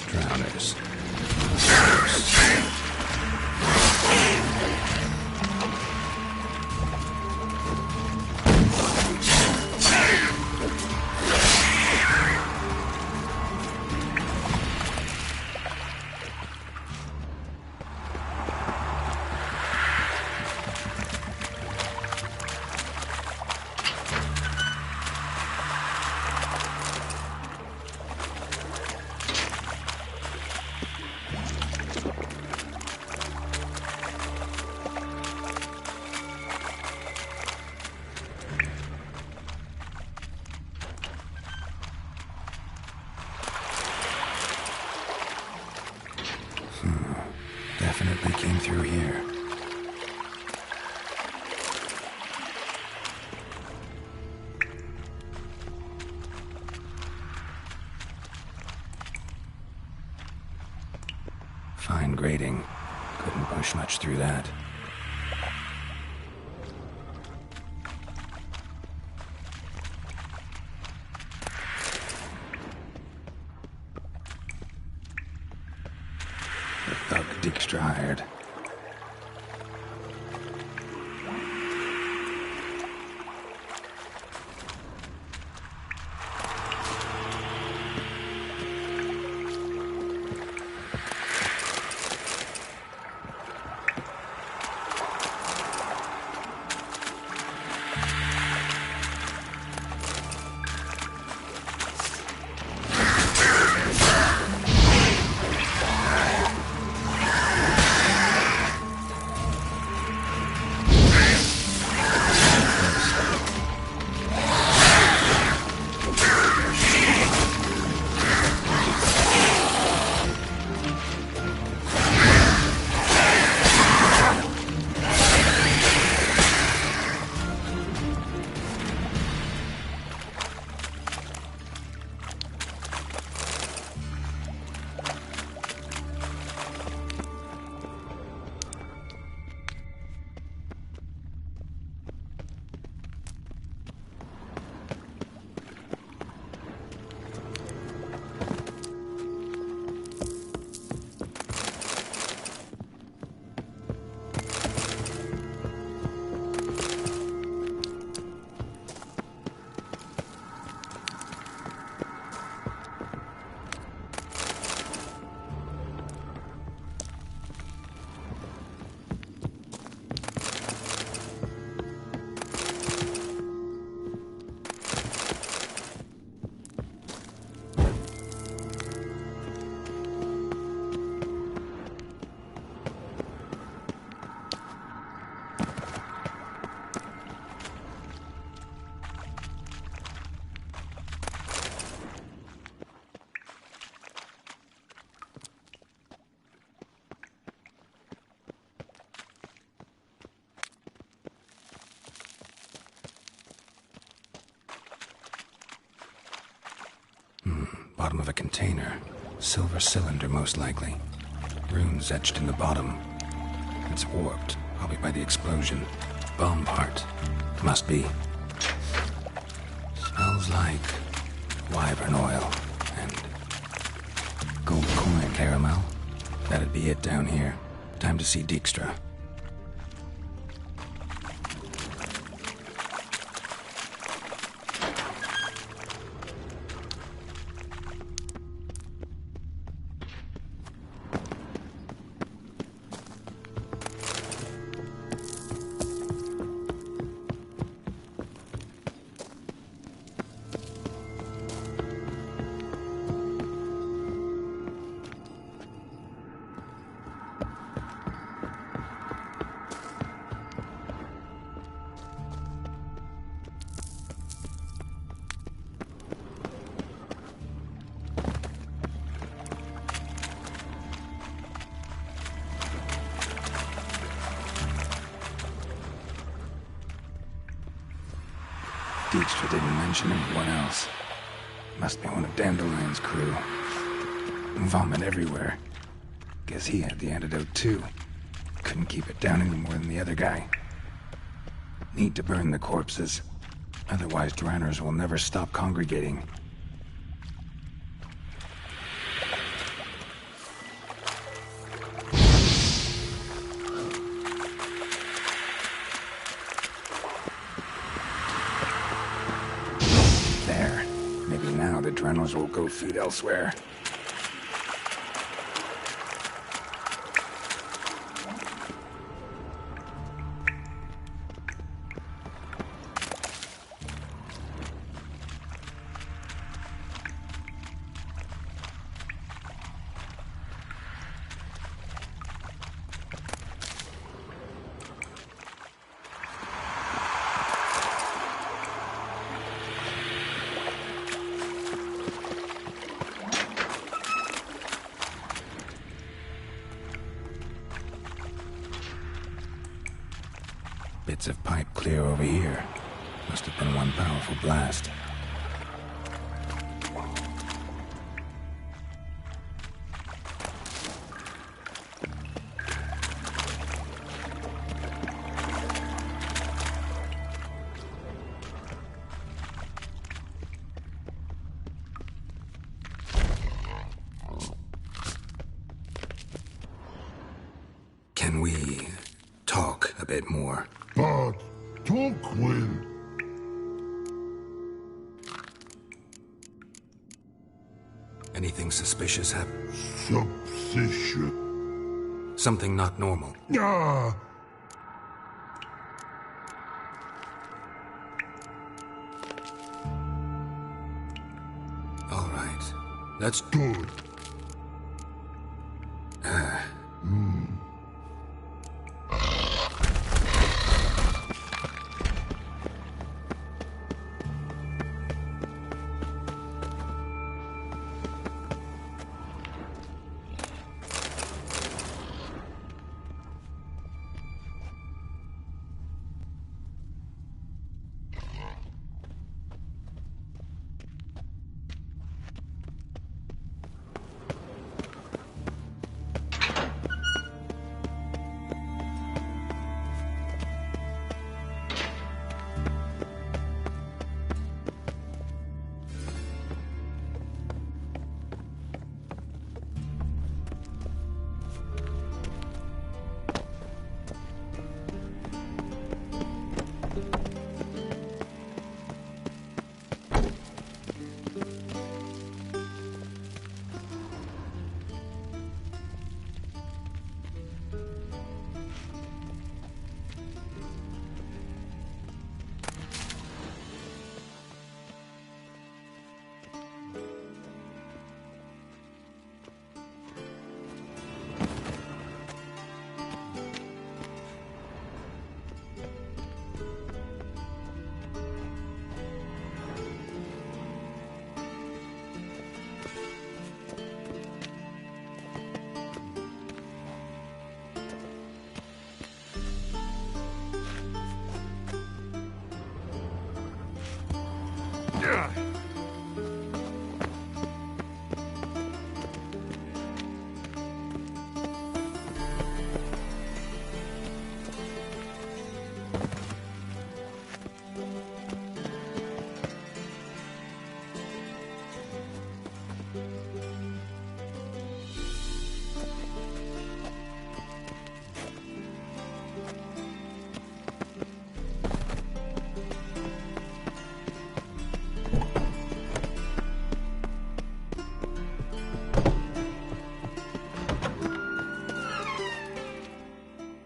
Drowners. Definitely came through here. Fine grading. Couldn't push much through that. The thug Dijkstra hired. Bottom of a container. Silver cylinder, most likely. Runes etched in the bottom. It's warped, probably by the explosion. Bomb part. Must be. Smells like wyvern oil and gold coin caramel. That'd be it down here. Time to see Dijkstra. Dijkstra didn't mention anyone else. Must be one of Dandelion's crew. Vomit everywhere. Guess he had the antidote too. Couldn't keep it down any more than the other guy. Need to burn the corpses. Otherwise, drowners will never stop congregating. There. Maybe now the drowners will go feed elsewhere. Bits of pipe clear over here. Must have been one powerful blast. Can we talk a bit more? But talk will. Anything suspicious happen? Suspicious. Something not normal. Ah! All right. That's good.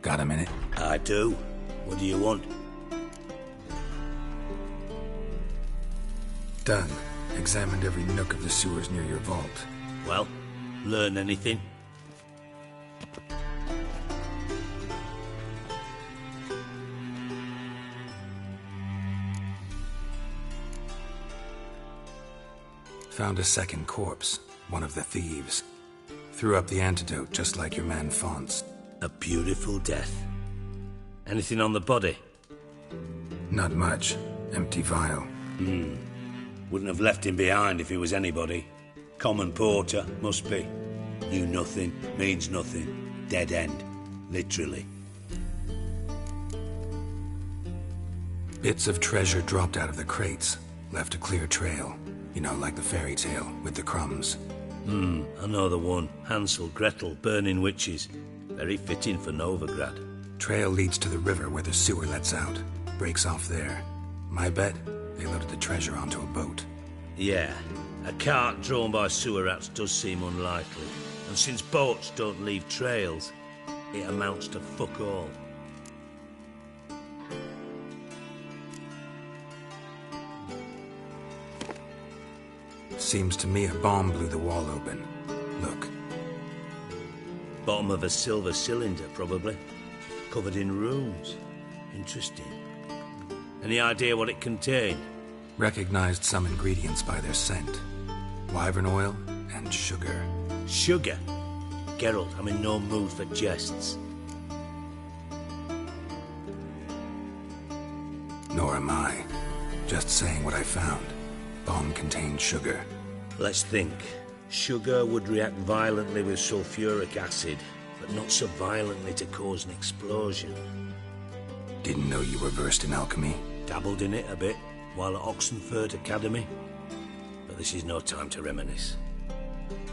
Got a minute? I do. What do you want? Done. Examined every nook of the sewers near your vault. Well, learn anything? Found a second corpse. One of the thieves. Threw up the antidote just like your man Fonz. A beautiful death. Anything on the body? Not much. Empty vial. Wouldn't have left him behind if he was anybody. Common porter, must be. Knew nothing, means nothing. Dead end. Literally. Bits of treasure dropped out of the crates, left a clear trail. You know, like the fairy tale, with the crumbs. I know the one. Hansel, Gretel, burning witches. Very fitting for Novigrad. Trail leads to the river where the sewer lets out. Breaks off there. My bet, they loaded the treasure onto a boat. Yeah. A cart drawn by sewer rats does seem unlikely. And since boats don't leave trails, it amounts to fuck all. Seems to me a bomb blew the wall open. Look. Bottom of a silver cylinder, probably. Covered in runes. Interesting. Any idea what it contained? Recognized some ingredients by their scent. Wyvern oil and sugar. Sugar? Geralt, I'm in no mood for jests. Nor am I. Just saying what I found. Bomb contained sugar. Let's think. Sugar would react violently with sulfuric acid, but not so violently to cause an explosion. Didn't know you were versed in alchemy. Dabbled in it a bit while at Oxenford Academy. But this is no time to reminisce.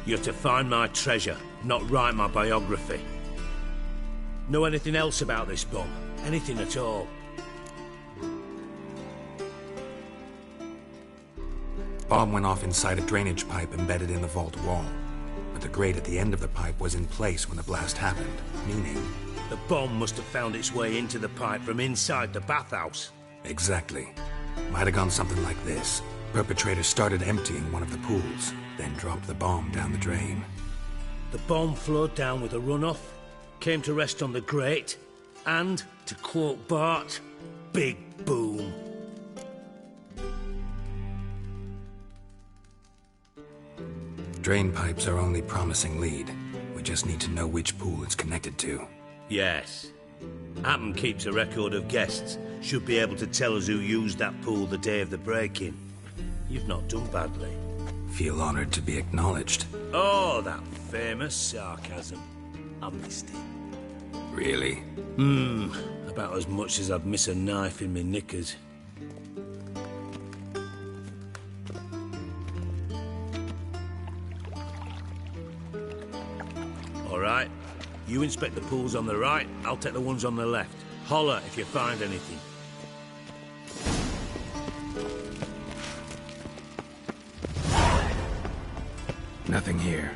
You're to find my treasure, not write my biography. Know anything else about this bomb? Anything at all? Bomb went off inside a drainage pipe embedded in the vault wall. But the grate at the end of the pipe was in place when the blast happened, meaning... The bomb must have found its way into the pipe from inside the bathhouse. Exactly. Might have gone something like this. Perpetrator started emptying one of the pools, then dropped the bomb down the drain. The bomb flowed down with a runoff, came to rest on the grate, and, to quote Bart, big boom. Drain pipes are only promising lead. We just need to know which pool it's connected to. Yes. Appen keeps a record of guests. Should be able to tell us who used that pool the day of the break-in. You've not done badly. Feel honored to be acknowledged. Oh, that famous sarcasm. I missed it. Really? About as much as I'd miss a knife in my knickers. All right. You inspect the pools on the right, I'll take the ones on the left. Holler if you find anything. Nothing here.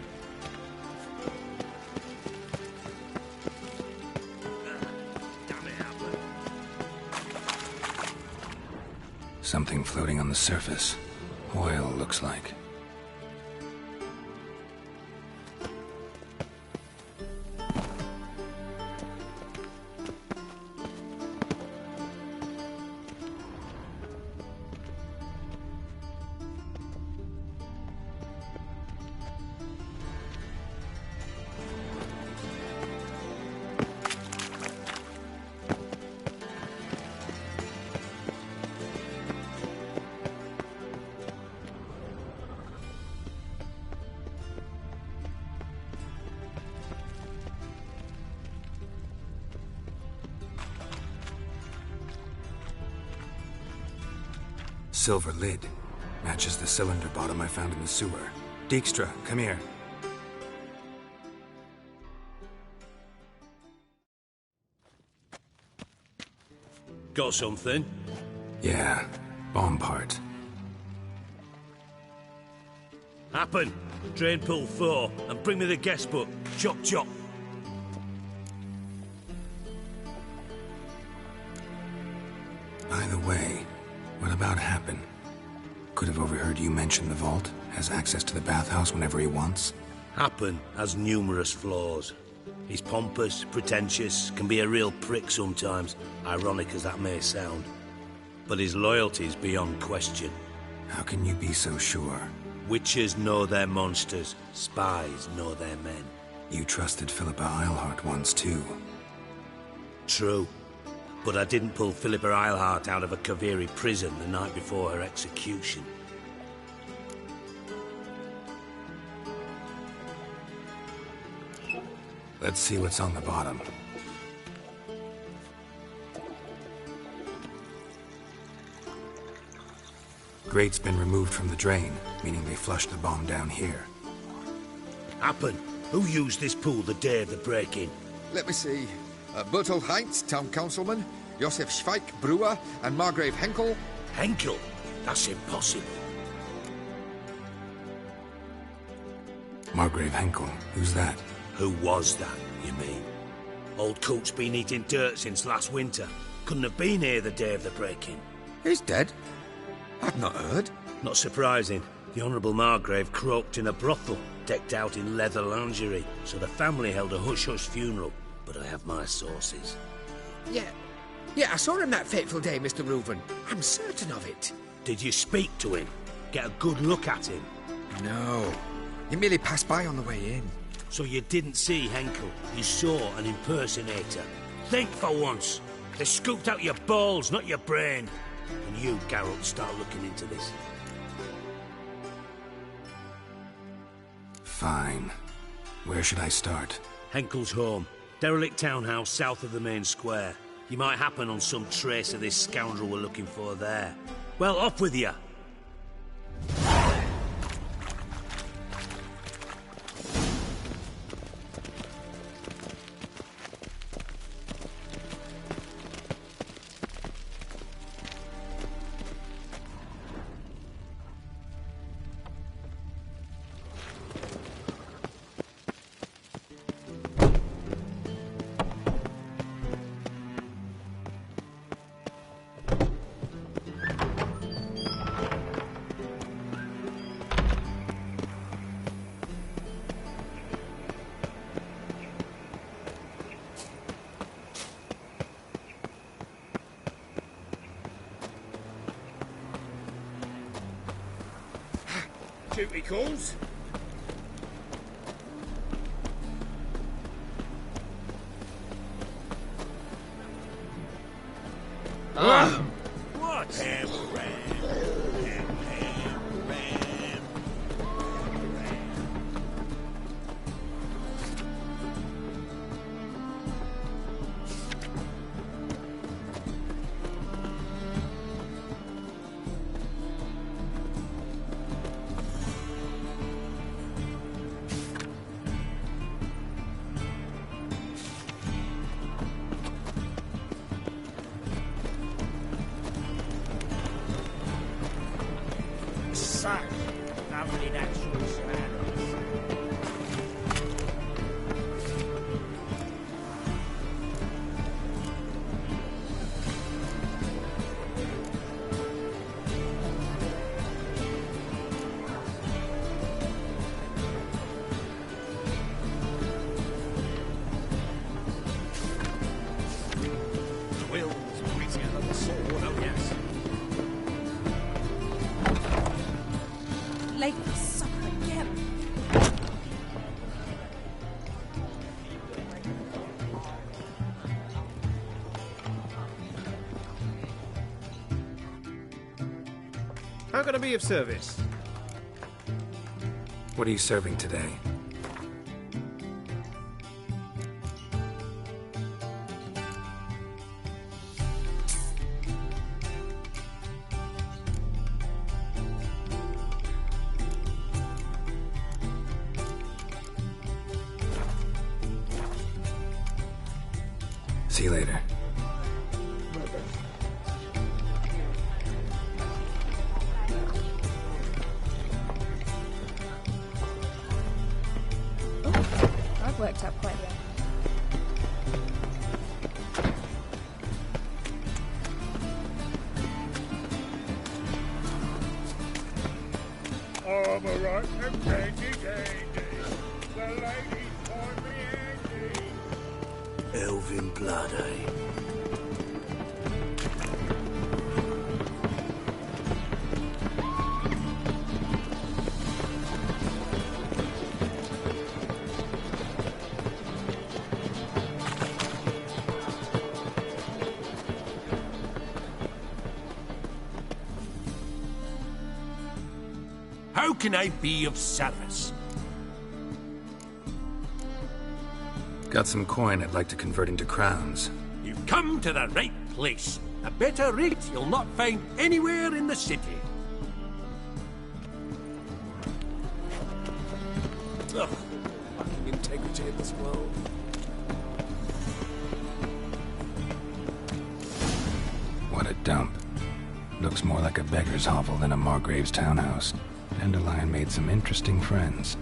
Something floating on the surface. Oil, looks like. Silver lid. Matches the cylinder bottom I found in the sewer. Dijkstra, come here. Got something? Yeah, bomb part. Happen. Drain pool 4, and bring me the guest book. Chop chop. By the way, what about Happen? Could have overheard you mention the vault. Has access to the bathhouse whenever he wants. Happen has numerous flaws. He's pompous, pretentious, can be a real prick sometimes, ironic as that may sound. But his loyalty's beyond question. How can you be so sure? Witches know their monsters, spies know their men. You trusted Philippa Eilhart once too. True. But I didn't pull Philippa Eilhart out of a Kaviri prison the night before her execution. Let's see what's on the bottom. Grate's been removed from the drain, meaning they flushed the bomb down here. Happen. Who used this pool the day of the break-in? Let me see. Bertold Heinz, town councilman, Josef Schweik, brewer, and Margrave Henkel. Henkel? That's impossible. Margrave Henkel? Who's that? Who was that, you mean? Old Coot's been eating dirt since last winter. Couldn't have been here the day of the break-in. He's dead? I've not heard. Not surprising. The Honourable Margrave croaked in a brothel, decked out in leather lingerie, so the family held a hush-hush funeral. But I have my sources. Yeah, I saw him that fateful day, Mr. Reuven. I'm certain of it. Did you speak to him? Get a good look at him? No. He merely passed by on the way in. So you didn't see Henkel? You saw an impersonator? Think for once. They scooped out your balls, not your brain. And you, Geralt, start looking into this. Fine. Where should I start? Henkel's home. Derelict townhouse south of the main square. You might happen on some trace of this scoundrel we're looking for there. Well, off with you! Duty calls. What? Suck. Lovely natural surroundings. Will's prettier than the sword, oh yes. Lady sucker again. How can I be of service? What are you serving today? See you later. I've worked out quite well. I'm a right and dandy dandy. The ladies find me handy. Elven blood, eh? How can I be of service? Got some coin I'd like to convert into crowns. You've come to the right place. A better rate you'll not find anywhere in the city. Ugh, fucking integrity in this world. What a dump. Looks more like a beggar's hovel than a Margrave's townhouse. Dandelion made some interesting friends.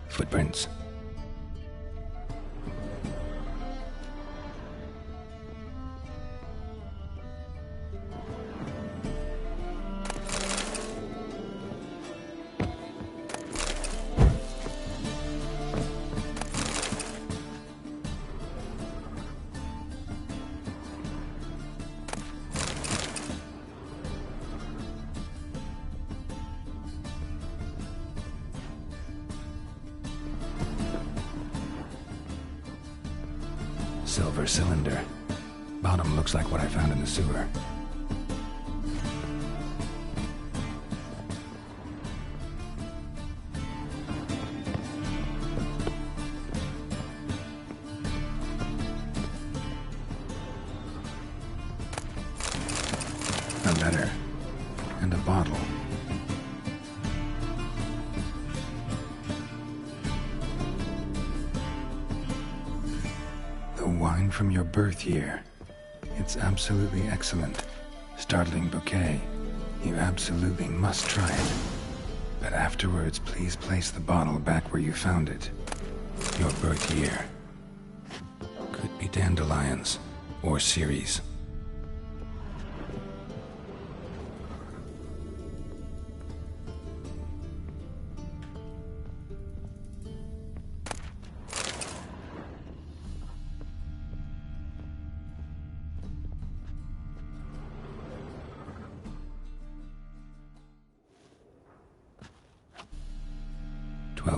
Footprints. Silver cylinder. Bottom looks like what I found in the sewer. A letter. And a bottle. Wine from your birth year. It's absolutely excellent. Startling bouquet. You absolutely must try it. But afterwards, please place the bottle back where you found it. Your birth year. Could be dandelions. Or Ceres.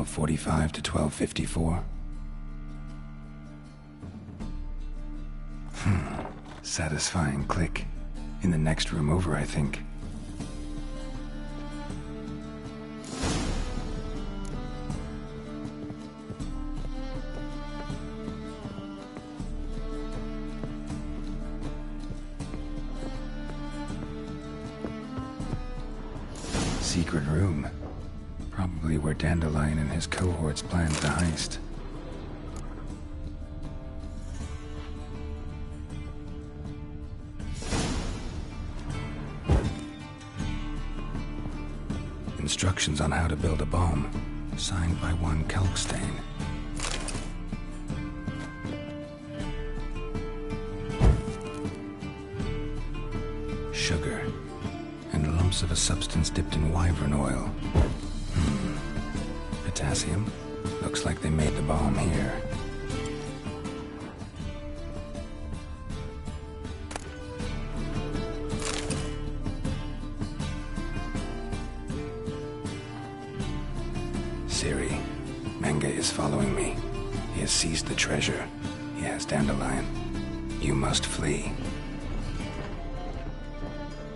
.45 to 12:54. Satisfying click. In the next room over, I think. Secret room. Probably where Dandelion and his cohorts planned the heist. Instructions on how to build a bomb, signed by one Kelkstain. Sugar, and lumps of a substance dipped in wyvern oil. Potassium. Looks like they made the bomb here. Siri, Menge is following me. He has seized the treasure. He has Dandelion. You must flee.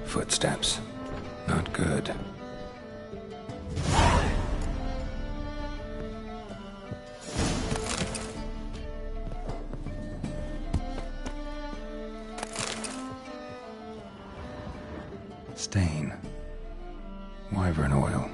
Footsteps. Not good. Stain. Wyvern oil.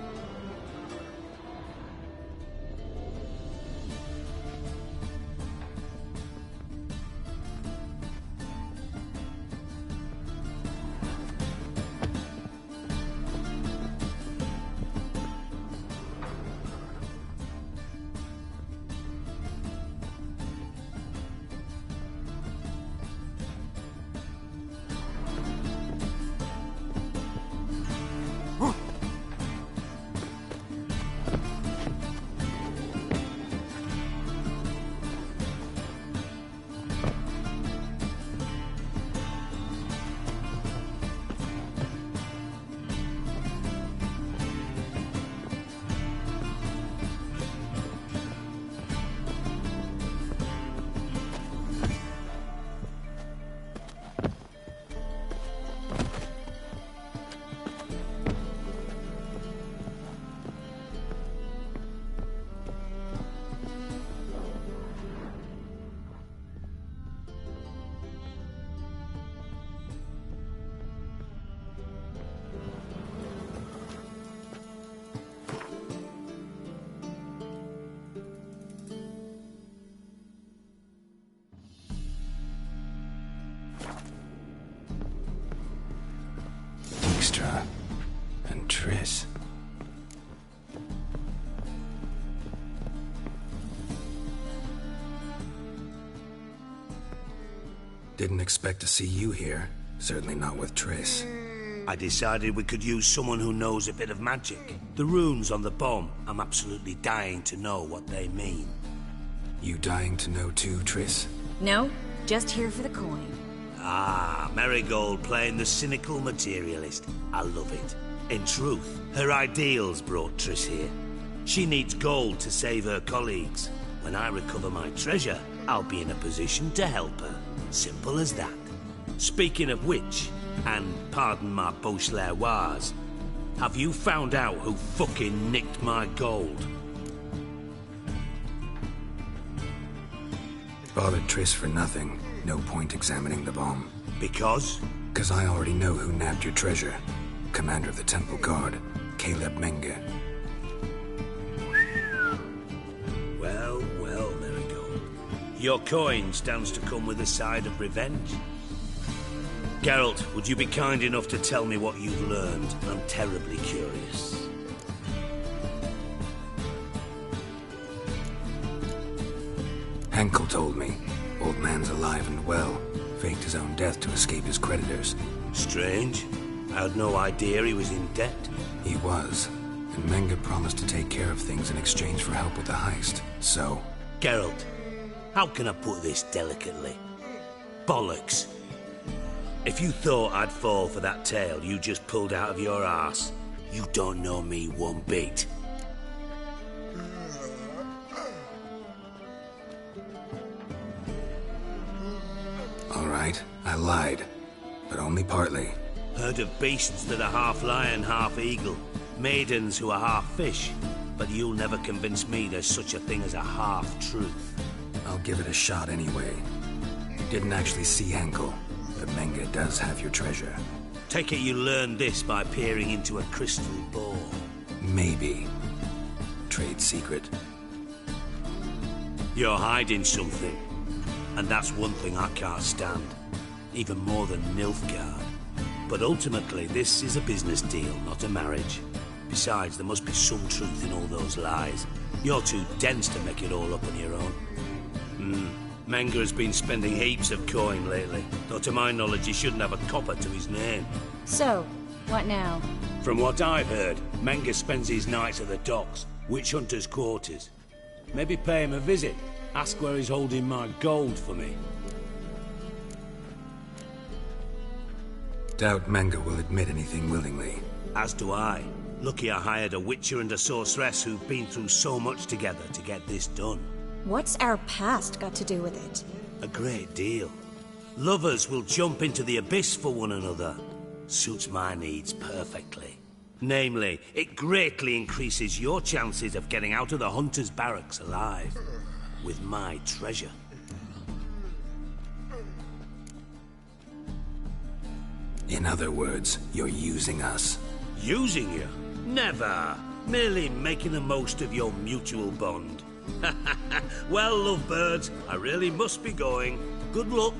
Didn't expect to see you here. Certainly not with Triss. I decided we could use someone who knows a bit of magic. The runes on the bomb, I'm absolutely dying to know what they mean. You dying to know too, Triss? No, just here for the coin. Ah, Marigold playing the cynical materialist. I love it. In truth, her ideals brought Triss here. She needs gold to save her colleagues. When I recover my treasure, I'll be in a position to help her. Simple as that. Speaking of which, and pardon my Beauclervoise, have you found out who fucking nicked my gold? Bothered Triss for nothing. No point examining the bomb. Because? Because I already know who nabbed your treasure. Commander of the Temple Guard, Caleb Menge. Well, well, Marigold. Your coin stands to come with a side of revenge. Geralt, would you be kind enough to tell me what you've learned? I'm terribly curious. Henkel told me. Old man's alive and well. Faked his own death to escape his creditors. Strange. I had no idea he was in debt. He was. And Menge promised to take care of things in exchange for help with the heist. So... Geralt, how can I put this delicately? Bollocks. If you thought I'd fall for that tale you just pulled out of your arse, you don't know me one bit. All right, I lied. But only partly. Heard of beasts that are half lion, half eagle. Maidens who are half fish. But you'll never convince me there's such a thing as a half-truth. I'll give it a shot anyway. Didn't actually see Henkel, but Menge does have your treasure. Take it you learned this by peering into a crystal ball. Maybe. Trade secret. You're hiding something. And that's one thing I can't stand. Even more than Nilfgaard. But ultimately, this is a business deal, not a marriage. Besides, there must be some truth in all those lies. You're too dense to make it all up on your own. Menge has been spending heaps of coin lately. Though to my knowledge, he shouldn't have a copper to his name. So, what now? From what I've heard, Menge spends his nights at the docks, witch hunters' quarters. Maybe pay him a visit. Ask where he's holding my gold for me. Doubt Menge will admit anything willingly. As do I. Lucky I hired a witcher and a sorceress who've been through so much together to get this done. What's our past got to do with it? A great deal. Lovers will jump into the abyss for one another. Suits my needs perfectly. Namely, it greatly increases your chances of getting out of the hunter's barracks alive. With my treasure. In other words, you're using us. Using you? Never. Merely making the most of your mutual bond. Well, lovebirds, I really must be going. Good luck.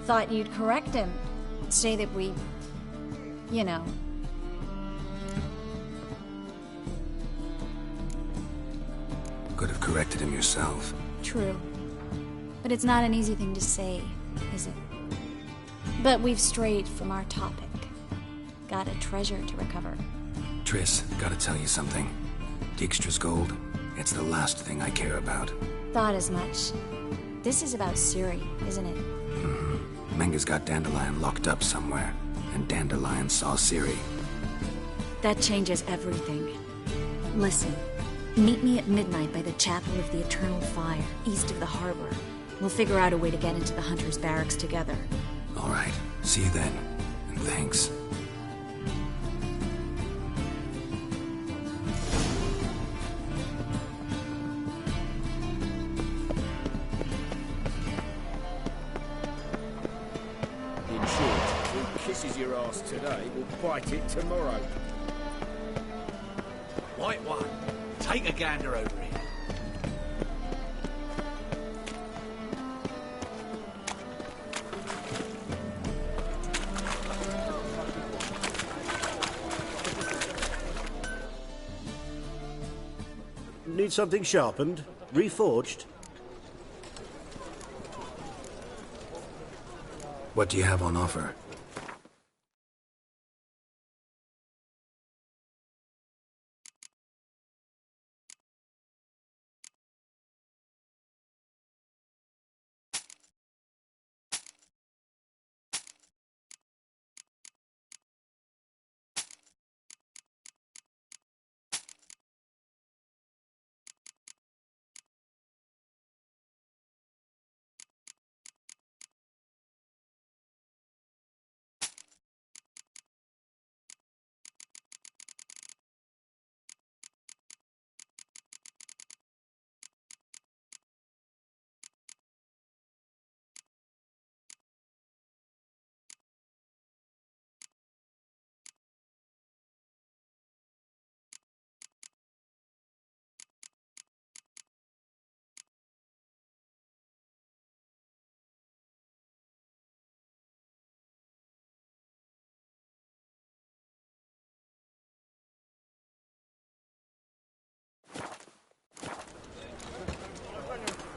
Thought you'd correct him. Say that we... you know... Could have corrected him yourself. True. But it's not an easy thing to say, is it? But we've strayed from our topic. Got a treasure to recover. Triss, gotta tell you something. Dijkstra's gold, it's the last thing I care about. Thought as much. This is about Ciri, isn't it? Mm-hmm. Menge's got Dandelion locked up somewhere, and Dandelion saw Ciri. That changes everything. Listen, meet me at midnight by the Chapel of the Eternal Fire, east of the harbor. We'll figure out a way to get into the Hunter's barracks together. All right, see you then, and thanks. In short, who kisses your ass today will bite it tomorrow. White one, take a gander over here. Need something sharpened? Reforged? What do you have on offer?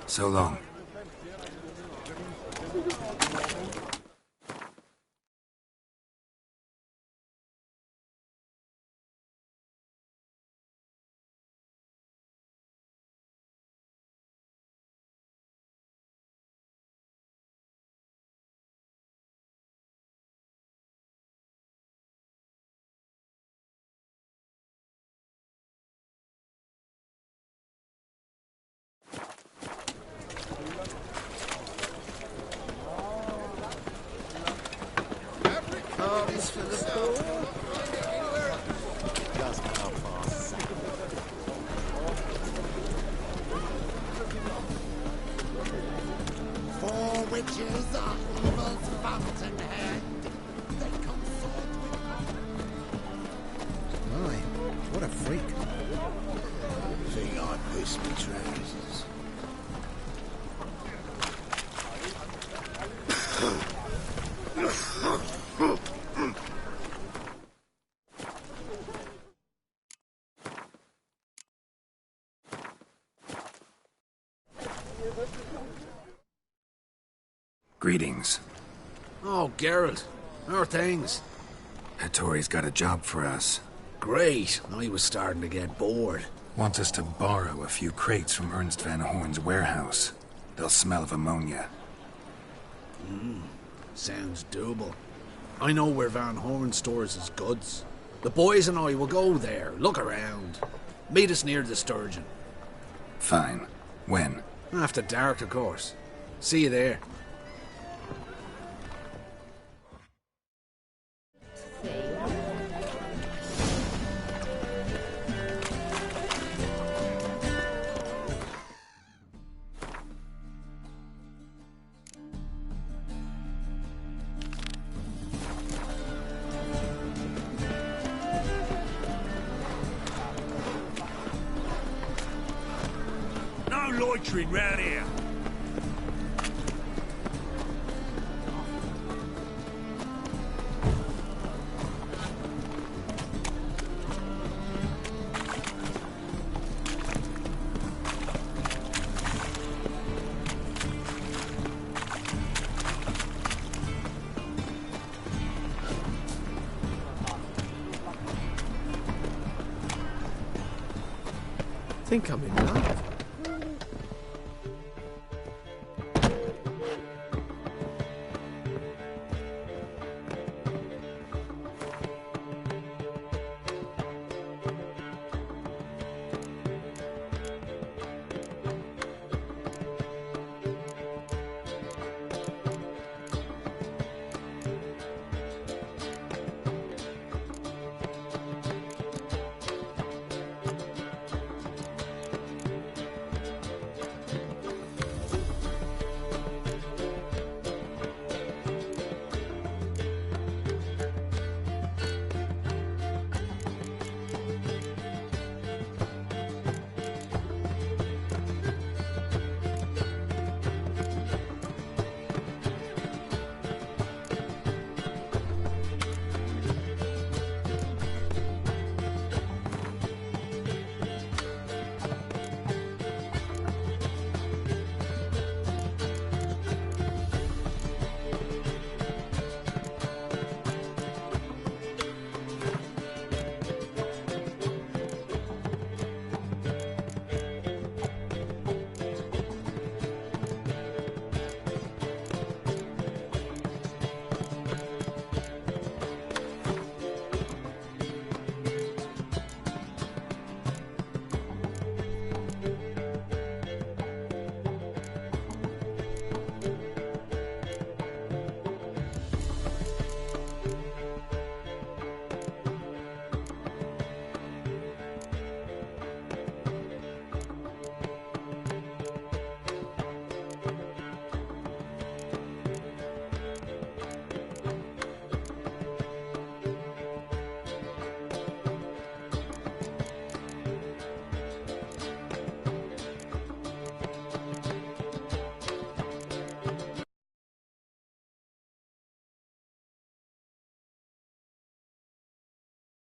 So long. Four witches are evil's fountainhead. They come forth with My, what a freak. Think I piss me trousers. Greetings. Oh, Geralt. How are things? Hattori's got a job for us. Great. I was starting to get bored. Wants us to borrow a few crates from Ernst Van Horn's warehouse. They'll smell of ammonia. Sounds doable. I know where Van Horn stores his goods. The boys and I will go there, look around. Meet us near the Sturgeon. Fine. When? After dark, of course. See you there. No loitering round here. Think I'm in love.